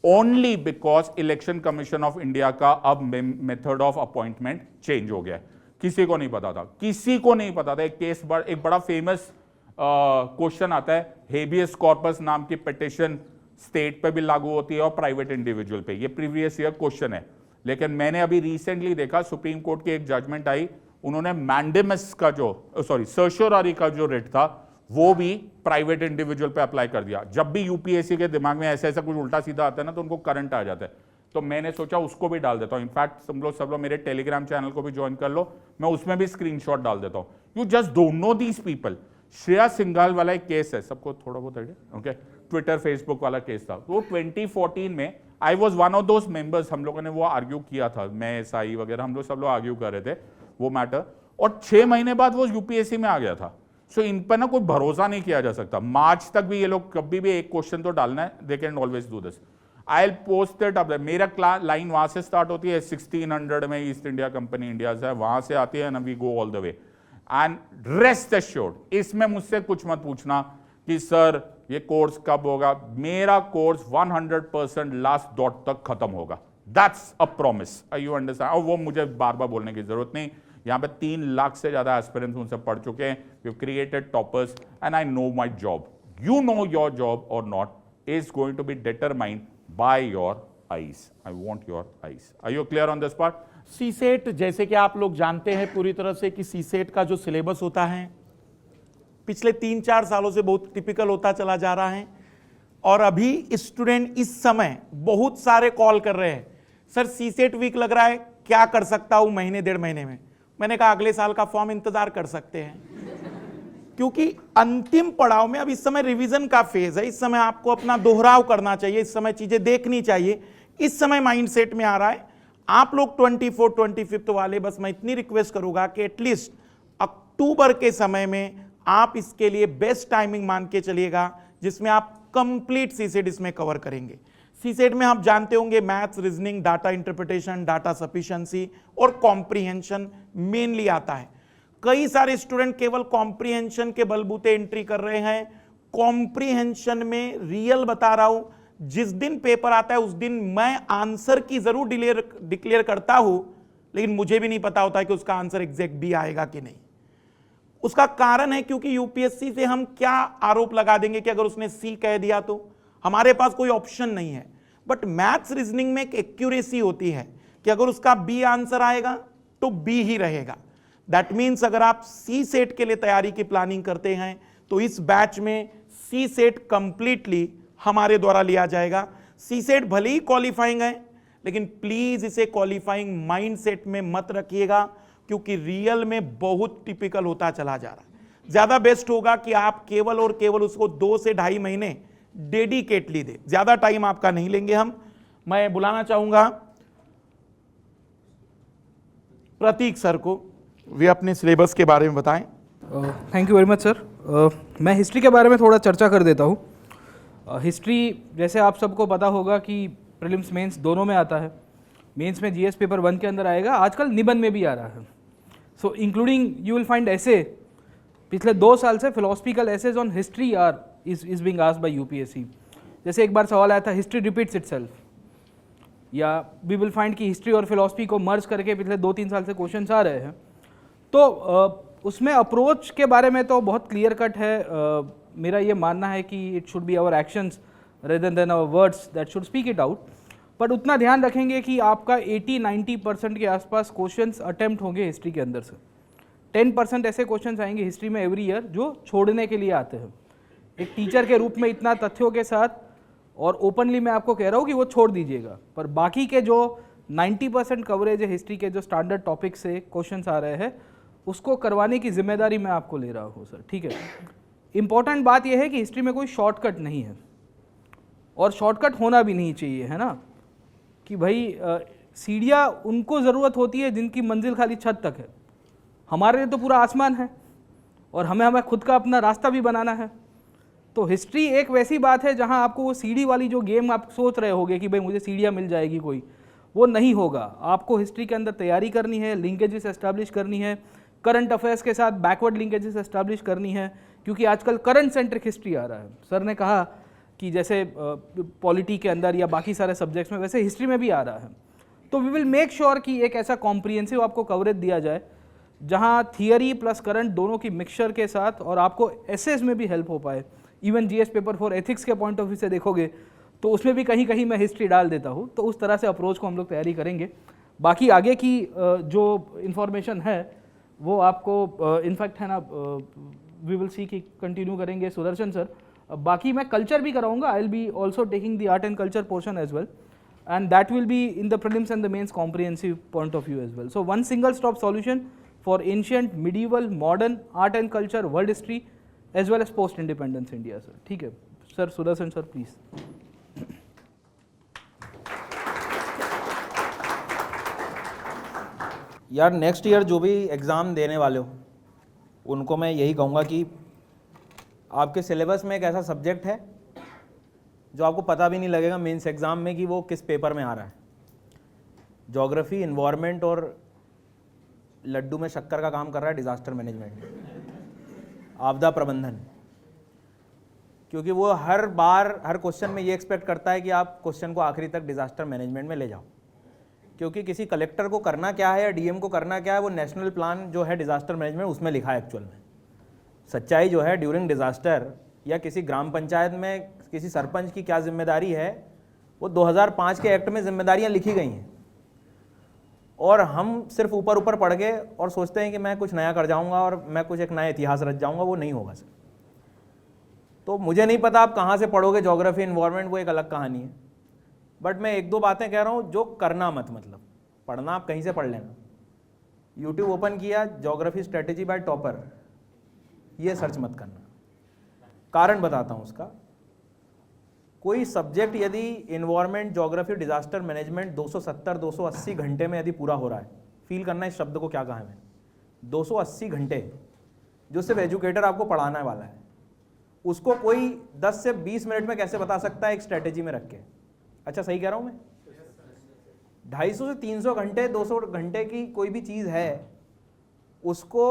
only because election commission of India का अब मेथड ऑफ अपॉइंटमेंट चेंज हो गया है। किसी को नहीं पता था, किसी को नहीं पता था। एक बड़ा फेमस क्वेश्चन आता है, हेबियस कॉर्पस नाम की पिटिशन स्टेट पे भी लागू होती है और प्राइवेट इंडिविजुअल पे, ये प्रीवियस ईयर क्वेश्चन है। लेकिन मैंने अभी रिसेंटली देखा, सुप्रीम कोर्ट की एक जजमेंट आई, उन्होंने मैंडेमस का सर्शोरारी का जो रेट था वो भी प्राइवेट इंडिविजुअल पे अप्लाई कर दिया। जब भी यूपीएससी के दिमाग में ऐसा कुछ उल्टा सीधा आता है ना तो उनको करंट आ जाता है, तो मैंने सोचा उसको भी डाल देता हूं। इनफैक्ट सब लोग मेरे टेलीग्राम चैनल को भी ज्वाइन कर लो, मैं उसमें भी स्क्रीनशॉट डाल देता हूं। You just don't know these people. Shreya Singhal वाला एक केस है, सबको थोड़ा बहुत आइडिया, ओके, ट्विटर फेसबुक वाला केस था। तो 2014 में I was one of those members, हम लोगों ने वो आर्ग्यू किया था, मैं SI वगैरह हम लोग सब लोग आर्ग्यू कर रहे थे वो मैटर, और 6 महीने बाद वो यूपीएससी में आ गया था। सो इन पर ना कोई भरोसा नहीं किया जा सकता। मार्च तक भी ये लोग कभी भी एक क्वेश्चन तो डालना है, they can always do this. I will post it up. मेरा लाइन वहां से स्टार्ट होती है 1600 में, ईस्ट इंडिया कंपनी इंडिया से, वहां से आती है ना, we go all the way. And rest assured, इसमें मुझसे कुछ मत पूछना कि सर ये कोर्स कब होगा। मेरा कोर्स 100% लास्ट डॉट तक खत्म होगा, that's a promise. You understand? और वो मुझे बार बार बोलने की जरूरत नहीं। यहाँ पे 3 लाख से ज्यादा एस्पिरेंट्स उनसे पढ़ चुके हैं। We created toppers and I know my job. You know your job और not is going to be determined by your eyes. I want your eyes. Are you clear on this part? CSAT, जैसे कि आप लोग जानते हैं पूरी तरह से कि सीसेट का जो सिलेबस होता है पिछले 3-4 सालों से बहुत टिपिकल होता चला जा रहा है। और अभी स्टूडेंट इस समय बहुत सारे कॉल कर रहे हैं, सर सीसेट वीक लग रहा है, क्या कर सकता हूं महीने 1.5 महीने में। मैंने कहा अगले साल का फॉर्म इंतजार कर सकते हैं, क्योंकि अंतिम पड़ाव में अब इस समय रिवीजन का फेज है, इस समय आपको अपना दोहराव करना चाहिए, इस समय चीजें देखनी चाहिए, इस समय माइंडसेट में आ रहा है। आप लोग 24, 25 वाले, बस मैं इतनी रिक्वेस्ट करूंगा कि एटलीस्ट अक्टूबर के समय में आप इसके लिए बेस्ट टाइमिंग मान के चलिएगा, जिसमें आप कंप्लीट सीसेट इसमें कवर करेंगे। सीसेट में आप जानते होंगे maths, reasoning, data interpretation, data sufficiency और कॉम्प्रिहेंशन मेनली आता है। कई सारे स्टूडेंट केवल कॉम्प्रिहेंशन के बलबूते एंट्री कर रहे हैं। कॉम्प्रिहेंशन में रियल बता रहा हूं, जिस दिन पेपर आता है उस दिन मैं आंसर की जरूर डिक्लेयर करता हूं, लेकिन मुझे भी नहीं पता होता है कि उसका आंसर एग्जैक्ट बी आएगा कि नहीं। उसका कारण है क्योंकि यूपीएससी से हम क्या आरोप लगा देंगे कि अगर उसने सी कह दिया तो हमारे पास कोई ऑप्शन नहीं है। बट मैथ्स रीजनिंग में एक एक्यूरेसी होती है कि अगर उसका बी आंसर आएगा तो बी ही रहेगा। दैट मीन्स अगर आप सी सेट के लिए तैयारी की प्लानिंग करते हैं तो इस बैच में सी सेट कंप्लीटली हमारे द्वारा लिया जाएगा। सी सेट भले ही क्वालिफाइंग है, लेकिन प्लीज इसे क्वालिफाइंग माइंडसेट में मत रखिएगा, क्योंकि रियल में बहुत टिपिकल होता चला जा रहा है। ज्यादा बेस्ट होगा कि आप केवल और केवल उसको 2 से 2.5 महीने डेडिकेटली दे, ज्यादा टाइम आपका नहीं लेंगे हम। मैं बुलाना चाहूंगा प्रतीक सर को, वे अपने सिलेबस के बारे में बताएं। Thank you very much sir. मैं हिस्ट्री के बारे में थोड़ा चर्चा कर देता हूँ। हिस्ट्री जैसे आप सबको पता होगा कि प्रीलिम्स मेंस दोनों में आता है। मेंस में जीएस पेपर 1 के अंदर आएगा, आजकल निबंध में भी आ रहा है। So including you will find ऐसे, पिछले 2 साल से philosophical essays on history are is being asked by UPSC. जैसे एक बार सवाल आया था हिस्ट्री रिपीट्स इटसेल्फ, या वी विल फाइंड कि हिस्ट्री और फिलोसफी को मर्ज करके पिछले 2-3 साल से क्वेश्चंस आ रहे हैं। तो उसमें अप्रोच के बारे में तो बहुत क्लियर कट है। मेरा ये मानना है कि it should be our actions rather than our words that should speak it out. But उतना ध्यान रखेंगे कि आपका 80-90% के आसपास क्वेश्चंस अटेम्प्ट होंगे हिस्ट्री के अंदर से। 10% ऐसे क्वेश्चंस आएंगे हिस्ट्री में एवरी ईयर जो छोड़ने के लिए आते हैं। एक टीचर के रूप में इतना तथ्यों के साथ और ओपनली मैं आपको कह रहा हूँ कि वो छोड़ दीजिएगा, पर बाकी के जो 90% कवरेज है हिस्ट्री के, जो स्टैंडर्ड टॉपिक से क्वेश्चंस आ रहे हैं, उसको करवाने की जिम्मेदारी मैं आपको ले रहा हूँ सर, ठीक है। इंपॉर्टेंट बात यह है कि हिस्ट्री में कोई शॉर्टकट नहीं है, और शॉर्टकट होना भी नहीं चाहिए, है ना। कि भाई सीढ़ियाँ उनको ज़रूरत होती है जिनकी मंजिल खाली छत तक है। हमारे लिए तो पूरा आसमान है, और हमें खुद का अपना रास्ता भी बनाना है। तो हिस्ट्री एक वैसी बात है जहाँ आपको वो सीढ़ी वाली जो गेम आप सोच रहे होगे कि भाई मुझे सीढ़ियाँ मिल जाएगी कोई, वो नहीं होगा। आपको हिस्ट्री के अंदर तैयारी करनी है, लिंकेजेस एस्टैब्लिश करनी है, करंट अफेयर्स के साथ बैकवर्ड लिंकेजेस एस्टैब्लिश करनी है, क्योंकि आजकल करंट सेंट्रिक हिस्ट्री आ रहा है। सर ने कहा कि जैसे पॉलिटी के अंदर या बाकी सारे सब्जेक्ट्स में, वैसे हिस्ट्री में भी आ रहा है। तो वी विल मेक श्योर कि एक ऐसा कॉम्प्रिहेंसिव आपको कवरेज दिया जाए जहाँ थियरी प्लस करंट दोनों की मिक्सचर के साथ, और आपको एसेज में भी हेल्प हो पाए। इवन जीएस पेपर 4 एथिक्स के पॉइंट ऑफ व्यू से देखोगे तो उसमें भी कहीं कहीं मैं हिस्ट्री डाल देता हूँ। तो उस तरह से अप्रोच को हम लोग तैयारी करेंगे। बाकी आगे की जो इन्फॉर्मेशन है वो आपको इनफैक्ट है ना, वी विल सी कि कंटिन्यू करेंगे सुदर्शन सर। बाकी मैं कल्चर भी कराऊंगा, I will be also taking the art and culture portion as well, and that will be in the prelims and the mains comprehensive point of view as well. So one single stop solution for ancient, medieval, modern, art and culture, world history as well as post independence India sir. ठीक है sir, Sudarshan sir please. यार next year जो भी exam देने वाले हो उनको मैं यही कहूँगा कि आपके सिलेबस में एक ऐसा सब्जेक्ट है जो आपको पता भी नहीं लगेगा मेंस एग्ज़ाम में कि वो किस पेपर में आ रहा है। ज्योग्राफी, इन्वायरमेंट और लड्डू में शक्कर का काम कर रहा है डिज़ास्टर मैनेजमेंट, आपदा प्रबंधन। क्योंकि वो हर बार हर क्वेश्चन में ये एक्सपेक्ट करता है कि आप क्वेश्चन को आखिरी तक डिज़ास्टर मैनेजमेंट में ले जाओ। क्योंकि किसी कलेक्टर को करना क्या है या डीएम को करना क्या है, वो नेशनल प्लान जो है डिज़ास्टर मैनेजमेंट उसमें लिखा है एक्चुअल में। सच्चाई जो है ड्यूरिंग डिज़ास्टर या किसी ग्राम पंचायत में किसी सरपंच की क्या जिम्मेदारी है, वो 2005 के एक्ट में जिम्मेदारियां लिखी गई हैं, और हम सिर्फ ऊपर ऊपर पढ़ के और सोचते हैं कि मैं कुछ नया कर जाऊंगा और मैं कुछ एक नया इतिहास रच जाऊंगा। वो नहीं होगा सर। तो मुझे नहीं पता आप कहाँ से पढ़ोगे ज्योग्राफी, इन्वायरमेंट, वो एक अलग कहानी है। बट मैं 1-2 बातें कह रहा हूँ जो करना मत, मतलब पढ़ना आप कहीं से पढ़ लेना, यूट्यूब ओपन किया, ज्योग्राफी स्ट्रेटेजी बाय टॉपर, ये सर्च मत करना। कारण बताता हूँ उसका। कोई सब्जेक्ट यदि इन्वायरमेंट, ज्योग्राफी, डिजास्टर मैनेजमेंट 270-280 घंटे में यदि पूरा हो रहा है, फील करना इस शब्द को क्या कहा है मैंने, 280 घंटे जो सिर्फ एजुकेटर आपको पढ़ाने वाला है, उसको कोई 10 से 20 मिनट में कैसे बता सकता है एक स्ट्रेटेजी में रख के? अच्छा सही कह रहा हूँ मैं? 250 से 300 घंटे, 200 घंटे की कोई भी चीज़ है, उसको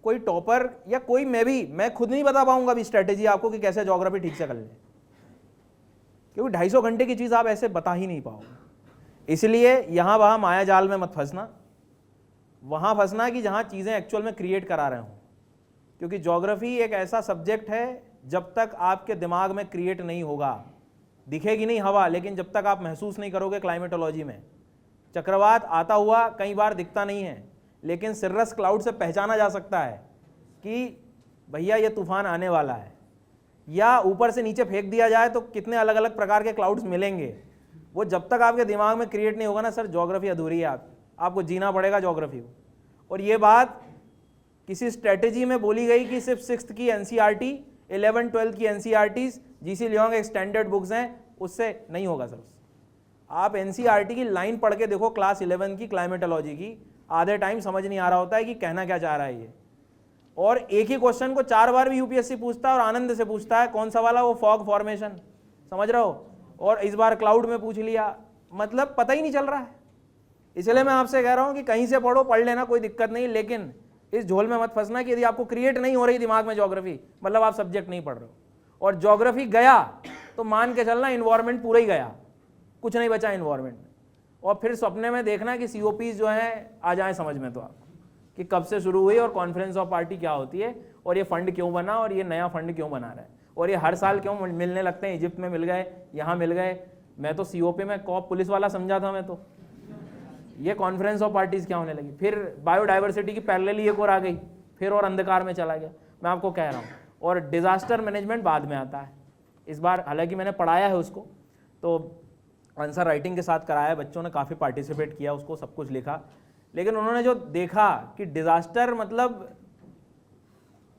कोई टॉपर या कोई, मैं खुद नहीं बता पाऊंगा अभी स्ट्रेटेजी आपको कि कैसे ज्योग्राफी ठीक से कर ले, क्योंकि 250 घंटे की चीज़ आप ऐसे बता ही नहीं पाओगे। इसलिए यहाँ वहाँ माया जाल में मत फंसना, वहाँ फंसना कि जहाँ चीज़ें एक्चुअल में क्रिएट करा रहे हों, क्योंकि ज्योग्राफी एक ऐसा सब्जेक्ट है जब तक आपके दिमाग में क्रिएट नहीं होगा, दिखेगी नहीं हवा, लेकिन जब तक आप महसूस नहीं करोगे क्लाइमेटोलॉजी में, चक्रवात आता हुआ कई बार दिखता नहीं है, लेकिन सिर्रस क्लाउड से पहचाना जा सकता है कि भैया ये तूफान आने वाला है, या ऊपर से नीचे फेंक दिया जाए तो कितने अलग अलग प्रकार के क्लाउड्स मिलेंगे। वो जब तक आपके दिमाग में क्रिएट नहीं होगा ना सर, ज्योग्राफी अधूरी है। आपको जीना पड़ेगा ज्योग्राफी को। और ये बात किसी स्ट्रेटेजी में बोली गई कि सिर्फ 6th की एनसीईआरटी, 11th 12th की एनसीईआरटीज, जीसी लियोंग एक स्टैंडर्ड बुक्स हैं, उससे नहीं होगा सर। आप एनसीईआरटी की लाइन पढ़ के देखो, क्लास 11 की क्लाइमेटोलॉजी की, आधे टाइम समझ नहीं आ रहा होता है कि कहना क्या चाह रहा है ये। और एक ही क्वेश्चन को 4 बार भी यूपीएससी पूछता है और आनंद से पूछता है। कौन सा वाला? वो फॉग फॉर्मेशन, समझ रहे हो? और इस बार क्लाउड में पूछ लिया, मतलब पता ही नहीं चल रहा है। इसलिए मैं आपसे कह रहा हूं कि कहीं से पढ़ो, पढ़ लेना, कोई दिक्कत नहीं, लेकिन इस झोल में मत फंसना कि यदि आपको क्रिएट नहीं हो रही दिमाग में ज्योग्राफी, मतलब आप सब्जेक्ट नहीं पढ़ रहे हो। और ज्योग्राफी गया तो मान के चलना इन्वायरमेंट पूरा ही गया, कुछ नहीं बचा इन्वायरमेंट में। और फिर सपने में देखना कि सीओपीज जो है आ जाए समझ में तो आप, कि कब से शुरू हुई और कॉन्फ्रेंस ऑफ पार्टी क्या होती है, और ये फंड क्यों बना, और ये नया फंड क्यों बना रहा है, और ये हर साल क्यों मिलने लगते हैं। इजिप्ट में मिल गए, यहाँ मिल गए। मैं तो सीओपी में कॉप पुलिस वाला समझा था मैं तो, ये कॉन्फ्रेंस ऑफ पार्टीज क्या होने लगी। फिर बायोडाइवर्सिटी की पैरेलल एक और आ गई, फिर और अंधकार में चला गया। मैं आपको कह रहा हूँ। और डिजास्टर मैनेजमेंट बाद में आता है इस बार, हालांकि मैंने पढ़ाया है उसको, तो आंसर राइटिंग के साथ कराया, बच्चों ने काफ़ी पार्टिसिपेट किया, उसको सब कुछ लिखा। लेकिन उन्होंने जो देखा कि डिजास्टर मतलब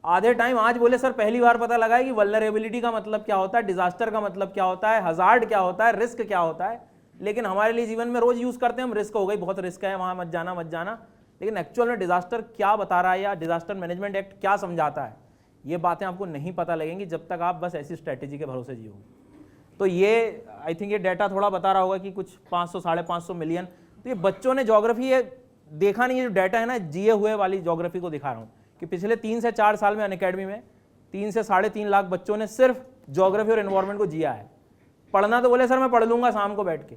आधे टाइम, आज बोले सर पहली बार पता लगा है कि वल्नरेबिलिटी का मतलब क्या होता है, डिजास्टर का मतलब क्या होता है, हजार्ड क्या होता है, रिस्क क्या होता है। लेकिन हमारे लिए जीवन में रोज यूज करते हैं हम, रिस्क हो गई, बहुत रिस्क है, वहां मत जाना मत जाना। लेकिन एक्चुअल में डिजास्टर क्या बता रहा है, या डिजास्टर मैनेजमेंट एक्ट क्या समझाता है, ये बातें आपको नहीं पता लगेंगी जब तक आप बस ऐसी स्ट्रेटेजी के भरोसे जियोगे। तो ये आई थिंक ये डाटा थोड़ा बता रहा होगा कि कुछ 500-550 मिलियन, तो ये बच्चों ने ज्योग्राफी ये देखा नहीं। ये जो डाटा है ना, जिए हुए वाली ज्योग्राफी को दिखा रहा हूँ कि पिछले 3 से 4 साल में अनअकैडमी में 3 से 3.5 लाख बच्चों ने सिर्फ ज्योग्राफी और एनवायरनमेंट को जिया है। पढ़ना तो बोले सर मैं पढ़ लूंगा शाम को बैठ के,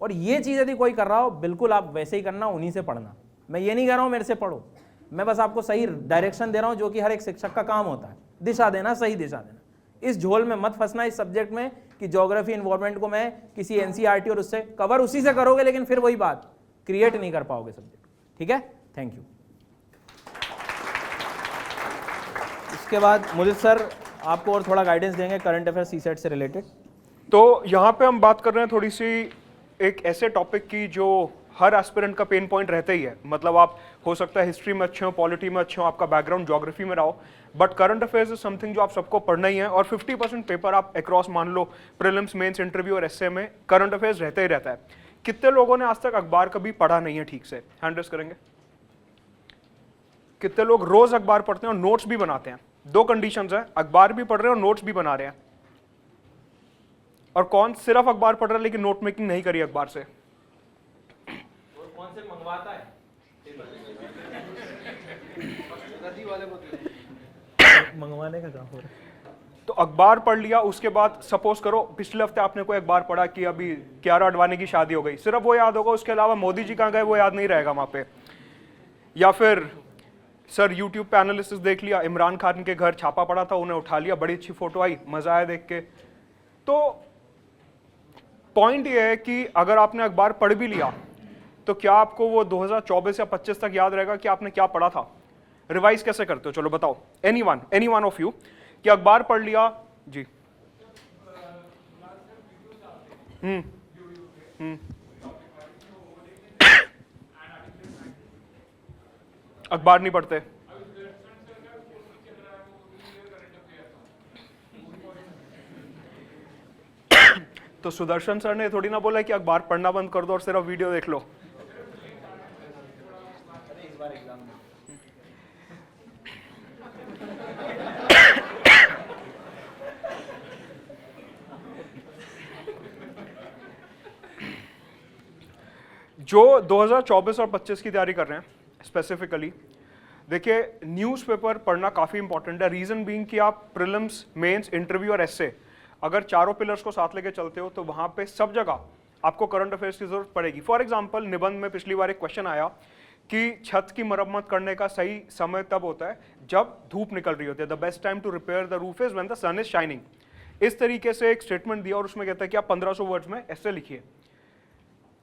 और ये चीज़ यदि कोई कर रहा हो, बिल्कुल आप वैसे ही करना, उन्हीं से पढ़ना। मैं ये नहीं कह रहा हूँ मेरे से पढ़ो, मैं बस आपको सही डायरेक्शन दे रहा हूँ, जो कि हर एक शिक्षक का काम होता है, दिशा देना, सही दिशा देना। इस झोल में मत फंसना इस सब्जेक्ट में कि ज्योग्राफी एनवायरनमेंट को मैं किसी एनसीईआरटी और उससे कवर उसी से करोगे, लेकिन फिर वही बात, क्रिएट नहीं कर पाओगे सब्जेक्ट। ठीक है, थैंक यू। इसके बाद मुदित सर आपको और थोड़ा गाइडेंस देंगे करंट अफेयर सीसेट से रिलेटेड। तो यहाँ पे हम बात कर रहे हैं थोड़ी सी एक ऐसे टॉपिक की जो हर एस्पिरेंट का पेन पॉइंट रहता ही है। मतलब आप हो सकता है हिस्ट्री में अच्छे हो, पॉलिटी में अच्छे हो, आपका बैकग्राउंड ज्योग्राफी में रहा हो, but current affairs is something जो आप सबको पढ़ना ही है। और 50% पेपर आप अक्रॉस मान लो प्रीलिम्स, मेंस, इंटरव्यू और एसए में करंट अफेयर्स रहता ही रहता है। कितने लोगों ने आज तक अखबार कभी पढ़ा नहीं है ठीक से? हैंड रेज करेंगे। कितने लोग रोज अखबार पढ़ते हैं और नोट्स भी बनाते हैं? 2 कंडीशंस है, अखबार भी पढ़ रहे हैं और नोट्स भी बना रहे हैं। और कौन सिर्फ अखबार पढ़ रहा है लेकिन नोट मेकिंग नहीं करी अखबार से? और कौन से मंगवाता है? मंगवाने का काम हो रहा है। तो अखबार पढ़ लिया, उसके बाद सपोज करो पिछले हफ्ते आपने कोई अखबार पढ़ा कि अभी कियारा आडवाणी की शादी हो गई, सिर्फ वो याद होगा, उसके अलावा मोदी जी कहाँ गए वो याद नहीं रहेगा वहां पे। या फिर सर यूट्यूब पे एनालिसिस देख लिया, इमरान खान के घर छापा पड़ा था, उन्हें उठा लिया, बड़ी अच्छी फोटो आई, मजा आया देख के। तो पॉइंट ये है कि अगर आपने अखबार पढ़ भी लिया तो क्या आपको वो 2024 या 25 तक याद रहेगा कि आपने क्या पढ़ा था? रिवाइज कैसे करते हो? चलो बताओ, एनी वन ऑफ यू कि अखबार पढ़ लिया जी। अखबार नहीं पढ़ते। तो सुदर्शन सर ने थोड़ी ना बोला कि अखबार पढ़ना बंद कर दो और सिर्फ वीडियो देख लो। जो 2024 और 25 की तैयारी कर रहे हैं स्पेसिफिकली, देखिए न्यूज़पेपर पढ़ना काफ़ी इंपॉर्टेंट है। रीज़न बीइंग कि आप प्रीलिम्स, मेंस, इंटरव्यू और एस्से अगर चारों पिलर्स को साथ लेके चलते हो तो वहाँ पे सब जगह आपको करंट अफेयर्स की जरूरत पड़ेगी। फॉर एग्जांपल निबंध में पिछली बार एक क्वेश्चन आया कि छत की मरम्मत करने का सही समय तब होता है जब धूप निकल रही होती है। The best time to repair the roof is when the sun is shining. इस तरीके से एक स्टेटमेंट दिया और उसमें कहता है कि आप 1500 वर्ड्स में एस्से लिखिए।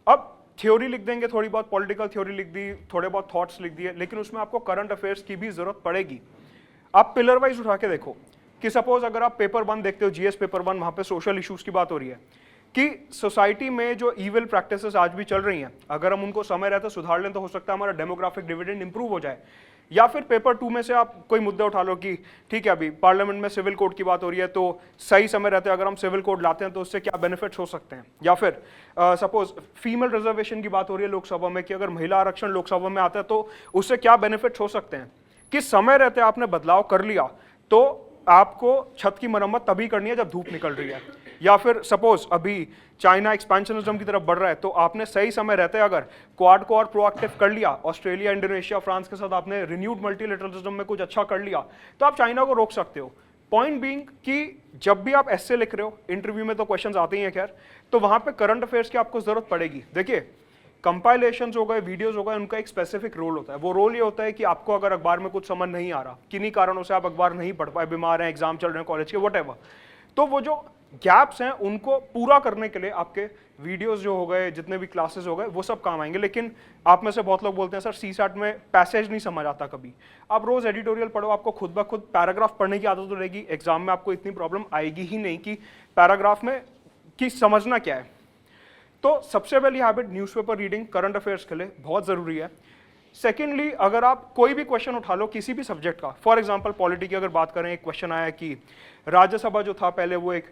अब थ्योरी लिख देंगे, थोड़ी बहुत पॉलिटिकल थ्योरी लिख दी, थोड़े बहुत थॉट्स लिख दिए, लेकिन उसमें आपको करंट अफेयर्स की भी जरूरत पड़ेगी। आप पिलर वाइज उठा के देखो कि सपोज अगर आप पेपर 1 देखते हो, जीएस पेपर 1, वहां पे सोशल इश्यूज की बात हो रही है कि सोसाइटी में जो ईविल प्रैक्टिसेस आज भी चल रही हैं, अगर हम उनको समय रहते सुधार लें तो हो सकता है हमारा डेमोग्राफिक डिविडेंड इंप्रूव हो जाए। या फिर पेपर 2 में से आप कोई मुद्दा उठा लो कि ठीक है अभी पार्लियामेंट में सिविल कोड की बात हो रही है, तो सही समय रहते अगर हम सिविल कोड लाते हैं तो उससे क्या बेनिफिट्स हो सकते हैं। या फिर सपोज फीमेल रिजर्वेशन की बात हो रही है लोकसभा में कि अगर महिला आरक्षण लोकसभा में आता है तो उससे क्या बेनिफिट्स हो सकते हैं। कि समय रहते आपने बदलाव कर लिया तो आपको छत की मरम्मत तभी करनी है जब धूप निकल रही है। या फिर सपोज अभी चाइना एक्सपेंशनिज्म की तरफ बढ़ रहा है तो आपने सही समय रहते अगर क्वाड को और प्रोएक्टिव कर लिया, ऑस्ट्रेलिया, इंडोनेशिया, फ्रांस के साथ आपने रिन्यूड मल्टीलेटरलिज्म में कुछ अच्छा कर लिया, तो आप चाइना को रोक सकते हो। पॉइंट बीइंग कि जब भी आप एस्से लिख रहे हो, इंटरव्यू में तो क्वेश्चंस आते ही हैं खैर, तो वहां पे करंट अफेयर्स की आपको जरूरत पड़ेगी। देखिए कंपाइलेशंस हो गए, वीडियोस हो गए, उनका एक स्पेसिफिक रोल होता है। वो रोल ये होता है कि आपको अगर अखबार में कुछ समझ नहीं आ रहा, किन्हीं कारणों से आप अखबार नहीं पढ़ पाए, बीमार हैं, एग्जाम चल रहे हैं कॉलेज के, व्हाटएवर, तो वो जो गैप्स हैं उनको पूरा करने के लिए आपके वीडियोस जो हो गए, जितने भी क्लासेस हो गए, वो सब काम आएंगे। लेकिन आप में से बहुत लोग बोलते हैं सर सीसैट में पैसेज नहीं समझ आता कभी। आप रोज एडिटोरियल पढ़ो, आपको खुद ब खुद पैराग्राफ पढ़ने की आदत तो रहेगी, एग्जाम में आपको इतनी प्रॉब्लम आएगी ही नहीं कि पैराग्राफ में कि समझना क्या है। तो सबसे पहली habit newspaper reading current affairs के लिए बहुत ज़रूरी है। सेकेंडली, अगर आप कोई भी क्वेश्चन उठा लो किसी भी सब्जेक्ट का, फॉर एग्जांपल पॉलिटी की अगर बात करें, एक क्वेश्चन आया कि राज्यसभा जो था पहले वो एक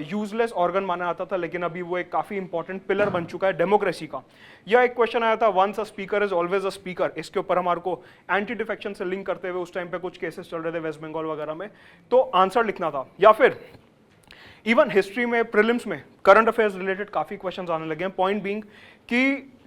यूजलेस ऑर्गन माना जाता था, लेकिन अभी वो एक काफ़ी इंपॉर्टेंट पिलर बन चुका है डेमोक्रेसी का। या एक क्वेश्चन आया था once a speaker is always a speaker, इसके ऊपर हमारे को एंटी डिफेक्शन से लिंक करते हुए उस टाइम पे कुछ केसेस चल रहे थे वेस्ट बंगाल वगैरह में, तो आंसर लिखना था। या फिर इवन हिस्ट्री में, प्रीलिम्स में करंट अफेयर्स रिलेटेड काफी क्वेश्चंस आने लगे हैं। पॉइंट बीइंग कि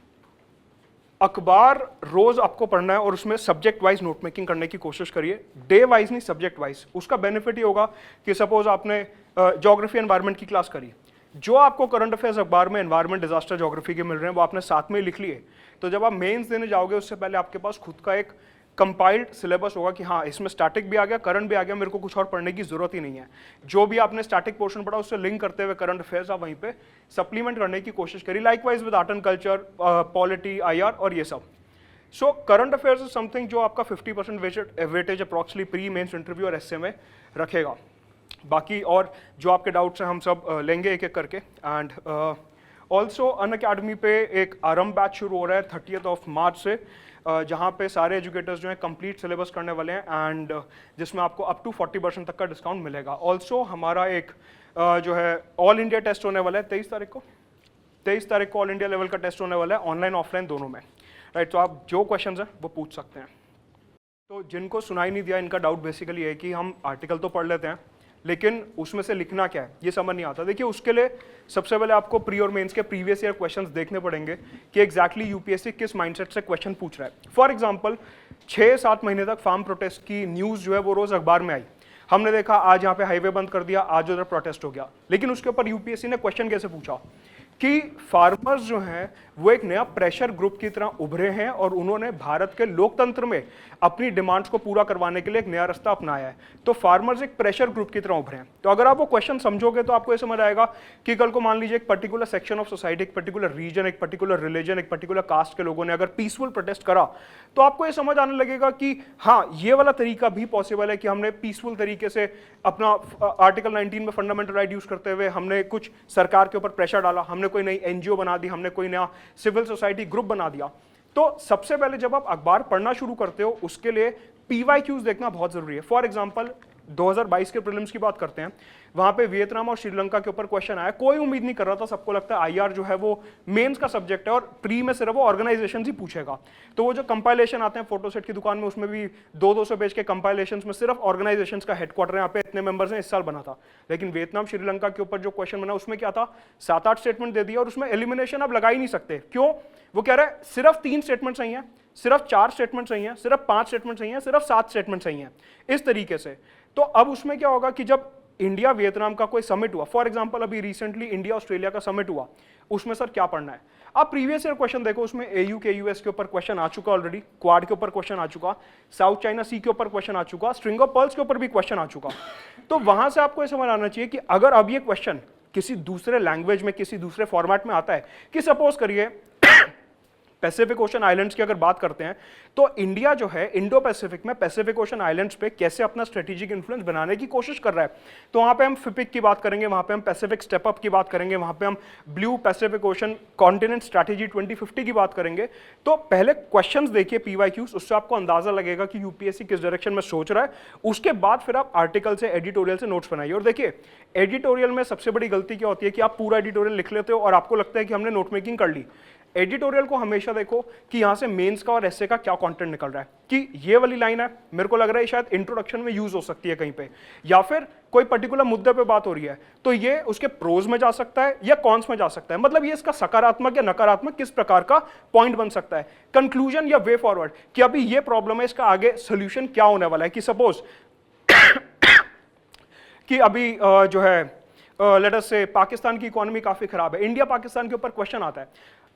अखबार रोज आपको पढ़ना है और उसमें सब्जेक्ट वाइज नोट मेकिंग करने की कोशिश करिए, डे वाइज नहीं, सब्जेक्ट वाइज। उसका बेनिफिट ये होगा कि सपोज आपने ज्योग्राफी एनवायरनमेंट की क्लास करी, जो आपको करंट अफेयर्स अखबार में एनवायरनमेंट, डिजास्टर, ज्योग्राफी के मिल रहे हैं वो आपने साथ में ही लिख लिए, तो जब आप मेंस देने जाओगे उससे पहले आपके पास खुद का एक कंपाइल्ड सिलेबस होगा कि हाँ इसमें स्टैटिक भी आ गया, करंट भी आ गया, मेरे को कुछ और पढ़ने की जरूरत ही नहीं है। जो भी आपने स्टैटिक पोर्शन पढ़ा उससे लिंक करते हुए करंट अफेयर्स आप वहीं पे सप्लीमेंट करने की कोशिश करिए। Likewise with art and culture, polity, IR और ये सब। So current affairs is something जो आपका 50% वेटेज अप्रॉक्सिमली प्री मेंस, इंटरव्यू और एस्से में रखेगा। बाकी और जो आपके डाउट्स हैं हम सब लेंगे एक एक करके। एंड ऑल्सो अनअकैडमी पे एक आरंभ बैच शुरू हो रहा है 30 मार्च से, जहाँ पे सारे एजुकेटर्स जो हैं कंप्लीट सिलेबस करने वाले हैं एंड जिसमें आपको अप टू 40% तक का डिस्काउंट मिलेगा। ऑल्सो हमारा एक जो है ऑल इंडिया टेस्ट होने वाला है 23 तारीख को ऑल इंडिया लेवल का टेस्ट होने वाला है, ऑनलाइन ऑफलाइन दोनों में, राइट। तो आप जो क्वेश्चंस हैं वो पूछ सकते हैं। तो जिनको सुनाई नहीं दिया, इनका डाउट बेसिकली है कि हम आर्टिकल तो पढ़ लेते हैं लेकिन उसमें से लिखना क्या है ये समझ नहीं आता। देखिए उसके लिए सबसे पहले आपको प्री और मेंस के प्रीवियस ईयर क्वेश्चंस देखने पड़ेंगे कि एग्जैक्टली यूपीएससी किस माइंडसेट से क्वेश्चन पूछ रहा है। फॉर एग्जांपल 6-7 महीने तक फार्म प्रोटेस्ट की न्यूज़ जो है वो रोज अखबार में आई, हमने देखा आज यहाँ पे हाईवे बंद कर दिया, आज उधर प्रोटेस्ट हो गया, लेकिन उसके ऊपर यूपीएससी ने क्वेश्चन कैसे पूछा कि फार्मर्स जो हैं वो एक नया प्रेशर ग्रुप की तरह उभरे हैं और उन्होंने भारत के लोकतंत्र में अपनी डिमांड्स को पूरा करवाने के लिए एक नया रास्ता अपनाया है। तो फार्मर्स एक प्रेशर ग्रुप की तरह उभरे हैं। तो अगर आप वो क्वेश्चन समझोगे तो आपको ये समझ आएगा कि कल को मान लीजिए एक पर्टिकुलर सेक्शन ऑफ सोसाइटी, एक पर्टिकुलर रीजन, एक पर्टिकुलर रिलीजन, एक पर्टिकुलर कास्ट के लोगों ने अगर पीसफुल प्रोटेस्ट करा तो आपको ये समझ आने लगेगा कि हाँ ये वाला तरीका भी पॉसिबल है कि हमने पीसफुल तरीके से अपना आर्टिकल 19 में फंडामेंटल राइट यूज करते हुए हमने कुछ सरकार के ऊपर प्रेशर डाला, हमने कोई नई एनजीओ बना दी, हमने कोई नया सिविल सोसाइटी ग्रुप बना दिया, तो सबसे पहले जब आप अखबार पढ़ना शुरू करते हो उसके लिए PYQs देखना बहुत जरूरी है। फॉर एग्जांपल 2022 के प्रीलिम्स की बात करते हैं, वहां पे वियतनाम और श्रीलंका के ऊपर क्वेश्चन आया, कोई उम्मीद नहीं कर रहा था, सबको लगता है आईआर जो है वो मेंस का सब्जेक्ट है और प्री में सिर्फ वो ऑर्गेनाइजेशन ही पूछेगा। तो वो जो कंपाइलेशन आते हैं फोटोसेट की दुकान में, उसमें भी 200 पेज के कंपाइलेशन में सिर्फ ऑर्गेनाइजेशन का हेडक्वार्टर यहाँ पे इतने मेंबर्स हैं, इस साल बना था। लेकिन वियतनाम श्रीलंका के ऊपर जो क्वेश्चन बना उसमें क्या था, 7-8 स्टेटमेंट दे दिया और उसमें एलिमिनेशन आप लगा ही नहीं सकते। क्यों? वो कह रहा है सिर्फ 3 स्टेटमेंट सही है, सिर्फ 4 स्टेटमेंट सही है, सिर्फ 5 स्टेटमेंट सही है, सिर्फ 7 स्टेटमेंट सही है, इस तरीके से। तो अब उसमें क्या होगा कि जब इंडिया वियतनाम का कोई समिट हुआ, फॉर एग्जांपल अभी रिसेंटली इंडिया ऑस्ट्रेलिया का समिट हुआ, उसमें सर क्या पढ़ना है, आप प्रीवियस ईयर क्वेश्चन देखो, उसमें AU के US के ऊपर क्वेश्चन आ चुका ऑलरेडी, क्वाड के ऊपर क्वेश्चन आ चुका, साउथ चाइना सी के ऊपर क्वेश्चन आ चुका, स्ट्रिंग ऑफ पर्ल्स के ऊपर भी क्वेश्चन आ चुका। तो वहां से आपको ये समझ आना चाहिए कि अगर अब ये क्वेश्चन किसी दूसरे लैंग्वेज में, किसी दूसरे फॉर्मेट में आता है, कि सपोज करिए पैसिफिक ओशन आइलैंड्स की अगर बात करते हैं, तो इंडिया जो है इंडो पैसिफिक में पैसिफिक ओशन आइलैंड्स पे कैसे अपना स्ट्रेटेजिक इन्फ्लुएंस बनाने की कोशिश कर रहा है। तो वहां पे हम फिपिक की बात करेंगे, वहां पे हम पैसिफिक स्टेप अप की बात करेंगे, वहां पे हम blue Pacific ocean continent strategy 2050 की बात करेंगे। तो पहले क्वेश्चंस देखिए PYQs, उससे आपको अंदाजा लगेगा कि यूपीएससी किस डायरेक्शन में सोच रहा है। उसके बाद फिर आप आर्टिकल से, एडिटोरियल से नोट्स बनाइए। और देखिए एडिटोरियल में सबसे बड़ी गलती क्या होती है कि आप पूरा एडिटोरियल लिख लेते हो और आपको लगता है कि हमने नोट मेकिंग कर ली। एडिटोरियल को हमेशा देखो कि यहां से मेंस का और एसे का क्या कंटेंट निकल रहा है, कि ये वाली लाइन है, मेरे को लग रहा है शायद इंट्रोडक्शन में यूज हो सकती है कहीं पे, या फिर कोई पर्टिकुलर मुद्दे पे बात हो रही है, तो ये उसके प्रोज में जा सकता है या कॉन्स में जा सकता है। मतलब ये इसका सकारात्मक या नकारात्मक किस प्रकार का पॉइंट बन सकता है, कंक्लूजन या वे फॉरवर्ड, कि अभी ये प्रॉब्लम है, इसका आगे सोल्यूशन क्या होने वाला है। कि सपोज कि अभी जो है लेट अस से पाकिस्तान की इकोनॉमी काफी खराब है, इंडिया पाकिस्तान के ऊपर क्वेश्चन आता है,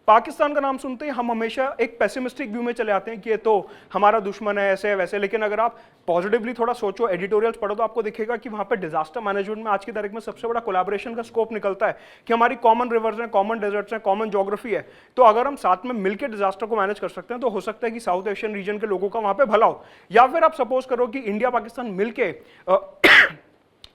पाकिस्तान का नाम सुनते ही हम हमेशा एक पेसिमिस्टिक व्यू में चले आते हैं कि ये तो हमारा दुश्मन है, ऐसे है वैसे। लेकिन अगर आप पॉजिटिवली थोड़ा सोचो, एडिटोरियल्स पढ़ो, तो आपको दिखेगा कि वहां पे डिजास्टर मैनेजमेंट में आज की तारीख में सबसे बड़ा कोलैबोरेशन का स्कोप निकलता है कि हमारी कॉमन रिवर्स हैं, कॉमन डेजर्ट्स हैं, कॉमन ज्योग्राफी है। तो अगर हम साथ में मिलकर डिजास्टर को मैनेज कर सकते हैं तो हो सकता है कि साउथ एशियन रीजन के लोगों का वहां पे भला हो। या फिर आप सपोज करो कि इंडिया पाकिस्तान मिलके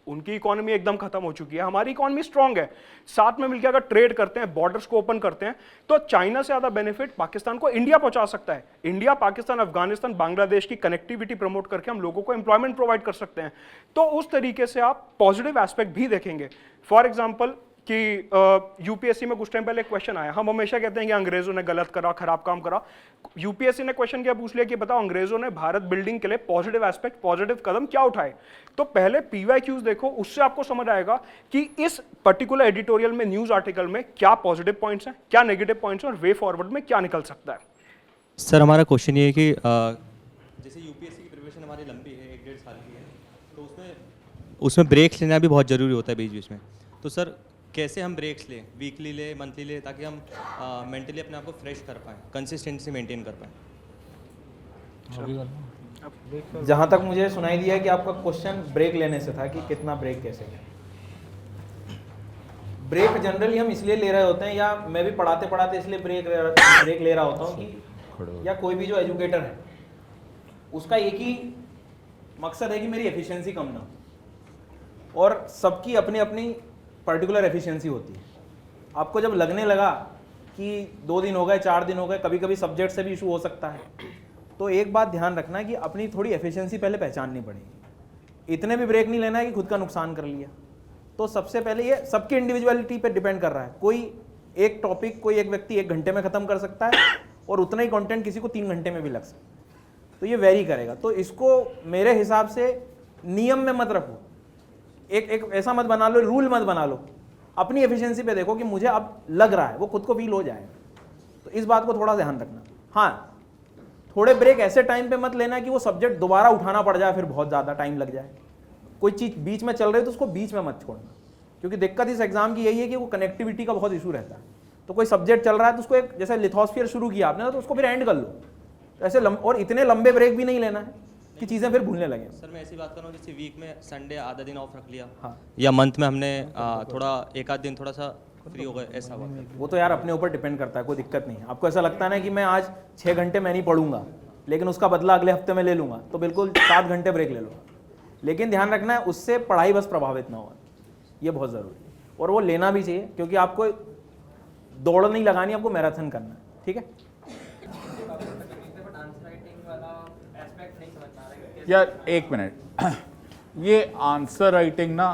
उनकी इकोनॉमी एकदम खत्म हो चुकी है, हमारी इकोनॉमी स्ट्रांग है, साथ में मिलकर अगर ट्रेड करते हैं, बॉर्डर्स को ओपन करते हैं, तो चाइना से ज्यादा बेनिफिट पाकिस्तान को इंडिया पहुंचा सकता है। इंडिया, पाकिस्तान, अफगानिस्तान, बांग्लादेश की कनेक्टिविटी प्रमोट करके हम लोगों को एम्प्लॉयमेंट प्रोवाइड कर सकते हैं। तो उस तरीके से आप पॉजिटिव एस्पेक्ट भी देखेंगे। फॉर एग्जाम्पल कि यूपीएससी में कुछ टाइम पहले क्वेश्चन आया, हम हमेशा कहते हैं कि अंग्रेजों ने गलत करा, खराब काम करा। यूपीएससी ने क्वेश्चन क्या पूछ लिया कि बताओ अंग्रेजों ने भारत बिल्डिंग के लिए पॉजिटिव एस्पेक्ट, पॉजिटिव कदम क्या उठाए। तो पहले PYQs देखो, उससे आपको समझ आएगा कि इस पर्टिकुलर एडिटोरियल में, न्यूज आर्टिकल में क्या पॉजिटिव पॉइंट्स हैं, क्या नेगेटिव पॉइंट्स हैं और वे फॉरवर्ड में क्या निकल सकता है। सर हमारा क्वेश्चन ये है कि जैसे यूपीएससी की प्रिपरेशन हमारी लंबी है, 1-1.5 साल की है, तो उसमें ब्रेक्स लेना भी बहुत ज़रूरी होता है बीच बीच में। तो सर कैसे हम ब्रेक्स लें, वीकली ले, मंथली ले, ताकि हम मेंटली अपने आप को फ्रेश कर पाएँ, कंसिस्टेंसी मेंटेन कर पाएँ। जहाँ तक मुझे सुनाई दिया कि आपका क्वेश्चन ब्रेक लेने से था कि कितना ब्रेक कैसे लें। ब्रेक जनरली हम इसलिए ले रहे होते हैं, या मैं भी पढ़ाते पढ़ाते इसलिए ब्रेक ले रहा होता हूँ कि, या कोई भी जो एजुकेटर है उसका एक ही मकसद है कि मेरी एफिशिएंसी कम ना हो, और सबकी अपनी अपनी पर्टिकुलर एफिशिएंसी होती है। आपको जब लगने लगा कि 2 दिन हो गए, 4 दिन हो गए, कभी कभी सब्जेक्ट से भी इशू हो सकता है, तो एक बात ध्यान रखना है कि अपनी थोड़ी एफिशिएंसी पहले पहचाननी पड़ेगी। इतने भी ब्रेक नहीं लेना है कि खुद का नुकसान कर लिया। तो सबसे पहले ये सबकी इंडिविजुअलिटी पे डिपेंड कर रहा है। कोई एक टॉपिक, कोई एक व्यक्ति 1 घंटे में ख़त्म कर सकता है और उतना ही कंटेंट किसी को 3 घंटे में भी लग सकता है। तो ये वेरी करेगा। तो इसको मेरे हिसाब से नियम में मत रखो, एक ऐसा मत बना लो, रूल मत बना लो। अपनी एफिशिएंसी पे देखो कि मुझे अब लग रहा है, वो खुद को फील हो जाएगा। तो इस बात को थोड़ा ध्यान रखना। हाँ, थोड़े ब्रेक ऐसे टाइम पे मत लेना कि वो सब्जेक्ट दोबारा उठाना पड़ जाए, फिर बहुत ज़्यादा टाइम लग जाए। कोई चीज़ बीच में चल रही है तो उसको बीच में मत छोड़ना, क्योंकि दिक्कत इस एग्जाम की यही है कि वो कनेक्टिविटी का बहुत इशू रहता है। तो कोई सब्जेक्ट चल रहा है तो उसको एक, जैसे लिथोस्फीयर शुरू किया आपने, तो उसको फिर एंड कर लो। तो ऐसे और इतने लंबे ब्रेक भी नहीं लेना है कि चीज़ें फिर भूलने लगे। सर मैं ऐसी बात कर रहा हूँ, जैसे वीक में संडे आधा दिन ऑफ रख लिया, हाँ, या मंथ में हमने थोड़ा 1 आध दिन थोड़ा सा फ्री हो गए, ऐसा हुआ। वो तो यार अपने ऊपर डिपेंड करता है, कोई दिक्कत नहीं है। आपको ऐसा लगता है ना कि मैं आज 6 घंटे मैं नहीं पढ़ूंगा, लेकिन उसका बदला अगले हफ्ते में ले लूँगा, तो बिल्कुल 7 घंटे ब्रेक ले लो। लेकिन ध्यान रखना है उससे पढ़ाई बस प्रभावित ना हो, ये बहुत ज़रूरी है। और वो लेना भी चाहिए, क्योंकि आपको दौड़ नहीं लगानी, आपको मैराथन करना है। ठीक है। यार एक मिनट, ये आंसर राइटिंग ना,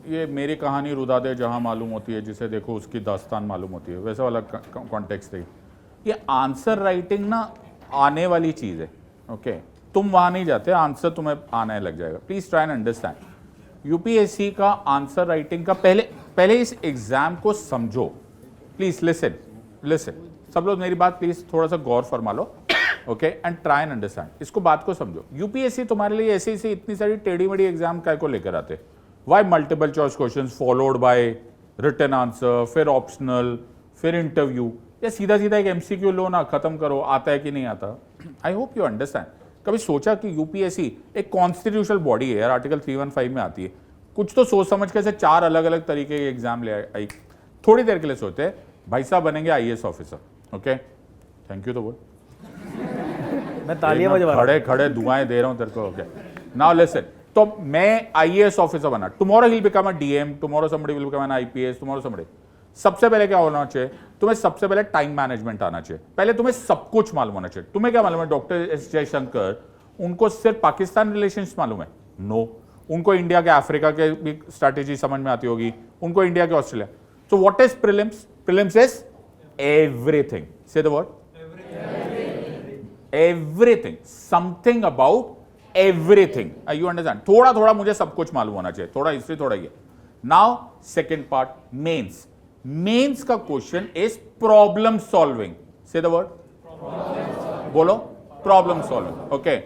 ये मेरी कहानी रुदा दे जहां मालूम होती है, जिसे देखो उसकी दास्तान मालूम होती है, वैसा वाला कॉन्टेक्स्ट है। ये आंसर राइटिंग ना आने वाली चीज़ है, ओके? तुम वहां नहीं जाते, आंसर तुम्हें आने लग जाएगा। Please try and understand. UPSC का आंसर राइटिंग का पहले इस एग्जाम को समझो। प्लीज लिसन लिसन, सब लोग मेरी बात प्लीज थोड़ा सा गौर फरमा लो, okay? And try and understand, इसको बात को समझो। यूपीएससी तुम्हारे लिए ऐसे ही इतनी सारी टेढ़ी मेढ़ी एग्जाम काय को लेकर आते? Why multiple choice question followed by written answer, फिर ऑप्शनल, फिर इंटरव्यू? या सीधा सीधा एक एमसीक्यू लो ना, खत्म करो, आता है कि नहीं आता। आई होप यू अंडरस्टैंड। कभी सोचा कि यूपीएससी एक कॉन्स्टिट्यूशनल बॉडी है यार, आर्टिकल 315 में आती है, कुछ तो सोच समझ के से 4 अलग अलग तरीके के एग्जाम ले आई। थोड़ी देर के लिए सोचते हैं भाई साहब बनेंगे IAS officer, okay? Thank you तो बोल, मैं तालियां बजा रहा हूं। खड़े खड़े दुआएं दे रहा हूं तेरे को, ओके? नाउ लिसन, तो मैं आईएएस ऑफिसर बना, tomorrow he will become a DM, tomorrow somebody will become an IPS, tomorrow somebody. सबसे पहले क्या होना चाहिए तुम्हें? सबसे पहले टाइम मैनेजमेंट आना चाहिए। पहले तुम्हें सब कुछ मालूम होना चाहिए। तुम्हें क्या मालूम है? डॉक्टर एस जयशंकर, उनको सिर्फ पाकिस्तान रिलेशंस मालूम है? नो। उनको इंडिया के अफ्रीका के भी स्ट्रैटेजी समझ में आती होगी, उनको इंडिया के Australia. So what is prelims? Prelims is everything. Say the word everything, something about everything. You understand? थोड़ा थोड़ा मुझे सब कुछ मालूम होना चाहिए, थोड़ा हिस्ट्री, थोड़ा ये। Now second part, mains. Mains का question is problem solving. Say the word, बोलो, problem solving, okay?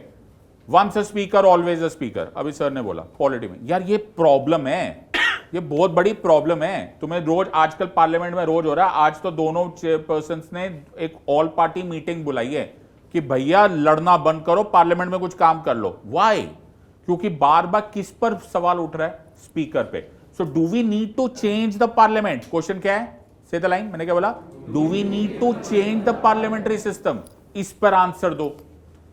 Once a speaker always a speaker, अभी सर ने बोला पॉलिटी में। यार ये प्रॉब्लम है, ये बहुत बड़ी प्रॉब्लम है। तुम्हें रोज आजकल पार्लियामेंट में रोज हो रहा है। आज तो दोनों चेयरपर्सन्स ने एक ऑल पार्टी मीटिंग बुलाई है कि भैया लड़ना बंद करो, पार्लियामेंट में कुछ काम कर लो। व्हाई? क्योंकि बार बार किस पर सवाल उठ रहा है? स्पीकर पे। So do we need to change the parliament? Question क्या है? से द लाइन, मैंने क्या बोला? Do we need to change the parliamentary system? इस पर आंसर दो।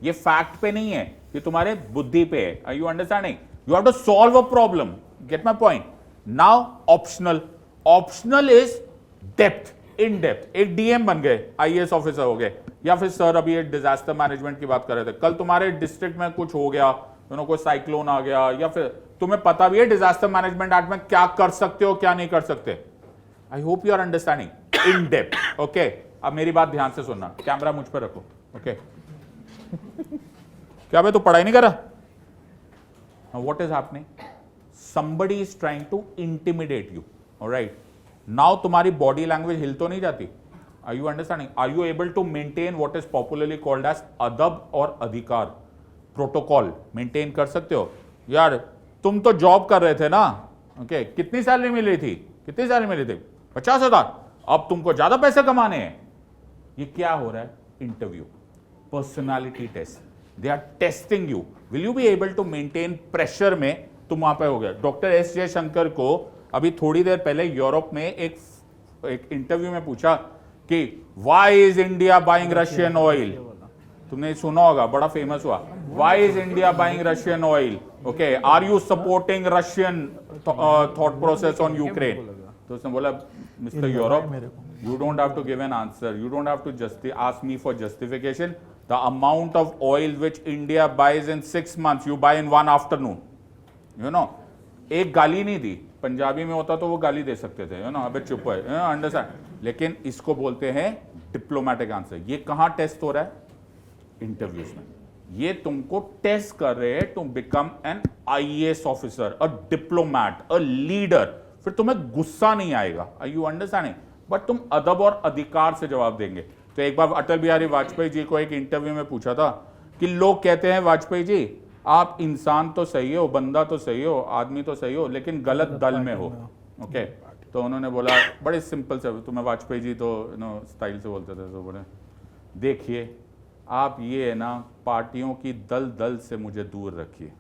ये फैक्ट पे नहीं है, ये तुम्हारे बुद्धि पे है। Are you understanding? You have to solve a problem. Get my point? Now optional. Optional is depth, in depth. एक डीएम बन गए, आईएएस ऑफिसर हो गए, या फिर सर अभी एक डिजास्टर मैनेजमेंट की बात कर रहे थे, कल तुम्हारे डिस्ट्रिक्ट में कुछ हो गया, कोई साइक्लोन आ गया, या फिर तुम्हें पता भी है डिजास्टर मैनेजमेंट एक्ट में क्या कर सकते हो, क्या नहीं कर सकते। I hope you are understanding in depth, okay? अब मेरी बात ध्यान से सुनना, कैमरा मुझ पर रखो, ओके? क्या भाई तू पढ़ाई नहीं कर रहा? What is happening? somebody is trying to intimidate you, all right? now तुम्हारी बॉडी लैंग्वेज हिल तो नहीं जाती? are you understanding? are you able to maintain what is popularly called as अदब और अधिकार प्रोटोकॉल? मेंटेन कर सकते हो? यार तुम तो जॉब कर रहे थे ना, ओके? कितनी सैलरी मिली थी? कितनी सैलरी मिली थी? 50,000। अब तुमको ज्यादा पैसे कमाने हैं। ये क्या हो रहा है? Interview, personality test. They are testing you. Will you be able to maintain pressure में? तुम वहां पे हो गया। डॉक्टर एस जयशंकर को अभी थोड़ी देर पहले यूरोप में एक इंटरव्यू में पूछा कि why is India buying Russian oil? तुमने सुना होगा, बड़ा फेमस हुआ। Why is India buying Russian oil? Okay, are you supporting Russian thought process on Ukraine? तो उसने बोला, mister Europe, you don't have to give an answer, you don't have to ask me for justification. The amount of oil which India buys in 6 months you buy in 1 afternoon। You know, एक गाली नहीं दी। पंजाबी में होता तो वो गाली दे सकते थे, यू नो, अबे चुप है, अंडरस्टैंड? लेकिन इसको बोलते हैं डिप्लोमेटिक आंसर। ये कहां टेस्ट हो रहा है? इंटरव्यूज में। ये तुमको टेस्ट कर रहे हैं to become an IAS officer, a diplomat, a leader. फिर तुम्हें गुस्सा नहीं आएगा, आर यू अंडरस्टैंडिंग? बट तुम अदब और अधिकार से जवाब देंगे। तो एक बार अटल बिहारी वाजपेयी जी को एक इंटरव्यू में पूछा था कि लोग कहते हैं वाजपेयी जी आप इंसान तो सही हो, बंदा तो सही हो, आदमी तो सही हो, लेकिन गलत दल में हो, ओके? तो उन्होंने बोला बड़े सिंपल से, तुम्हें वाजपेयी जी तो स्टाइल से बोलते थे, तो बोले देखिए आप ये है ना पार्टियों की दल से मुझे दूर रखिए।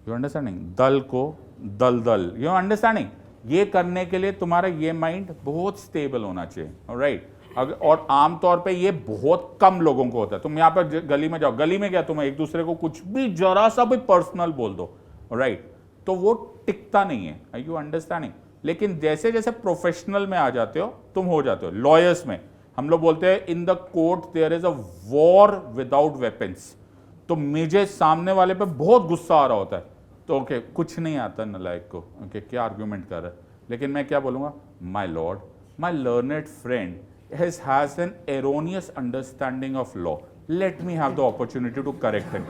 You understanding? दल को दल, यू अंडरस्टैंडिंग? ये करने के लिए तुम्हारा ये माइंड बहुत स्टेबल होना चाहिए, ऑलराइट? और आमतौर पे ये बहुत कम लोगों को होता है। तुम यहाँ पर गली में जाओ, गली में क्या तुम एक दूसरे को कुछ भी जरा सा भी पर्सनल बोल दो, राइट? तो वो टिकता नहीं है, आर यू अंडरस्टैंडिंग? लेकिन जैसे जैसे प्रोफेशनल में आ जाते हो तुम हो जाते हो। लॉयर्स में हम लोग बोलते हैं in the court there is a war without weapons. तो मुझे सामने वाले पे बहुत गुस्सा आ रहा होता है, तो ओके कुछ नहीं आता नलायक को, ओके क्या आर्ग्यूमेंट कर रहा है, लेकिन मैं क्या बोलूंगा, my Lord my learned friend has an erroneous understanding of law, let me have the opportunity to correct him।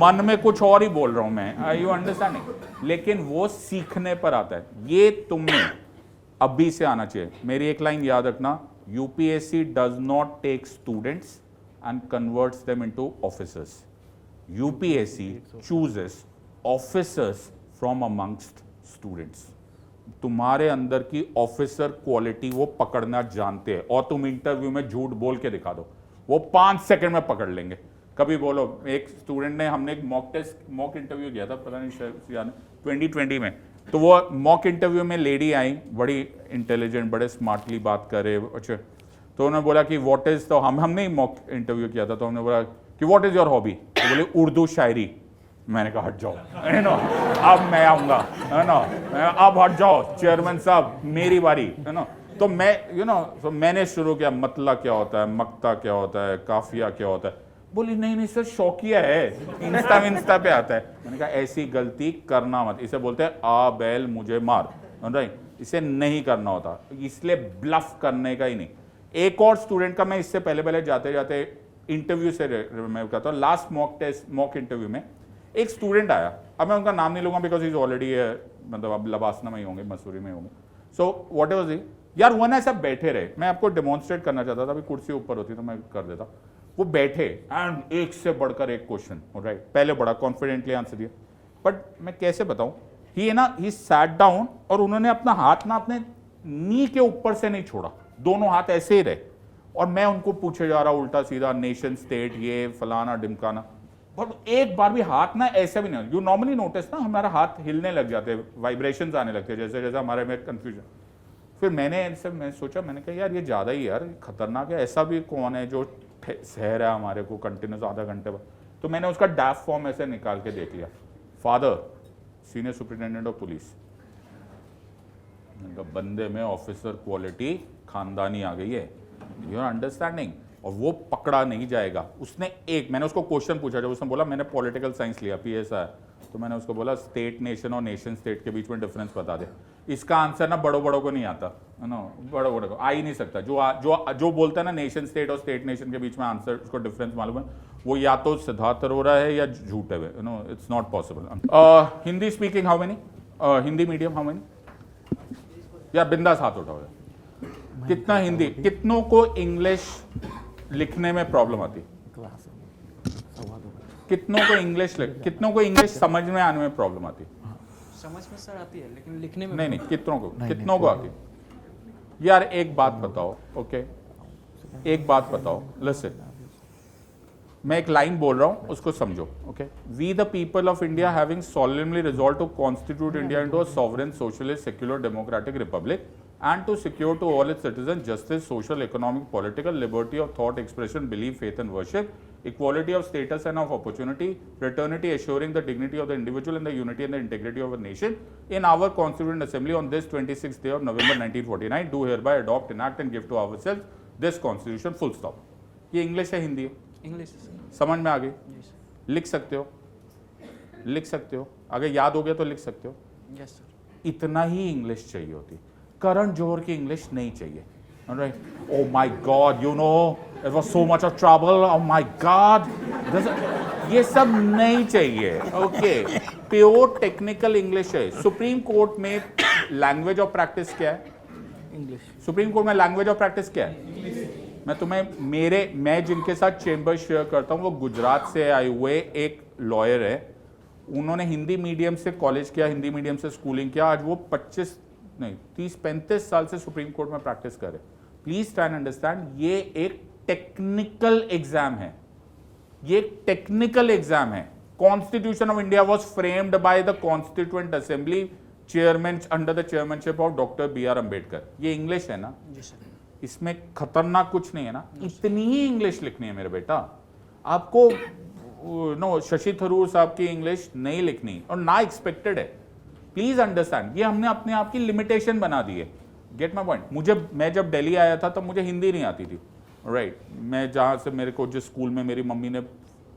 मन में कुछ और ही बोल रहा हूं मैं, are you understanding? लेकिन वो सीखने पर आता है, ये तुम्हें अभी से आना चाहिए। मेरी एक लाइन याद रखना, UPSC does not take students and converts them into officers, UPSC chooses officers from amongst students. तुम्हारे अंदर की ऑफिसर क्वालिटी वो पकड़ना जानते हैं, और तुम इंटरव्यू में झूठ बोल के दिखा दो, वो 5 सेकंड में पकड़ लेंगे। कभी बोलो, एक स्टूडेंट ने, हमने एक मॉक इंटरव्यू किया था, पता नहीं शायद 2020 में, तो वो मॉक इंटरव्यू में लेडी आई, बड़ी इंटेलिजेंट, बड़े स्मार्टली बात कर रहे, अच्छा, तो उन्होंने बोला कि व्हाट इज, तो हमने ही मॉक इंटरव्यू किया था, तो हमने बोला कि व्हाट इज योर हॉबी, तो बोले उर्दू शायरी। मैंने कहा हट जाओ, है ना, अब मैं आऊंगा, है ना, अब हट जाओ चेयरमैन साहब, मेरी बारी, है ना। तो मैं तो मैंने शुरू किया, मतला क्या होता है, मक्ता क्या होता है, काफिया क्या होता है। बोली नहीं सर शौकिया है, इंस्टा पे आता है। मैंने कहा ऐसी गलती करना मत, इसे बोलते हैं आ बैल मुझे मार, राइट, इसे नहीं करना होता, इसलिए ब्लफ करने का ही नहीं। एक और स्टूडेंट का मैं इससे पहले जाते जाते इंटरव्यू से मैं कहता हूँ, लास्ट मॉक इंटरव्यू में एक स्टूडेंट आया, अब मैं उनका नाम नहीं लूंगा बिकॉज इज ऑलरेडी, मतलब अब लबासना में ही होंगे, मसूरी में होंगे। सो व्हाट वाज ही, यार वो ना सब बैठे रहे, मैं आपको डेमोन्स्ट्रेट करना चाहता था, अभी कुर्सी ऊपर होती तो मैं कर देता। वो बैठे एंड एक से बढ़कर एक क्वेश्चन, राइट, पहले बड़ा कॉन्फिडेंटली आंसर दिया, बट मैं कैसे बताऊं, ही सैट डाउन और उन्होंने अपना हाथ ना अपने नी के ऊपर से नहीं छोड़ा, दोनों हाथ ऐसे ही रहे, और मैं उनको पूछे जा रहा उल्टा सीधा, नेशन स्टेट, ये फलाना डिमकाना, बट एक बार भी हाथ ना ऐसे भी नहीं। यू नॉर्मली नोटिस ना, हमारा हाथ हिलने लग जाते हैं, वाइब्रेशंस आने लगते हैं, जैसे जैसे हमारे में कंफ्यूजन। फिर मैं सोचा, मैंने कहा यार ये ज़्यादा ही यार खतरनाक है, ऐसा भी कौन है जो सह रहा है हमारे को कंटिन्यूस आधा घंटे बाद। तो मैंने उसका डैफ फॉर्म ऐसे निकाल के देख लिया, father senior superintendent of police. बंदे में ऑफिसर क्वालिटी खानदानी आ गई है, यू आर अंडरस्टैंडिंग, और वो पकड़ा नहीं जाएगा। उसने मैंने उसको क्वेश्चन पूछा, जब उसने बोला मैंने पॉलिटिकल साइंस लिया, पीएस है, तो मैंने उसको बोला स्टेट नेशन और नेशन स्टेट के बीच में डिफरेंस बता दे। इसका आंसर ना बड़ों को नहीं आता, है ना, बड़ों को आ ही नहीं सकता। जो बोलता है ना नेशन स्टेट और स्टेट नेशन के बीच में आंसर, उसको डिफरेंस मालूम है, वो या तो सिद्धार्थ अरोरा है या झूठ है, you know, it's not possible. Hindi speaking how many, Hindi medium how many, या बिंदास हाथ उठाओ, कितना हिंदी, कितनों को इंग्लिश लिखने में प्रॉब्लम आती, कितनों को इंग्लिश समझ में आने में प्रॉब्लम आती, समझ में सर आती है लेकिन लिखने में नहीं, कितनों को आती। यार एक बात बताओ, ओके, एक बात बताओ, लिसन, मैं एक लाइन बोल रहा हूं, उसको समझो, okay. We the people of India having solemnly resolved to constitute India into a sovereign, socialist, secular, democratic republic, and to secure to all its citizens justice, social, economic, political, liberty of thought, expression, belief, faith and worship, equality of status and of opportunity, fraternity, assuring the dignity of the individual and the unity and the integrity of a nation, in our Constituent Assembly on this 26th day of November 1949, do hereby adopt, enact and give to ourselves this Constitution, full stop। ये English है, हिंदी है? English समझ में आ गई? लिख सकते हो, अगर याद हो गया तो लिख सकते हो। Yes sir. इतना ही इंग्लिश चाहिए होती, करण जौहर की इंग्लिश नहीं चाहिए, right? Oh my God, you know it was so much of trouble, oh my God, ये सब नहीं चाहिए, ओके। प्योर टेक्निकल इंग्लिश है। सुप्रीम कोर्ट में लैंग्वेज ऑफ प्रैक्टिस क्या है? इंग्लिश। सुप्रीम कोर्ट में लैंग्वेज ऑफ प्रैक्टिस क्या है? मैं जिनके साथ चेंबर शेयर करता हूं वो गुजरात से आए हुए एक लॉयर है, उन्होंने हिंदी मीडियम से कॉलेज किया, हिंदी मीडियम से स्कूलिंग किया, आज वो 30-35 साल से सुप्रीम कोर्ट में प्रैक्टिस कर रहे। प्लीज ट्राई एंड अंडरस्टैंड, ये एक टेक्निकल एग्जाम है, constitution of India was framed by the constituent assembly chairman under the chairmanship of doctor BR Ambedkar. ये इंग्लिश है ना? जी सर। इसमें खतरनाक कुछ नहीं है ना? इतनी ही इंग्लिश लिखनी है मेरे बेटा, आपको शशि थरूर साहब की इंग्लिश नहीं लिखनी और ना एक्सपेक्टेड है। प्लीज अंडरस्टैंड, ये हमने अपने आप की लिमिटेशन बना दी है। Get my point. मैं जब दिल्ली आया था तब मुझे हिंदी नहीं आती थी, राइट मैं जहाँ से मेरे को जिस स्कूल में मेरी मम्मी ने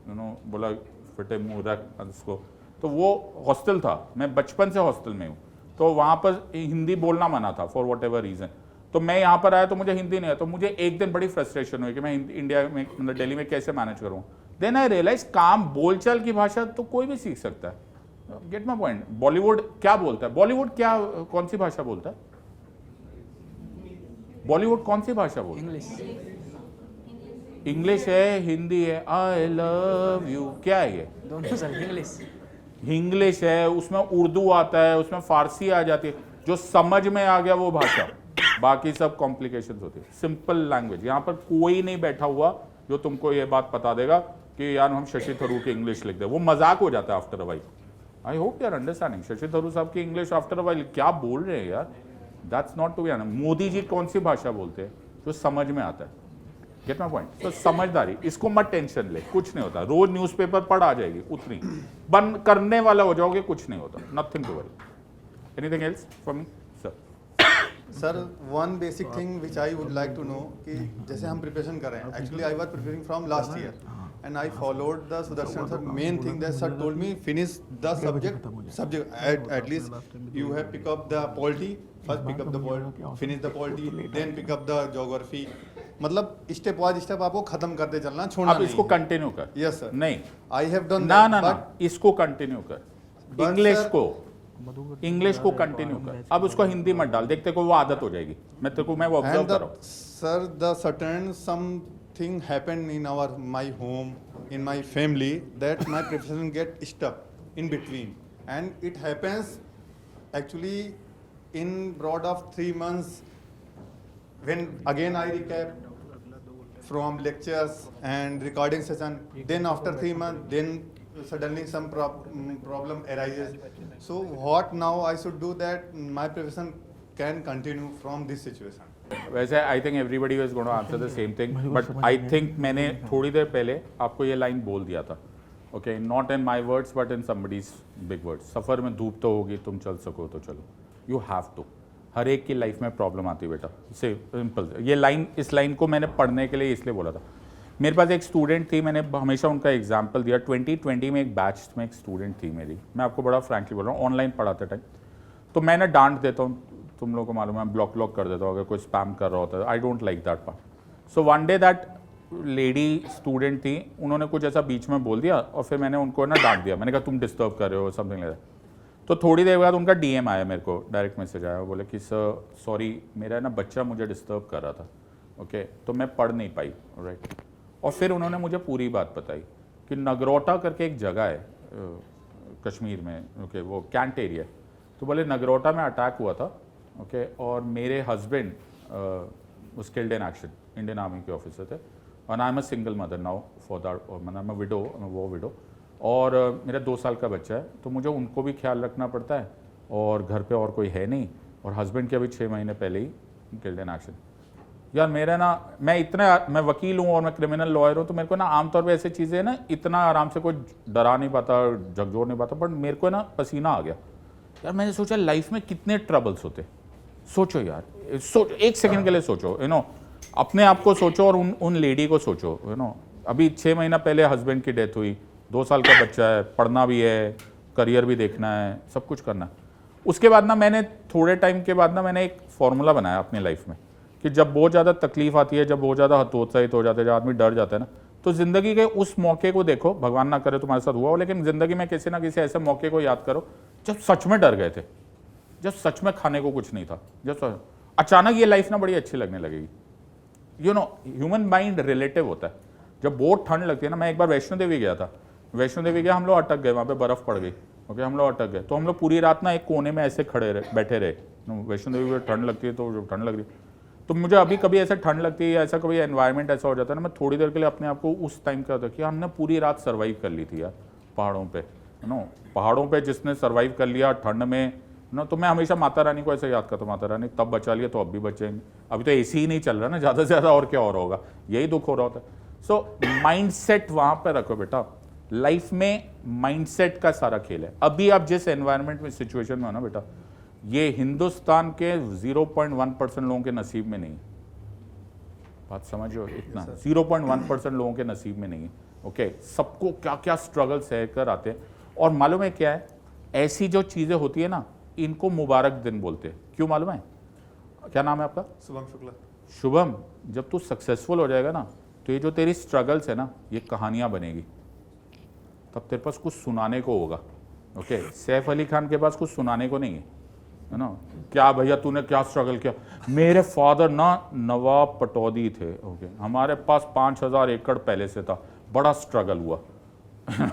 बोला फटे मुँह रख उसको, तो वो हॉस्टल था, मैं बचपन से हॉस्टल में हूँ, तो वहाँ पर हिंदी बोलना मना था फॉर वॉट एवर रीज़न। तो मैं यहाँ पर आया तो मुझे हिंदी नहीं आया, तो मुझे एक दिन बड़ी फ्रस्ट्रेशन हुई कि मैं इंडिया में मतलब दिल्ली में कैसे मैनेज करूँ। देन आई रियलाइज काम बोलचाल की भाषा तो कोई भी सीख सकता है। Get my point. बॉलीवुड क्या बोलता है, बॉलीवुड क्या कौन सी भाषा बोलता है, बॉलीवुड कौन सी भाषा बोलता है? इंग्लिश है, हिंदी है, आई लव यू क्या है ये? दोनों सर इंग्लिश। इंग्लिश है, उसमें उर्दू आता है, उसमें फारसी आ जाती है, जो समझ में आ गया वो भाषा, बाकी सब कॉम्प्लिकेशंस होती है। Simple language. यहाँ पर कोई नहीं बैठा हुआ जो तुमको ये बात बता देगा कि यार हम शशि थरूर की इंग्लिश लिख दे, वो मजाक हो जाता है after a while. I hope you are understanding. Shashi Tharoor साहब की इंग्लिश आफ्टर अ वाइल क्या बोल रहे हैं यार, that's not to be honest. Modi ji कौन सी भाषा बोलते हैं जो समझ में आता है? Get my point. तो समझदारी, इसको मत टेंशन ले, कुछ नहीं होता। रोज न्यूज़पेपर पढ़ आ जाएगी, उतनी बंद करने वाला हो जाओगे, कुछ नहीं होता, nothing to worry. Anything else for me sir? Sir one basic thing which I would like to know कि जैसे हम प्रिपरेशन कर रहे हैं, actually I was preparing from last year and I followed the Sudarshan sir main thing that sir told me finish the subject at least you have pick up the polity, first pick up the polity, finish the polity, then pick up the geography, मतलब step wise step आपको खत्म करते चलना, छोड़ना अब नहीं। इसको continue कर। यस सर, नहीं आई हैव डन ना ना ना, इसको कंटिन्यू कर। But इंग्लिश को कंटिन्यू कर। अब उसको हिंदी मत डाल, देखते को वो आदत हो जाएगी। मैं तेरे को मैं वो ऑब्जर्व and कर रहा हूँ। sir the certain something happened in my home, in my family, that my preparation get stuck in between, and it happens actually in broad of 3 months when again I recap from lectures and recording session, then after 3 months then suddenly some problem arises. So what now I should do that my preparation can continue from this situation? वैसे I think everybody is going to answer the same thing, but I think मैंने थोड़ी देर पहले आपको ये line बोल दिया था, okay, not in my words but in somebody's big words. सफ़र में धूप तो होगी, तुम चल सको तो चलो, यू हैव टू। हर एक की लाइफ में प्रॉब्लम आती है बेटा, सिंपल। ये लाइन, इस लाइन को मैंने पढ़ने के लिए इसलिए बोला था। मेरे पास एक स्टूडेंट थी, मैंने हमेशा उनका एग्जाम्पल दिया। 2020 में एक बैच में एक स्टूडेंट थी मेरी, मैं आपको बड़ा फ्रैंकली बोल रहा हूँ, ऑनलाइन पढ़ाते टाइम तो मैं ना डांट देता हूँ, तुम लोगों को मालूम है, ब्लॉक कर देता हूँ अगर कोई स्पैम कर रहा होता है। I don't like that part. So one day that lady student थी, उन्होंने कुछ ऐसा बीच में बोल दिया और फिर मैंने उनको ना डांट दिया। मैंने कहा तुम डिस्टर्ब कर रहे हो, समथिंग लाइक दैट। तो थोड़ी देर बाद उनका डीएम आया मेरे को, डायरेक्ट मैसेज आया, बोले कि सर सॉरी, मेरा ना बच्चा मुझे डिस्टर्ब कर रहा था, ओके, तो मैं पढ़ नहीं पाई, राइट। और फिर उन्होंने मुझे पूरी बात बताई कि नगरोटा करके एक जगह है कश्मीर में, ओके, वो कैंट एरिया। तो बोले नगरोटा में अटैक हुआ था, ओके, और मेरे husband skilled in action, Indian army के ऑफिसर थे, और I am a single mother now for that, और मैं विडो, वो विडो, और मेरा 2 साल का बच्चा है, तो मुझे उनको भी ख्याल रखना पड़ता है, और घर पे और कोई है नहीं, और हस्बैंड के अभी 6 महीने पहले ही किल्ड इन एक्शन। यार मेरा ना, मैं वकील हूँ और मैं क्रिमिनल लॉयर हूँ, तो मेरे को ना आमतौर पे ऐसी चीज़ें ना इतना आराम से कोई डरा नहीं पाता, झकझोर नहीं पाता, बट मेरे को ना पसीना आ गया। यार मैंने सोचा लाइफ में कितने ट्रबल्स होते। सोचो यार, एक सेकंड के लिए सोचो, यू नो, अपने आप को सोचो और उन लेडी को सोचो, यू नो, अभी 6 महीना पहले हस्बैंड की डेथ हुई, 2 साल का बच्चा है, पढ़ना भी है, करियर भी देखना है, सब कुछ करना है। उसके बाद ना मैंने थोड़े टाइम के बाद ना मैंने एक फॉर्मूला बनाया अपनी लाइफ में कि जब बहुत ज़्यादा तकलीफ आती है, जब बहुत ज़्यादा हतोत्साहित हो जाते हैं, जब आदमी डर जाता है ना, तो ज़िंदगी के उस मौके को देखो, भगवान ना करे तुम्हारे साथ हुआ हो, लेकिन ज़िंदगी में किसी ना किसी ऐसे मौके को याद करो जब सच में डर गए थे, जब सच में खाने को कुछ नहीं था, जब अचानक ये लाइफ ना बड़ी अच्छी लगने लगेगी। You know, human mind relative होता है। जब बहुत ठंड लगती है ना, मैं एक बार वैष्णो देवी गया था, वैष्णो देवी गया, हम लोग अटक गए, वहाँ पे बर्फ़ पड़ गई, ओके, हम लोग अटक गए, तो हम लोग पूरी रात ना एक कोने में ऐसे बैठे रहे। वैष्णो देवी में ठंड लगती है, तो ठंड लग रही, तो मुझे अभी कभी ऐसे ठंड लगती है, ऐसा कभी एनवायरनमेंट ऐसा हो जाता है ना, मैं थोड़ी देर के लिए अपने आप को उस टाइम क्या होता है कि हमने पूरी रात सर्वाइव कर ली थी यार पहाड़ों पे, यू नो, पहाड़ों पे जिसने सर्वाइव कर लिया ठंड में ना, तो मैं हमेशा माता रानी को ऐसे याद करता हूँ, माता रानी तब बचा लिया तो अब भी बचेंगे। अभी तो एसी ही नहीं चल रहा ना, ज़्यादा से ज़्यादा और क्या और होगा, यही दुख हो रहा होता है। सो माइंडसेट वहाँ पर रखो बेटा, लाइफ में माइंडसेट का सारा खेल है। अभी आप जिस एनवायरनमेंट में, सिचुएशन में हो ना बेटा, ये हिंदुस्तान के 0.1% लोगों के नसीब में नहीं, बात समझो, इतना 0.1% लोगों के नसीब में नहीं है। ओके, सबको क्या क्या स्ट्रगल सह कर आते हैं। और मालूम है क्या है, ऐसी जो चीजें होती है ना, इनको मुबारक दिन बोलते हैं। क्यों मालूम है? क्या नाम है आपका? शुभम शुक्ला। शुभम, जब तू सक्सेसफुल हो जाएगा ना, तो ये जो तेरी स्ट्रगल्स है ना, ये कहानियां बनेगी, तब तेरे पास कुछ सुनाने को होगा। ओके, सैफ अली खान के पास कुछ सुनाने को नहीं है ना, क्या भैया तूने क्या स्ट्रगल किया। मेरे फादर ना नवाब पटौदी थे। ओके, हमारे पास 5000 एकड़ पहले से था, बड़ा स्ट्रगल हुआ।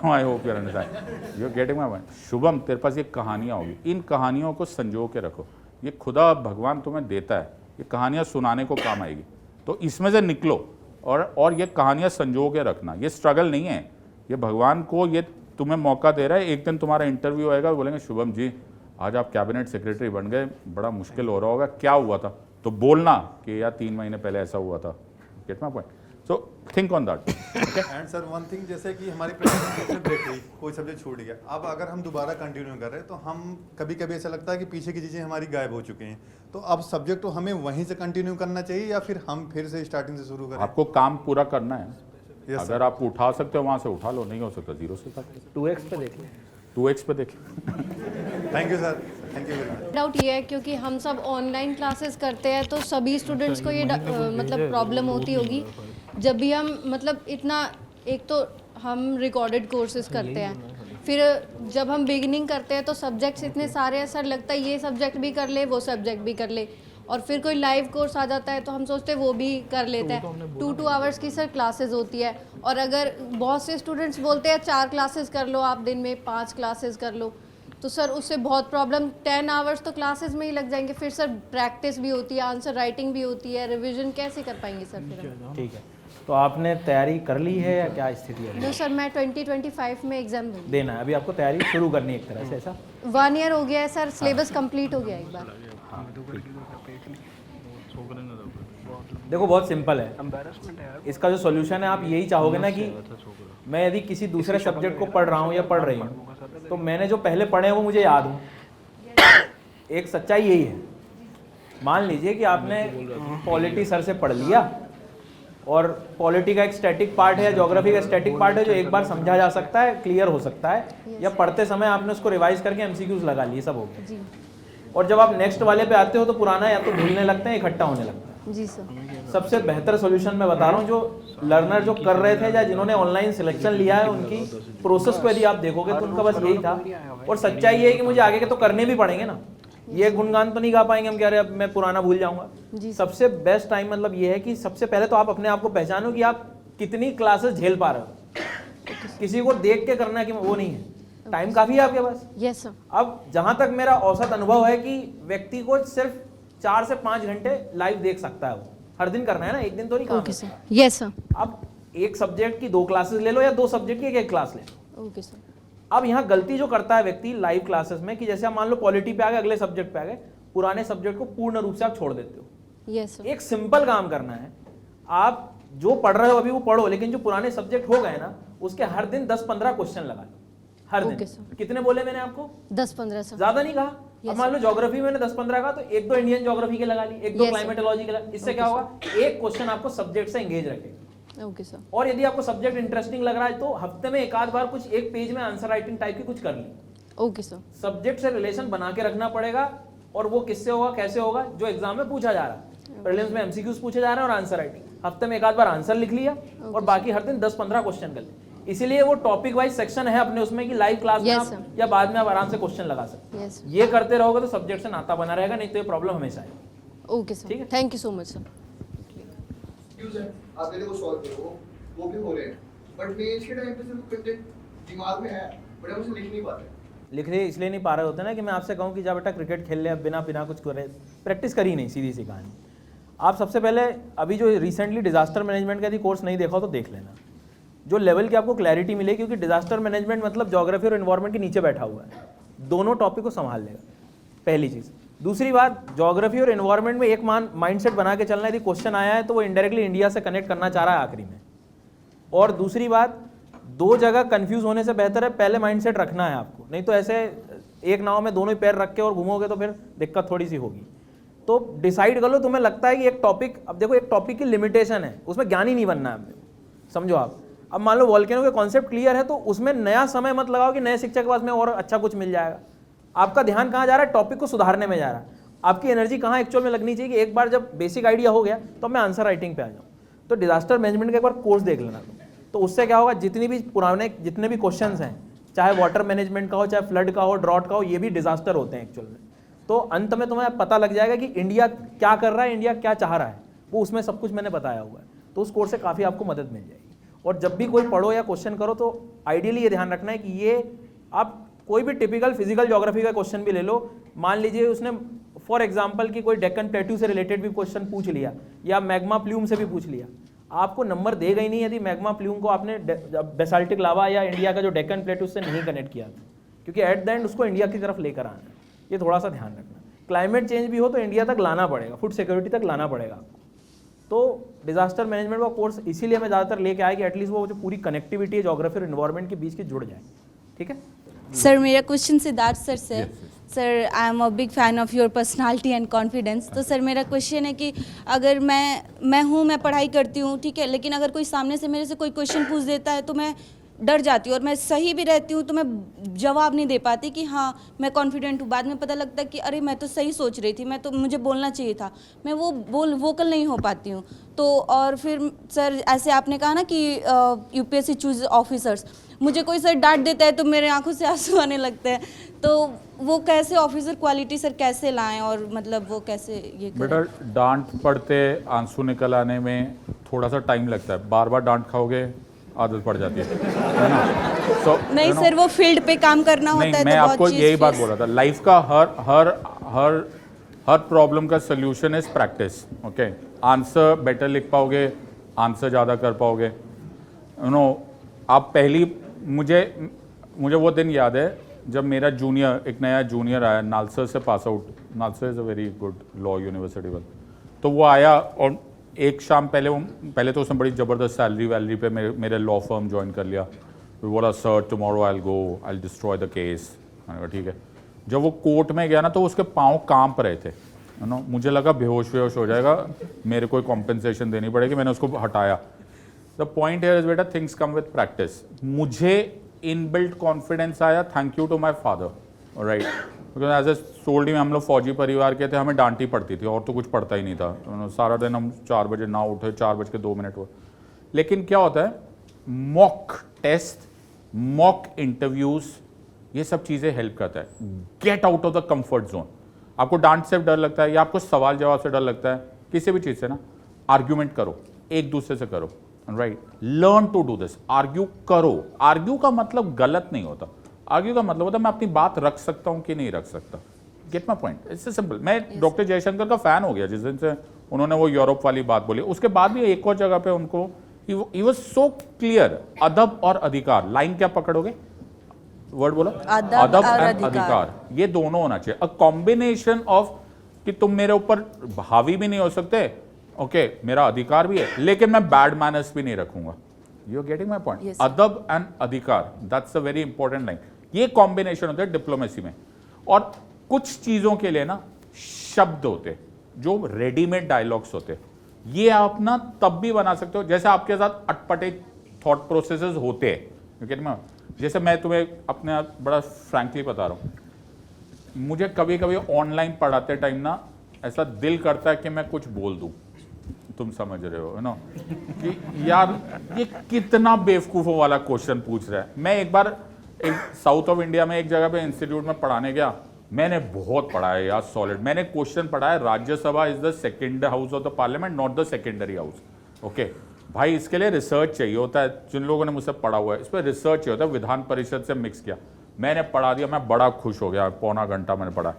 I hope you understand, you are getting my point. Shubham, तेरे पास ये कहानियां होगी, इन कहानियों को संजो के रखो। ये खुदा भगवान तुम्हें देता है, ये कहानियां सुनाने को काम आएगी, तो इसमें से निकलो और ये कहानियां संजो के रखना। ये स्ट्रगल नहीं है, ये भगवान को ये तुम्हें मौका दे रहा है। एक दिन तुम्हारा इंटरव्यू आएगा, बोलेंगे शुभम जी आज आप कैबिनेट सेक्रेटरी बन गए, बड़ा मुश्किल हो रहा होगा, क्या हुआ था? तो बोलना कि यार 3 महीने पहले ऐसा हुआ था। Gate my point? So think on that. And sir one thing, जैसे कि हमारी प्रेजेंटेशन ब्रेक हुई, कोई सब्जेक्ट छूट गया, अब अगर हम दोबारा कंटिन्यू कर रहे हैं तो हम कभी कभी ऐसा लगता है कि पीछे की चीज़ें हमारी गायब हो चुकी हैं, तो अब सब्जेक्ट को हमें वहीं से कंटिन्यू करना चाहिए या फिर हम फिर से स्टार्टिंग से शुरू करें? आपको काम पूरा करना है। Yes, अगर आप उठा सकते हो वहां से उठा लो, नहीं हो सकता 0 से स्टार्ट। 2x पे देख लें। 2x पे देख। Thank you sir, thank you very much. Doubt ये है क्योंकि हम सब ऑनलाइन क्लासेस करते हैं तो सभी स्टूडेंट्स को ये मतलब प्रॉब्लम होती होगी जब भी हम मतलब इतना, एक तो हम रिकॉर्डेड कोर्सेज करते हैं, फिर जब हम बिगिनिंग करते हैं तो सब्जेक्ट्स इतने सारे हैं, सर लगता है ये सब्जेक्ट भी कर ले वो सब्जेक्ट भी कर ले, और फिर कोई लाइव कोर्स आ जाता है तो हम सोचते हैं वो भी कर लेते हैं। 2 आवर्स की सर क्लासेस होती है, और अगर बहुत से स्टूडेंट्स बोलते हैं 4 क्लासेस कर लो आप दिन में, 5 क्लासेस कर लो, तो सर उससे बहुत प्रॉब्लम, 10 आवर्स तो क्लासेस में ही लग जाएंगे। फिर सर प्रैक्टिस भी होती है, आंसर राइटिंग भी होती है, रिविजन कैसे कर पाएंगे सर फिर हम? ठीक है, तो आपने तैयारी कर ली है या क्या स्थिति है? नो सर, मैं 2025 में एग्जाम दूंगी। देना है, अभी आपको तैयारी शुरू करनी है एक तरह से, ऐसा? 1 ईयर हो गया है सर, सिलेबस कंप्लीट हो गया एक बार। देखो बहुत सिंपल है, इसका जो सॉल्यूशन है, आप यही चाहोगे ना कि मैं यदि किसी दूसरे सब्जेक्ट को पढ़ रहा हूँ या पढ़ रही हूँ तो मैंने जो पहले पढ़े हैं वो मुझे याद हो। एक सच्चाई यही है, मान लीजिए कि आपने पॉलिटी सर से पढ़ लिया, और पॉलिटी का एक स्टैटिक पार्ट है या ज्योग्राफी का स्टैटिक पार्ट है जो एक बार समझा जा सकता है, क्लियर हो सकता है, या पढ़ते समय आपने उसको रिवाइज करके एमसीक्यूज लगा लिए, सब हो गया। और जब आप नेक्स्ट वाले पे आते हो तो पुराना या तो भूलने लगते हैं, इकट्ठा होने लगता है। जी सर। सबसे बेहतर सॉल्यूशन मैं बता रहा हूँ, जो लर्नर जो कर रहे थे या जिन्होंने ऑनलाइन सिलेक्शन लिया है, उनकी प्रोसेस को यदि आप देखोगे तो उनका बस यही था। और सच्चाई ये है कि मुझे आगे के तो करने भी पड़ेंगे ना, ये गुणगान तो नहीं गा पाएंगे हम, कह रहे अब मैं पुराना भूल जाऊंगा। सबसे बेस्ट टाइम मतलब ये है कि सबसे पहले तो आप अपने आप को पहचानो कि आप कितनी क्लासेस झेल पा रहे हो। किसी को देख के करना कि वो नहीं है, टाइम काफी है आपके पास। Yes sir. अब जहां तक मेरा औसत अनुभव है कि व्यक्ति को सिर्फ 4 से 5 घंटे लाइव देख सकता है, वो हर दिन करना है ना, एक दिन तो नहीं काम। Okay sir. Yes sir. अब एक सब्जेक्ट की 2 क्लासेस ले लो या 2 सब्जेक्ट की एक क्लास ले लो। Okay sir. अब यहाँ गलती जो करता है व्यक्ति लाइव क्लासेस में कि जैसे आप मान लो पॉलिटी पे आ गए, अगले सब्जेक्ट पे आ गए, पुराने सब्जेक्ट को पूर्ण रूप से आप छोड़ देते हो। Yes sir. एक सिंपल काम करना है, आप जो पढ़ रहे हो अभी वो पढ़ो, लेकिन जो पुराने सब्जेक्ट हो गए ना उसके हर दिन 10-15 क्वेश्चन लगा लो, हर ओके दिन। सर। कितने बोले मैंने आपको? 10-15 सर। ज्यादा नहीं कहा। अब मान लो ज्योग्राफी मैंने 10-15 कहा तो 1-2 इंडियन ज्योग्राफी के लगा ली, 1-2 क्लाइमेटोलॉजी के लगा। इससे क्या होगा, एक क्वेश्चन आपको सब्जेक्ट से एंगेज रखेगा। Okay sir. और यदि आपको सब्जेक्ट इंटरेस्टिंग लग रहा है तो हफ्ते में एक आध बार कुछ एक पेज में आंसर राइटिंग टाइप की कुछ कर ली। Okay sir. सब्जेक्ट से रिलेशन बना के रखना पड़ेगा, और वो किससे होगा, कैसे होगा, जो एग्जाम में पूछा जा रहा है। प्रीलिम्स में एमसीक्यूज पूछे जा रहे हैं और आंसर राइटिंग, हफ्ते में एक आध बार आंसर लिख लिया और बाकी हर दिन 10-15 क्वेश्चन कर लिए। इसीलिए वो टॉपिक वाइज सेक्शन है अपने उसमें कि लाइव क्लास में आप या बाद में आप आराम से क्वेश्चन लगा सकते हैं। ये करते रहोगे तो सब्जेक्ट से नाता बना रहेगा, नहीं तो ये प्रॉब्लम हमेशा आएगी। Okay sir, thank you so much sir. आप मेरे को सॉल्व करो, वो भी हो रहे हैं, बट मेंस के टाइम पे सिर्फ कंटेंट दिमाग में है बट हम उसे लिख नहीं पाते। लिख रहे इसलिए नहीं पा रहे होते ना कि मैं आपसे कहूँ कि जा बेटा क्रिकेट खेल ले, अब बिना बिना कुछ करे प्रैक्टिस करी नहीं, सीधी सी कहानी। आप सबसे पहले अभी जो रिसेंटली डिजास्टर मैनेजमेंट का यदि कोर्स नहीं देखा हो तो देख लेना, जो लेवल की आपको क्लैरिटी मिले, क्योंकि डिजास्टर मैनेजमेंट मतलब ज्योग्राफी और एनवायरनमेंट के नीचे बैठा हुआ है, दोनों टॉपिक को संभाल लेगा, पहली चीज़। दूसरी बात, ज्योग्राफी और एनवायरनमेंट में एक माइंडसेट बना के चलना, यदि क्वेश्चन आया है तो वो इनडायरेक्टली इंडिया से कनेक्ट करना चाह रहा है आखिरी में। और दूसरी बात, 2 जगह कंफ्यूज होने से बेहतर है पहले माइंडसेट रखना है आपको, नहीं तो ऐसे एक नाव में दोनों ही पैर रख के और घूमोगे तो फिर दिक्कत थोड़ी सी होगी। तो डिसाइड कर लो तुम्हें लगता है कि एक टॉपिक, अब देखो एक टॉपिक की लिमिटेशन है, उसमें ज्ञानी नहीं बनना है अपने को, समझो आप। अब मान लो वॉल्केनो के कॉन्सेप्ट क्लियर है तो उसमें नया समय मत लगाओ कि नए शिक्षक के पास में और अच्छा कुछ मिल जाएगा। आपका ध्यान कहाँ जा रहा है? टॉपिक को सुधारने में जा रहा है। आपकी एनर्जी कहाँ एक्चुअल में लगनी चाहिए कि एक बार जब बेसिक आइडिया हो गया तो मैं आंसर राइटिंग पे आ जाऊँ। तो डिजास्टर मैनेजमेंट का एक बार कोर्स देख लेना तुम, तो उससे क्या होगा, जितनी भी पुराने जितने भी क्वेश्चंस हैं, चाहे वाटर मैनेजमेंट का हो, चाहे फ्लड का हो, ड्रॉट का हो, ये भी डिजास्टर होते हैं एक्चुअल में। तो अंत में तुम्हें पता लग जाएगा कि इंडिया क्या कर रहा है, इंडिया क्या चाह रहा है, वो उसमें सब कुछ मैंने बताया हुआ है। तो उस कोर्स से काफ़ी आपको मदद मिल जाएगी। और जब भी कोई पढ़ो या क्वेश्चन करो तो आइडियली ये ध्यान रखना है कि ये आप कोई भी टिपिकल फिजिकल ज्योग्राफी का क्वेश्चन भी ले लो, मान लीजिए उसने फॉर एग्जांपल कि कोई डेक्कन प्लेट्यू से रिलेटेड भी क्वेश्चन पूछ लिया या मैग्मा प्लूम से भी पूछ लिया, आपको नंबर देगा ही नहीं यदि मैग्मा प्लूम को आपने बेसाल्टिक लावा या इंडिया का जो डेक्कन प्लेट्यू से नहीं कनेक्ट किया, क्योंकि एट द एंड उसको इंडिया की तरफ लेकर आना है। ये थोड़ा सा ध्यान रखना। क्लाइमेट चेंज भी हो तो इंडिया तक लाना पड़ेगा, फूड सिक्योरिटी तक लाना पड़ेगा आपको। तो डिजास्टर मैनेजमेंट का कोर्स इसीलिए मैं ज़्यादातर लेके आया कि एटलीस्ट वो जो पूरी कनेक्टिविटी है जोग्राफी और इन्वायरमेंट के बीच की जुड़ जाए। ठीक है सर, मेरा क्वेश्चन सिद्धार्थ सर से। Sir, I am a big fan of your personality and confidence. तो सर मेरा क्वेश्चन है कि अगर मैं पढ़ाई करती हूँ, ठीक है, लेकिन अगर कोई सामने से मेरे से कोई क्वेश्चन पूछ देता है तो मैं डर जाती हूँ, और मैं सही भी रहती हूँ तो मैं जवाब नहीं दे पाती कि हाँ मैं कॉन्फिडेंट हूँ। बाद में पता लगता है कि अरे मैं तो सही सोच रही थी, मुझे बोलना चाहिए था, मैं वो वोकल नहीं हो पाती हूँ। तो और फिर सर ऐसे आपने कहा ना कि यूपीएससी चूज ऑफिसर्स, मुझे कोई सर डांट देता है तो मेरे आंखों से आंसू आने लगते हैं, तो वो कैसे ऑफिसर क्वालिटी सर कैसे लाएं, और मतलब वो कैसे ये करें? बेटा, डांट पड़ते आंसू निकल आने में थोड़ा सा टाइम लगता है। बार बार डांट खाओगे आदत पड़ जाती है ना। So, नहीं सर, वो फील्ड पे काम करना होता है। मैं तो आपको यही बात बोल रहा था, लाइफ का हर प्रॉब्लम का solution is practice. Okay, answer better लिख पाओगे, आंसर ज़्यादा कर पाओगे। आप पहली मुझे वो दिन याद है जब मेरा एक नया जूनियर आया, नालसर से pass out. NALSAR is a very good law university वाला। तो वो आया और एक शाम पहले तो उसने बड़ी ज़बरदस्त सैलरी पे मेरे लॉ फर्म ज्वाइन कर लिया। बोला sir tomorrow I will destroy the case. मैंने कहा ठीक है। जब वो कोर्ट में गया ना तो उसके पाँव कांप रहे थे, मुझे लगा बेहोश हो जाएगा, मेरे को राइट देनी पड़ेगी। मैंने उसको हटाया। द पॉइंट हियर इज बेटा, थिंग्स कम विद प्रैक्टिस। मुझे इनबिल्ट कॉन्फिडेंस आया thank you to my father, right, because as a soldier हम लोग फौजी परिवार के थे, हमें डांटी पड़ती थी और तो कुछ पड़ता ही नहीं था। सारा दिन हम 4 बजे ना उठे, 4:02 हुए। लेकिन क्या होता है, मॉक टेस्ट, मॉक इंटरव्यूज, ये सब चीज़ें हेल्प करता है। Get out of the comfort zone. आपको डांट से डर लगता है या आपको सवाल जवाब से डर लगता है, किसी भी चीज़ से ना, आर्ग्यूमेंट करो, एक दूसरे से करो, right. Learn to do this, argue करो। आर्ग्यू का मतलब गलत नहीं होता, आर्ग्यू का मतलब होता है मैं अपनी बात रख सकता हूं कि नहीं रख सकता। Get my point, it's simple. मैं डॉक्टर जयशंकर का फैन हो गया जिस दिन से उन्होंने वो यूरोप वाली बात बोली। उसके बाद भी एक और जगह पे उनको ही वाज सो क्लियर, अदब और अधिकार। लाइन क्या पकड़ोगे, वर्ड बोलो, अदब एंड अधिकार, ये दोनों होना चाहिए। अ कॉम्बिनेशन ऑफ कि तुम मेरे ऊपर हावी भी नहीं हो सकते, ओके, मेरा अधिकार भी है, लेकिन मैं बैड मैनर्स भी नहीं रखूंगा। You are getting my point? अदब एंड अधिकार, that's a very important line. ये कॉम्बिनेशन होता है डिप्लोमेसी में। और कुछ चीजों के लिए ना शब्द होते जो रेडीमेड डायलॉग्स होते, ये आप ना तब भी बना सकते हो जैसे आपके साथ अटपटे थॉट प्रोसेसेस होते हैं। जैसे मैं तुम्हें अपने बड़ा फ्रैंकली बता रहा हूं, मुझे कभी कभी ऑनलाइन पढ़ाते टाइम ना ऐसा दिल करता है कि मैं कुछ बोल दूं, तुम समझ रहे हो, है ना, कि यार ये कितना बेवकूफों वाला क्वेश्चन पूछ रहा है। मैं एक बार साउथ ऑफ इंडिया में एक जगह पे इंस्टीट्यूट में पढ़ाने गया, मैंने बहुत पढ़ा है यार, सॉलिड। मैंने क्वेश्चन पढ़ा है, Rajya Sabha is the second house of the parliament, not the secondary house. Okay भाई, इसके लिए रिसर्च चाहिए होता है। जिन लोगों ने मुझसे पढ़ा हुआ है इस पर रिसर्च चाहिए होता है। विधान परिषद से मिक्स किया, मैंने पढ़ा दिया, मैं बड़ा खुश हो गया, पौना घंटा मैंने पढ़ा।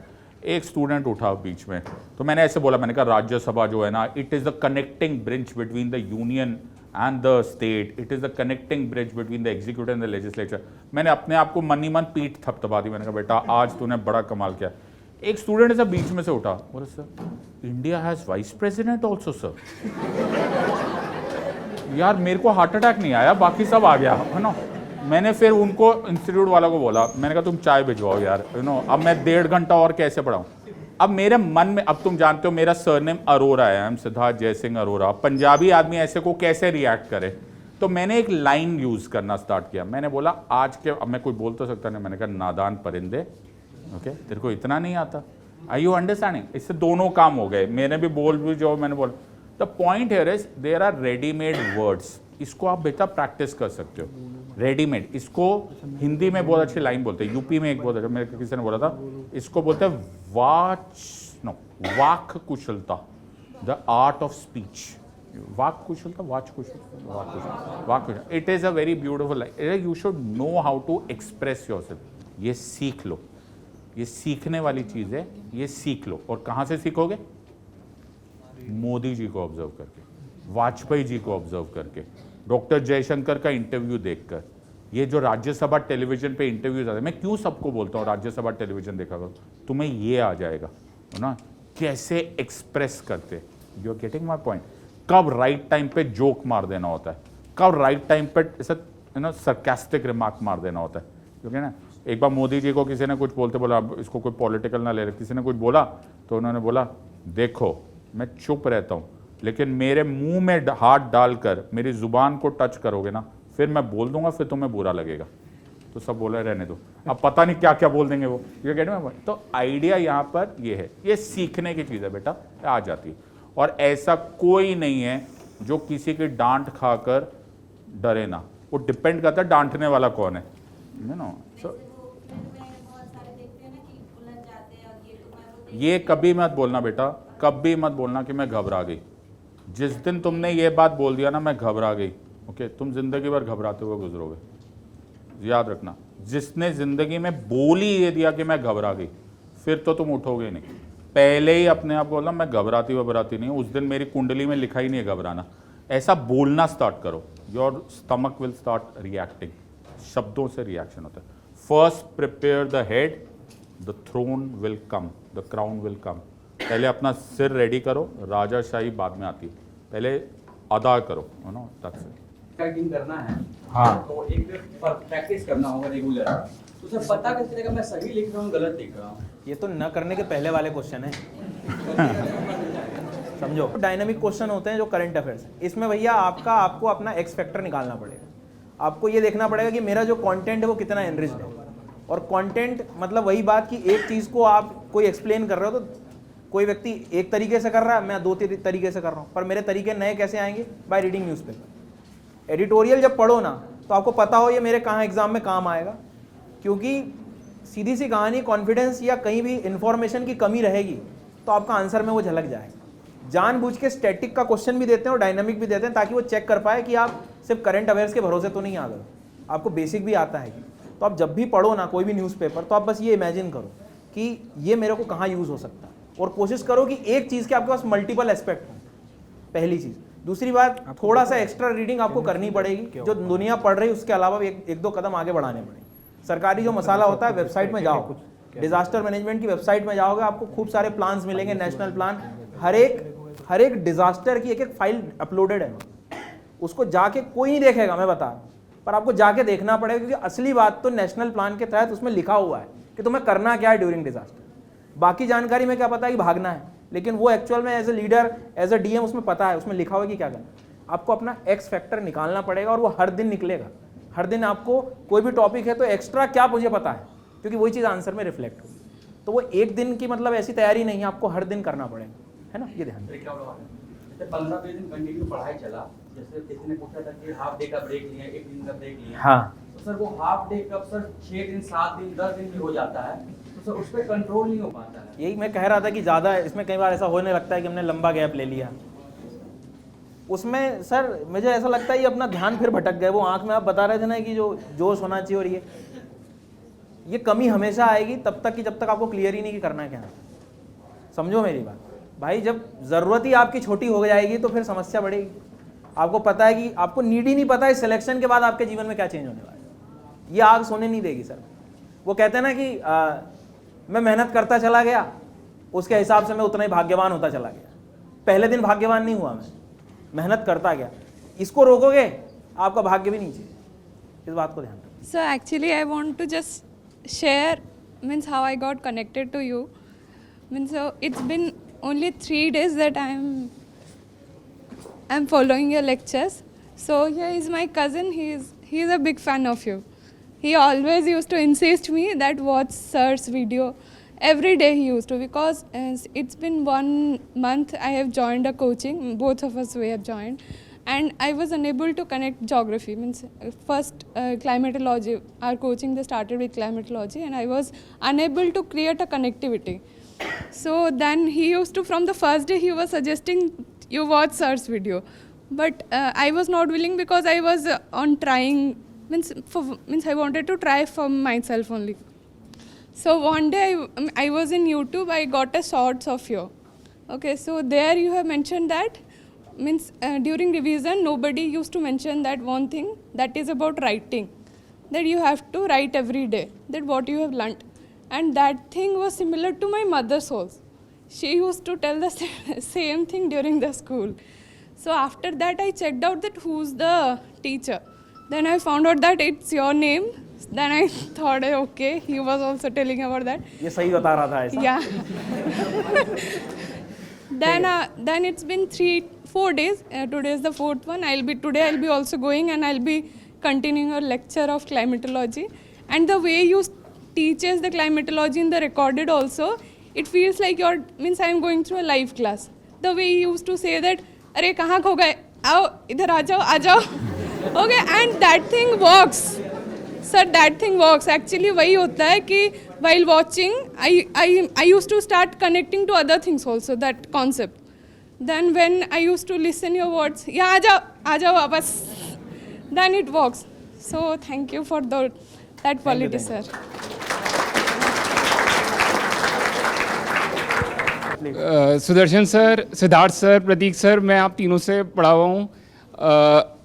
एक स्टूडेंट उठा बीच में, तो मैंने ऐसे बोला, मैंने कहा राज्यसभा जो है ना, it is the connecting bridge between the union and the state, it is the connecting bridge between the executive and the legislature. मैंने अपने आप को मन ही मन पीठ थपथपा दी। मैंने कहा बेटा आज तूने बड़ा कमाल किया। एक स्टूडेंट ऐसा बीच में से उठा, बोले sir India has vice president also sir. यार मेरे को हार्ट अटैक नहीं आया, बाकी सब आ गया, है ना। मैंने फिर उनको इंस्टीट्यूट वालों को बोला, मैंने कहा तुम चाय भिजवाओ यार, अब मैं 1.5 घंटा और कैसे पढ़ाऊँ। अब मेरे मन में, अब तुम जानते हो मेरा सरनेम अरोरा है, I'm सिद्धार्थ जयसिंह अरोरा, पंजाबी आदमी ऐसे को कैसे रिएक्ट करे, तो मैंने एक लाइन यूज करना स्टार्ट किया। मैंने बोला आज के, अब मैं कोई बोल तो सकता नहीं, मैंने कहा नादान परिंदे, ओके तेरे को इतना नहीं आता, आर यू अंडरस्टैंडिंग। इससे दोनों काम हो गए, मैंने भी बोल भी जो मैंने बोला। The point here is there are readymade words, इसको आप बेटा प्रैक्टिस कर सकते हो। रेडीमेड, इसको हिंदी में बहुत अच्छी लाइन बोलते हैं, यूपी में एक बहुत अच्छा, मेरे किसी ने बोला था, इसको बोलते हैं वाक कुशलता, द आर्ट ऑफ स्पीच। वाक कुशलता, वाक कुशलता, it is a very beautiful line. You should know how to express yourself. ये सीख लो, ये सीखने वाली चीज है, ये सीख लो। और कहां से सीखोगे? मोदी जी को ऑब्जर्व करके, वाजपेयी जी को ऑब्जर्व करके, डॉक्टर जयशंकर का इंटरव्यू देखकर, ये जो राज्यसभा टेलीविजन पे इंटरव्यूज आते हैं, मैं क्यों सबको बोलता हूँ राज्यसभा टेलीविजन देखा करो, तुम्हें ये आ जाएगा है ना, कैसे एक्सप्रेस करते। You are getting my point. कब राइट टाइम पे जोक मार देना होता है, कब राइट टाइम पे ऐसा सरकास्टिक रिमार्क मार देना होता है, क्योंकि ना एक बार मोदी जी को किसी ने कुछ बोलते बोला, अब इसको कोई पॉलिटिकल ना ले रहे, किसी ने कुछ बोला तो उन्होंने बोला देखो मैं चुप रहता हूँ, लेकिन मेरे मुंह में हाथ डालकर मेरी जुबान को टच करोगे ना, फिर मैं बोल दूंगा, फिर तुम्हें बुरा लगेगा। तो सब बोला रहने दो, अब पता नहीं क्या क्या बोल देंगे वो, ये कहते हैं। तो आइडिया यहाँ पर ये है, ये सीखने की चीज़ है बेटा, आ जाती है। और ऐसा कोई नहीं है जो किसी की डांट खाकर डरे ना, वो डिपेंड करता है डांटने वाला कौन है, यू नो। सो ये कभी मत बोलना बेटा, कभी मत बोलना कि मैं घबरा गई। जिस दिन तुमने ये बात बोल दिया ना मैं घबरा गई, ओके, तुम जिंदगी भर घबराते हुए गुजरोगे, याद रखना। जिसने जिंदगी में बोल ही ये दिया कि मैं घबरा गई, फिर तो तुम उठोगे नहीं। पहले ही अपने आप बोलना मैं घबराती नहीं, उस दिन मेरी कुंडली में लिखा ही नहीं है घबराना, ऐसा बोलना स्टार्ट करो। Your stomach will start reacting, शब्दों से रिएक्शन होता है। First prepare the head, the throne will come, the crown will come. पहले अपना सिर रेडी करो, राजाशाही बाद में आती है, पहले अदा करो, you know, that's it. Typing करना है, हाँ, तो एक प्रैक्टिस करना होगा रेगुलर, तो सर पता कैसे चलेगा मैं सही लिख रहा हूँ गलत लिख रहा हूँ? ये तो न करने के पहले वाले क्वेश्चन है समझो। डायनामिक क्वेश्चन होते हैं जो करंट अफेयर्स, इसमें भैया आपको अपना एक्स फैक्टर निकालना पड़ेगा। आपको ये देखना पड़ेगा कि मेरा जो कंटेंट है वो कितना एनरिच्ड है। और कंटेंट मतलब वही बात कि एक चीज़ को आप कोई एक्सप्लेन कर रहे हो, तो कोई व्यक्ति एक तरीके से कर रहा है, मैं 2 तरीके से कर रहा हूँ, पर मेरे तरीके नए कैसे आएंगे? By reading newspaper. एडिटोरियल जब पढ़ो ना, तो आपको पता हो ये मेरे कहाँ एग्जाम में काम आएगा, क्योंकि सीधी सी कहानी, कॉन्फिडेंस या कहीं भी इंफॉर्मेशन की कमी रहेगी तो आपका आंसर में वो झलक जाएगा। जानबूझ के स्टैटिक का क्वेश्चन भी देते हैं और डायनामिक भी देते हैं, ताकि वो चेक कर पाए कि आप सिर्फ करंट अफेयर्स के भरोसे तो नहीं आ गए, आपको बेसिक भी आता है। तो आप जब भी पढ़ो ना कोई भी न्यूज़पेपर, तो आप बस ये इमेजिन करो कि ये मेरे को कहाँ यूज़ हो सकता है, और कोशिश करो कि एक चीज़ के आपके पास मल्टीपल एस्पेक्ट हो, पहली चीज़। दूसरी बात, थोड़ा सा एक्स्ट्रा रीडिंग आपको करनी पड़ेगी, जो दुनिया पढ़ रही है उसके अलावा एक 2 कदम आगे बढ़ाने पड़ेंगे। सरकारी जो मसाला होता है, वेबसाइट में जाओ, डिजास्टर मैनेजमेंट की वेबसाइट में जाओगे, आपको खूब सारे प्लान्स मिलेंगे, नेशनल प्लान, हर एक डिजास्टर की एक फाइल अपलोडेड है, उसको जाके कोई नहीं देखेगा, मैं बता, पर आपको जाके देखना पड़ेगा, क्योंकि असली बात तो नेशनल प्लान के तहत उसमें लिखा हुआ है कि तुम्हें करना क्या है ड्यूरिंग डिजास्टर। बाकी जानकारी में क्या पता है कि भागना है, लेकिन वो एक्चुअल में as a leader, as a DM उसमें पता है, उसमें लिखा हुआ है कि क्या करना। आपको अपना एक्स फैक्टर निकालना पड़ेगा, और वो हर दिन निकलेगा। हर दिन आपको कोई भी टॉपिक है तो एक्स्ट्रा क्या मुझे पता है, क्योंकि वही चीज़ आंसर में रिफ्लेक्ट होगी। तो वो एक दिन की मतलब ऐसी तैयारी नहीं है, आपको हर दिन करना पड़ेगा, है ना, ये ध्यान। जैसे 15-20 दिन कंटिन्यू पढ़ाई चला, जैसे किसी ने पूछा था कि हाफ डे का ब्रेक लिया, 1 दिन का ब्रेक लिया, हाँ, तो सर वो हाफ डे कब सर 6 दिन, 7 दिन, 10 दिन भी हो जाता है, तो सर उस पर कंट्रोल नहीं हो पाता है। यही मैं कह रहा था कि ज़्यादा इसमें कई बार ऐसा होने लगता है कि हमने लंबा गैप ले लिया, उसमें सर मुझे ऐसा लगता है ये अपना ध्यान फिर भटक गए। वो आंख में आप बता रहे थे ना कि जो जोश होना चाहिए, और ये कमी हमेशा आएगी तब तक कि जब तक आपको क्लियर ही नहीं कि करना क्या है। समझो मेरी बात भाई, जब ज़रूरत ही आपकी छोटी हो जाएगी तो फिर समस्या बढ़ेगी। आपको पता है कि आपको नीड ही नहीं पता है सिलेक्शन के बाद आपके जीवन में क्या चेंज होने वाला है। ये आग सोने नहीं देगी सर। वो कहते हैं ना कि मैं मेहनत करता चला गया, उसके हिसाब से मैं उतना ही भाग्यवान होता चला गया। पहले दिन भाग्यवान नहीं हुआ, मैं मेहनत करता गया। इसको रोकोगे आपका भाग्य भी नीचे। इस बात को ध्यान रखो। So actually I want to just share means how I got connected to you. Means so it's been only 3 days that I'm following your lectures. So here is my cousin. He is a big fan of you. He always used to insist me that watch sir's video. Every day he used to, because it's been 1 month I have joined a coaching. Both of us we have joined, and I was unable to connect geography. Means first climatology. Our coaching they started with climatology, and I was unable to create a connectivity. So then he used to, from the first day he was suggesting you watch sir's video, but I was not willing because I was on trying. Means I wanted to try for myself only. So one day I was in YouTube, I got a shorts of you. Okay, so there you have mentioned that means during revision nobody used to mention that one thing, that is about writing, that you have to write every day, that what you have learnt. And that thing was similar to my mother's also. She used to tell the same thing during the school. So after that I checked out that who's the teacher. Then I found out that it's your name. Then I thought, okay, he was also telling about that. ये सही बता रहा था ऐसा? Yeah. Then it's been 3-4 days. Today is the 4th one. Today I'll be also going, and I'll be continuing a lecture of climatology. And the way you teaches the climatology in the recorded also, it feels like means I'm going through a live class. The way he used to say that, अरे कहाँ खो गए? आओ इधर आ जाओ. Okay, and that thing works. Sir, that thing works. Actually वही होता है कि while watching, I used to start connecting to other things also, that concept. Then when I used to listen your words, yeah, आ जाओ वापस, then it works. So thank you for that quality, sir. Sudarshan sir, Siddharth sir, Prateek sir, मैं आप तीनों से पढ़ा हुआ हूँ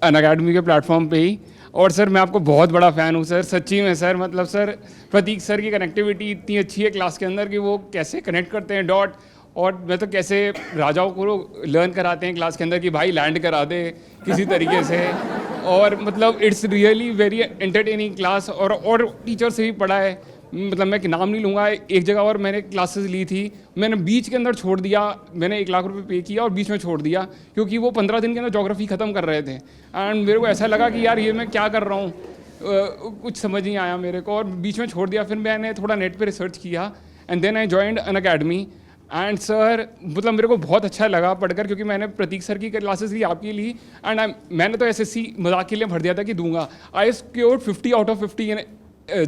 Unacademy के प्लेटफॉर्म पे ही, और सर मैं आपको बहुत बड़ा फ़ैन हूँ सर, सच्ची में सर। मतलब सर प्रतीक सर की कनेक्टिविटी इतनी अच्छी है क्लास के अंदर कि वो कैसे कनेक्ट करते हैं डॉट, और मैं तो कैसे राजाओं को लर्न कराते हैं क्लास के अंदर कि भाई लैंड करा दे किसी तरीके से, और मतलब it's really very entertaining class. और टीचर से भी पढ़ा है, मतलब मैं नाम नहीं लूँगा, एक जगह और मैंने क्लासेस ली थी, मैंने बीच के अंदर छोड़ दिया, मैंने 1 लाख रुपए पे किया और बीच में छोड़ दिया, क्योंकि वो 15 दिन के अंदर ज्योग्राफी ख़त्म कर रहे थे। एंड मेरे को ऐसा लगा कि यार ये मैं क्या कर रहा हूँ, कुछ समझ नहीं आया मेरे को, और बीच में छोड़ दिया। फिर मैंने थोड़ा नेट पे रिसर्च किया, and then I joined Unacademy. And sir मतलब मेरे को बहुत अच्छा लगा पढ़कर, क्योंकि मैंने प्रतीक सर की क्लासेस ली, आपकी ली, एंड मैंने तो SSC मजाक के लिए भर दिया था कि दूंगा। I scored 50 out of 50 in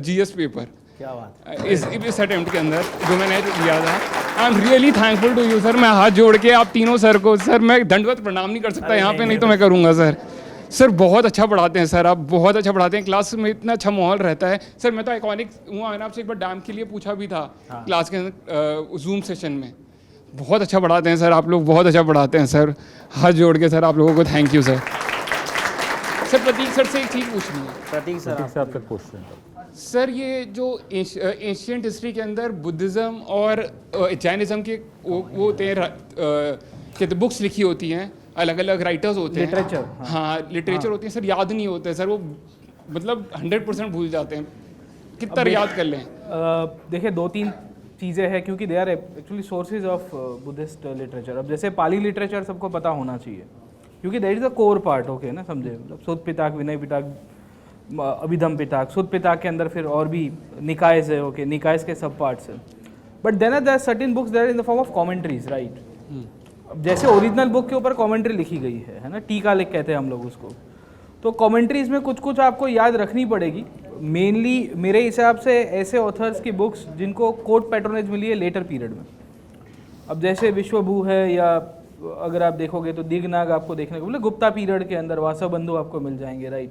GS paper. क्या बात इस अटेम्प्ट के अंदर जो मैंने लिया था। I am really thankful to you sir. मैं हाथ जोड़ के आप तीनों सर को, सर मैं दंडवत प्रणाम नहीं कर सकता यहाँ पे, नहीं तो मैं करूँगा सर। सर बहुत अच्छा पढ़ाते हैं सर, आप बहुत अच्छा पढ़ाते हैं, क्लास में इतना अच्छा माहौल रहता है सर। मैं तो आइकॉनिक हूँ, मैंने आपसे एक बार डैम के लिए पूछा भी था क्लास के अंदर जूम सेशन में। बहुत अच्छा पढ़ाते हैं सर आप लोग, बहुत अच्छा पढ़ाते हैं सर। हाथ जोड़ के सर आप लोगों को thank you sir. Sir Prateek sir से एक चीज़ पूछनी है। प्रतीक सर आपसे क्वेश्चन सर ये जो एशियंट हिस्ट्री के अंदर बुद्धिज़्म और जैनिज़्म के वो होते हैं, कहते बुक्स लिखी होती हैं, अलग अलग राइटर्स होते हैं, लिटरेचर, हाँ लिटरेचर होती है सर, याद नहीं होते सर, वो मतलब 100% भूल जाते हैं, कितना याद कर लें? देखिए 2-3 चीज़ें हैं, क्योंकि they are actually sources of Buddhist literature. अब जैसे पाली लिटरेचर सबको पता होना चाहिए, क्योंकि that is the core part, okay ना, समझे। मतलब सुद पिताक, विनय पिताक, अभिधम पिताक, सुद पिताक के अंदर फिर और भी निकायस है, ओके, निकायस के सब पार्ट्स हैं। But then there are certain books that in the form of commentaries, right. अब जैसे ओरिजिनल बुक के ऊपर कमेंट्री लिखी गई है ना, टीका लिख कहते हैं हम लोग उसको। तो कमेंट्रीज में कुछ कुछ आपको याद रखनी पड़ेगी। मेनली मेरे हिसाब से ऐसे ऑथर्स की बुक्स जिनको कोर्ट पैट्रोनेज मिली है लेटर पीरियड में। अब जैसे विश्वभू है, या अगर आप देखोगे तो दिग्नाग आपको देखने को मिले गुप्ता पीरियड के अंदर, वासवबंधु आपको मिल जाएंगे, राइट।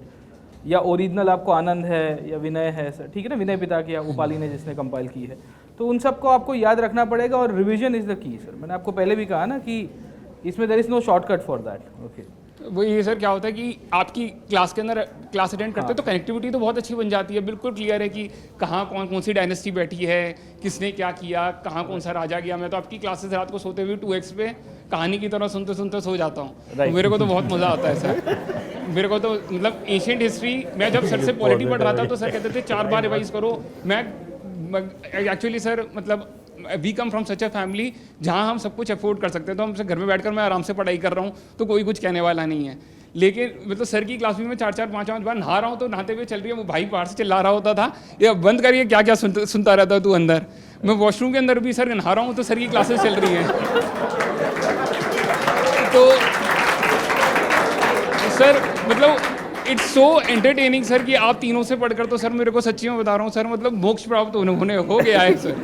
या ओरिजिनल आपको आनंद है या विनय है सर, ठीक है ना, विनय पिताक या उपाली ने जिसने कंपाइल की है। तो उन सबको आपको याद रखना पड़ेगा, और revision is the key sir. मैंने आपको पहले भी कहा ना कि इसमें there is no shortcut for that, okay. वो ये सर क्या होता है कि आपकी क्लास के अंदर क्लास अटेंड करते हैं तो कनेक्टिविटी तो बहुत अच्छी बन जाती है, बिल्कुल क्लियर है कि कहाँ कौन सी डायनेस्टी बैठी है, किसने क्या किया, कहाँ कौन सा राजा गया। मैं तो आपकी क्लासेस रात को सोते हुए 2x पे कहानी की तरह सुनते सुनते सो जाता हूँ, तो मेरे को तो बहुत मज़ा आता है सर। मेरे को तो मतलब एशियंट हिस्ट्री मैं जब सर से पॉलिटी पढ़ रहा था तो सर कहते थे 4 बार रिवाइज करो। मैं एक्चुअली सर मतलब we come from such a family जहाँ हम सब कुछ अफोर्ड कर सकते हैं, तो हमसे घर में बैठकर मैं आराम से पढ़ाई कर रहा हूँ तो कोई कुछ कहने वाला नहीं है। लेकिन मतलब सर की क्लास में मैं 4-4 5-5 बार नहा रहा हूँ तो नहाते हुए चल रही है, वो भाई बाहर से चिल्ला रहा होता था, ये बंद करिए क्या क्या सुनता रहता तू अंदर। मैं वॉशरूम के अंदर भी सर नहा रहा हूँ तो सर की क्लासेस चल रही हैं। तो सर मतलब इट्स सो एंटरटेनिंग सर कि आप तीनों से पढ़कर तो सर मेरे को सच्ची में बता रहा हूँ सर मतलब मोक्ष प्राप्त होने हो गया है सर।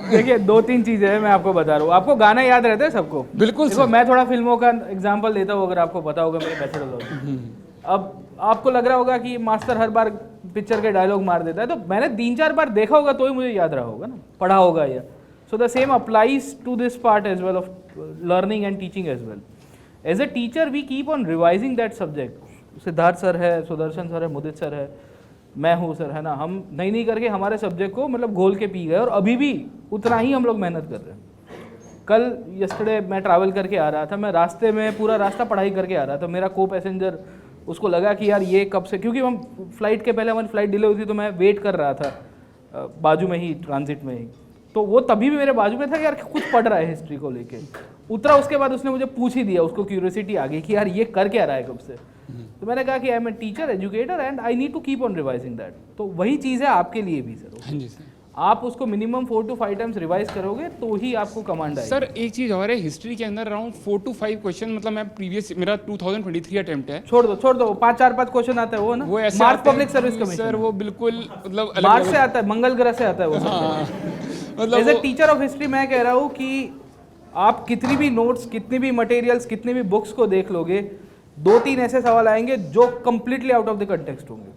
देखिए 2-3 चीज़ें हैं मैं आपको बता रहा हूँ। आपको गाना याद रहता है सबको? बिल्कुल देखो मैं थोड़ा फिल्मों का एग्जांपल देता हूँ, अगर आपको पता होगा मेरे बैचलर। अब आपको लग रहा होगा कि मास्टर हर बार पिक्चर के डायलॉग मार देता है, तो मैंने 3-4 बार देखा होगा तो ही मुझे याद रहा होगा ना, पढ़ा होगा या। So the same applies to this part as well of learning and teaching as well. As a teacher we keep on revising that subject. Siddharth sir है, सुदर्शन सर है, मुदित सर है, मैं हूँ सर, है ना। हम नहीं करके हमारे सब्जेक्ट को मतलब घोल के पी गए और अभी भी उतना ही हम लोग मेहनत कर रहे हैं। कल यस्टरडे मैं ट्रैवल करके आ रहा था, मैं रास्ते में पूरा रास्ता पढ़ाई करके आ रहा था। मेरा को पैसेंजर उसको लगा कि यार ये कब से, क्योंकि हम फ्लाइट के पहले हमारी फ्लाइट डिले हुई थी तो मैं वेट कर रहा था बाजू में ही, ट्रांजिट में ही। तो वो तभी भी मेरे बाजू में था कि यार कुछ पढ़ रहा है हिस्ट्री को लेके। उतरा उसके बाद उसने मुझे पूछ ही दिया, उसको क्यूरियोसिटी आ गई कि यार ये कर क्या रहा है कब से। तो मैंने कहा कि I am a teacher educator and I need to keep on revising that. तो वही चीज़ है आपके लिए भी सर। हाँ जी सर। आप उसको मिनिमम 4 to 5 टाइम्स रिवाइज करोगे तो ही आपको कमांड आएगी। सर एक चीज़ और है, हिस्ट्री के अंदर अराउंड 4 to 5 क्वेश्चन, मतलब मैं प्रीवियस मेरा 2023 अटेम्प्ट है। छोड़ दो 5 क्वेश्चन आता है वो ना, वो ऐसे मार्च पब्लिक सर्विस कमीशन सर, वो बिल्कुल मतलब मार्च से आता है, मंगल ग्रह से आता है वो। मतलब as a teacher of history मैं कह रहा हूँ कि आप कितनी भी नोट्स, कितनी भी मटेरियल्स, कितनी भी बुक्स को देख लोगे, 2-3 ऐसे सवाल आएंगे जो completely out of the context होंगे।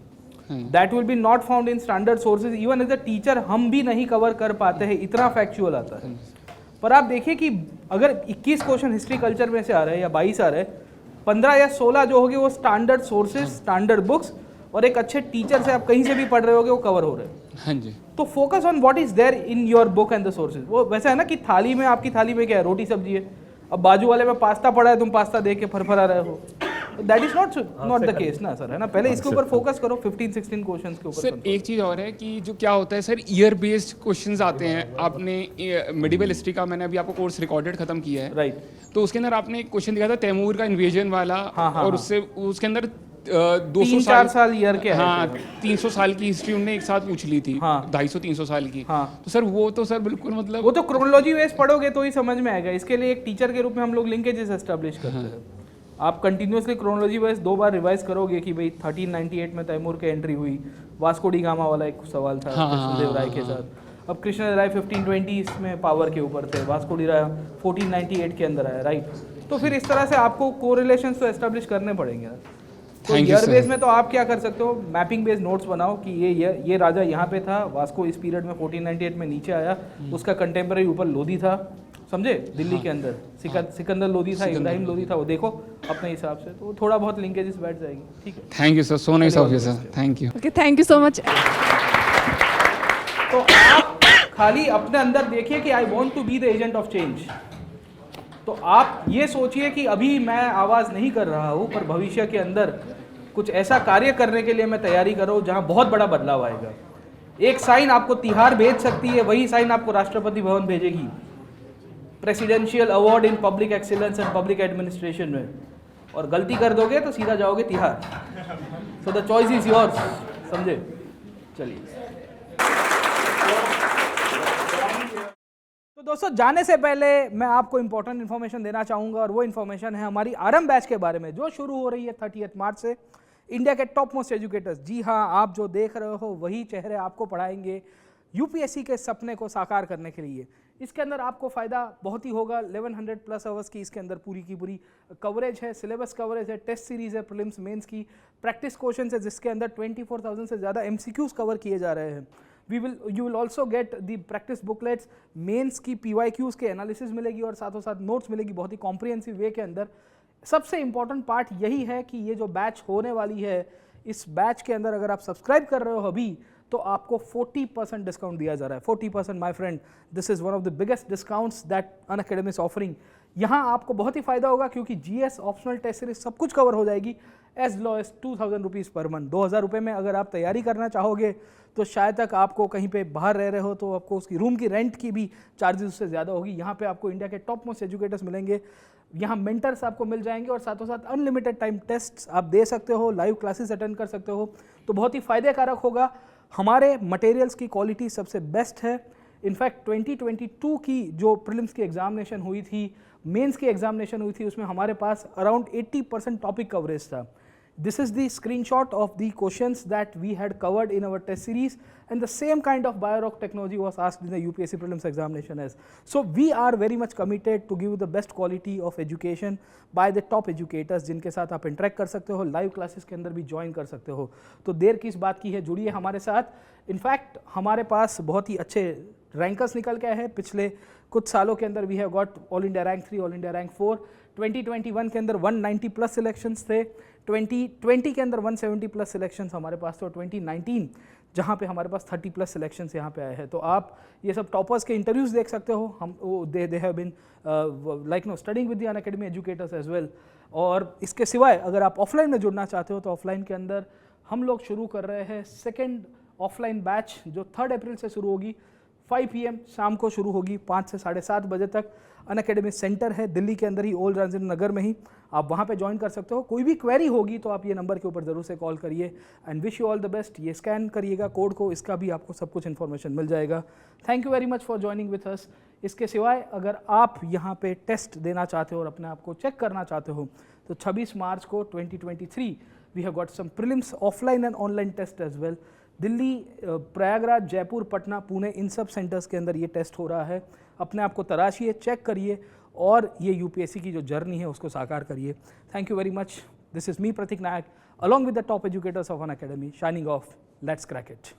That will be not found in standard sources. Even as a teacher हम भी नहीं कवर कर पाते हैं, इतना फैक्चुअल आता है। पर आप देखिए कि अगर 21 क्वेश्चन हिस्ट्री कल्चर में से आ रहे हैं या 22 आ रहे हैं, 15 या 16 जो होंगे वो स्टैंडर्ड सोर्सेज, स्टैंडर्ड बुक्स, और एक अच्छे टीचर से आप कहीं से भी पढ़ रहे होगे वो कवर हो रहे हैं। हाँ जी। तो focus on what is there in your book and the sources. वो वैसा है ना कि थाली में, आपकी थाली में क्या है, रोटी सब्जी है, अब बाजू वाले में पास्ता पड़ा है, तुम पास्ता देख के फरफरा रहे हो। That is not the case ना सर, है ना। पहले इसके ऊपर फोकस करो, 15-16 क्वेश्चंस के ऊपर। सर एक चीज़ और है कि जो क्या होता है सर, ईयर बेस्ड क्वेश्चंस आते हैं। आपने मेडिवल हिस्ट्री का मैंने अभी आपको कोर्स रिकॉर्डेड खत्म किया है, राइट। तो उसके अंदर आपने एक क्वेश्चन दिया था तैमूर का इन्वेजन वाला। और उससे उसके अंदर 200 साल ईयर के, हाँ 300 साल की हिस्ट्री उन्होंने एक साथ पूछ ली थी। 250-300 साल की। तो सर वो तो सर बिल्कुल मतलब वो तो क्रोनोलॉजी वेस पढ़ोगे तो ही समझ में आएगा। इसके लिए एक टीचर के रूप में हम लोग लिंकेजेस एस्टेब्लिश करते हैं। आप कंटिन्यूसली क्रोनोलॉजी वाइज 2 बार रिवाइज करोगे कि भाई 1398 में तैमूर की एंट्री हुई, वास्को डी गामा वाला एक सवाल था कृष्णदेव राय के साथ। अब कृष्णदेव राय 1520 में पावर के ऊपर थे, वास्को डी राय 1498 के अंदर आया, राइट। तो फिर इस तरह से आपको कोरिलेशंस तो एस्टेब्लिश करने पड़ेंगे ना। तो ईयर बेस में तो आप क्या कर सकते हो, मैपिंग बेस्ड नोट्स बनाओ कि ये राजा यहाँ पे था, वास्को इस पीरियड में 1498 में नीचे आया, उसका कंटेम्पररी ऊपर लोधी था, समझे, दिल्ली के अंदर सिकंदर लोधी था, इब्राहिम लोधी था, वो देखो अपने हिसाब से, तो थोड़ा बहुत लिंकेजेस बैठ जाएगी। ठीक है, thank you sir, so nice of you sir, thank you. Okay, thank you so much. तो आप खाली अपने अंदर देखिए कि I want to be the agent of change. तो आप ये सोचिए कि अभी मैं आवाज़ नहीं कर रहा हूँ, पर भविष्य के अंदर कुछ ऐसा कार्य करने के लिए मैं तैयारी कर रहा हूँ जहाँ बहुत बड़ा बदलाव आएगा। एक साइन आपको तिहाड़ भेज सकती है, वही साइन आपको राष्ट्रपति भवन भेजेगी, presidential award in public excellence and public administration में। और गलती कर दोगे तो सीधा जाओगे Tihar. So the choice is yours, समझे। चलिए, तो दोस्तों जाने से पहले मैं आपको इंपॉर्टेंट इन्फॉर्मेशन देना चाहूँगा, और वो इन्फॉर्मेशन है हमारी आरएम बैच के बारे में, जो शुरू हो रही है 30 मार्च से। इंडिया के टॉप मोस्ट एजुकेटर्स, जी हाँ, आप जो देख रहे हो वही चेहरे आपको पढ़ाएंगे यूपीएससी के सपने को साकार करने के लिए। इसके अंदर आपको फ़ायदा बहुत ही होगा। 1100 प्लस आवर्स की इसके अंदर पूरी की पूरी कवरेज है, सिलेबस कवरेज है, टेस्ट सीरीज़ है, प्रीलिम्स मेंस की प्रैक्टिस क्वेश्चन है, जिसके अंदर 24,000 से ज़्यादा MCQs कवर किए जा रहे हैं। You will also get the practice booklets, mains की PYQs के एनालिसिस मिलेगी और साथों साथ नोट्स मिलेगी बहुत ही कॉम्प्रिहेंसिव वे के अंदर। सबसे इंपॉर्टेंट पार्ट यही है कि ये जो बैच होने वाली है, इस बैच के अंदर अगर आप सब्सक्राइब कर रहे हो अभी, तो आपको 40% डिस्काउंट दिया जा रहा है। 40% my friend, this is one of the biggest discounts that Unacademy is offering. यहाँ आपको बहुत ही फायदा होगा क्योंकि जीएस ऑप्शनल टेस्ट सीरीज सब कुछ कवर हो जाएगी as low as 2000 rupees per month. 2000 रुपये में अगर आप तैयारी करना चाहोगे तो शायद तक आपको कहीं पे बाहर रह रहे हो तो आपको उसकी रूम की रेंट की भी चार्जेस उससे ज़्यादा होगी। यहाँ पे आपको इंडिया के टॉप मोस्ट एजुकेटर्स मिलेंगे, यहाँ मेंटर्स आपको मिल जाएंगे और साथों साथ अनलिमिटेड टाइम टेस्ट आप दे सकते हो, लाइव क्लासेस अटेंड कर सकते हो, तो बहुत ही फायदेकारक होगा। हमारे मटेरियल्स की क्वालिटी सबसे बेस्ट है। इनफैक्ट 2022 की जो प्रीलिम्स की एग्जामिनेशन हुई थी, मेंस की एग्जामिनेशन हुई थी, उसमें हमारे पास अराउंड 80% टॉपिक कवरेज था। This is the screenshot of the questions that we had covered in our test series, and the same kind of BioRock technology was asked in the UPSC prelims examination as. So we are very much committed to give you the best quality of education by the top educators जिनके साथ आप interact कर सकते हो, live classes के अंदर भी join कर सकते हो। तो देर किस बात की है, जुड़िए हमारे साथ। इनफैक्ट हमारे पास बहुत ही अच्छे रैंकर्स निकल के आए हैं पिछले कुछ सालों के अंदर। We have got all India rank 3, all India rank 4। 2021 के अंदर 190 प्लस सिलेक्शंस थे, 2020 के अंदर 170 प्लस सिलेक्शंस हमारे पास थे, और 2019 जहाँ पे हमारे पास 30 प्लस सिलेक्शंस यहाँ पे आए हैं। तो आप ये सब टॉपर्स के इंटरव्यूज़ देख सकते हो। हम they have been like no studying with the Unacademy educators as well. और इसके सिवाय अगर आप ऑफलाइन में जुड़ना चाहते हो तो ऑफलाइन के अंदर हम लोग शुरू कर रहे हैं सेकेंड ऑफलाइन बैच जो 3 अप्रैल से शुरू होगी। 5 PM शाम को शुरू होगी, 5 से 7:30 बजे तक। अनअकैडमी सेंटर है दिल्ली के अंदर ही, ओल्ड राजेंद्र नगर में ही, आप वहाँ पे ज्वाइन कर सकते हो। कोई भी क्वेरी होगी तो आप ये नंबर के ऊपर ज़रूर से कॉल करिए। And wish you all the best. ये स्कैन करिएगा कोड को, इसका भी आपको सब कुछ इन्फॉर्मेशन मिल जाएगा। Thank you very much for joining with us. इसके सिवाय अगर आप यहाँ पे टेस्ट देना चाहते हो और अपने आप को चेक करना चाहते हो तो 26 मार्च को 2023 we have got some prelims offline and online test as well. Delhi, Prayagraj, Jaipur, Patna, Pune, इन सब सेंटर्स के अंदर ये टेस्ट हो रहा है। अपने आप को तराशिए, चेक करिए और ये यूपीएससी की जो जर्नी है उसको साकार करिए। Thank you very much. This is me Prateek Nayak along with the top educators of Unacademy, signing off. Let's crack it.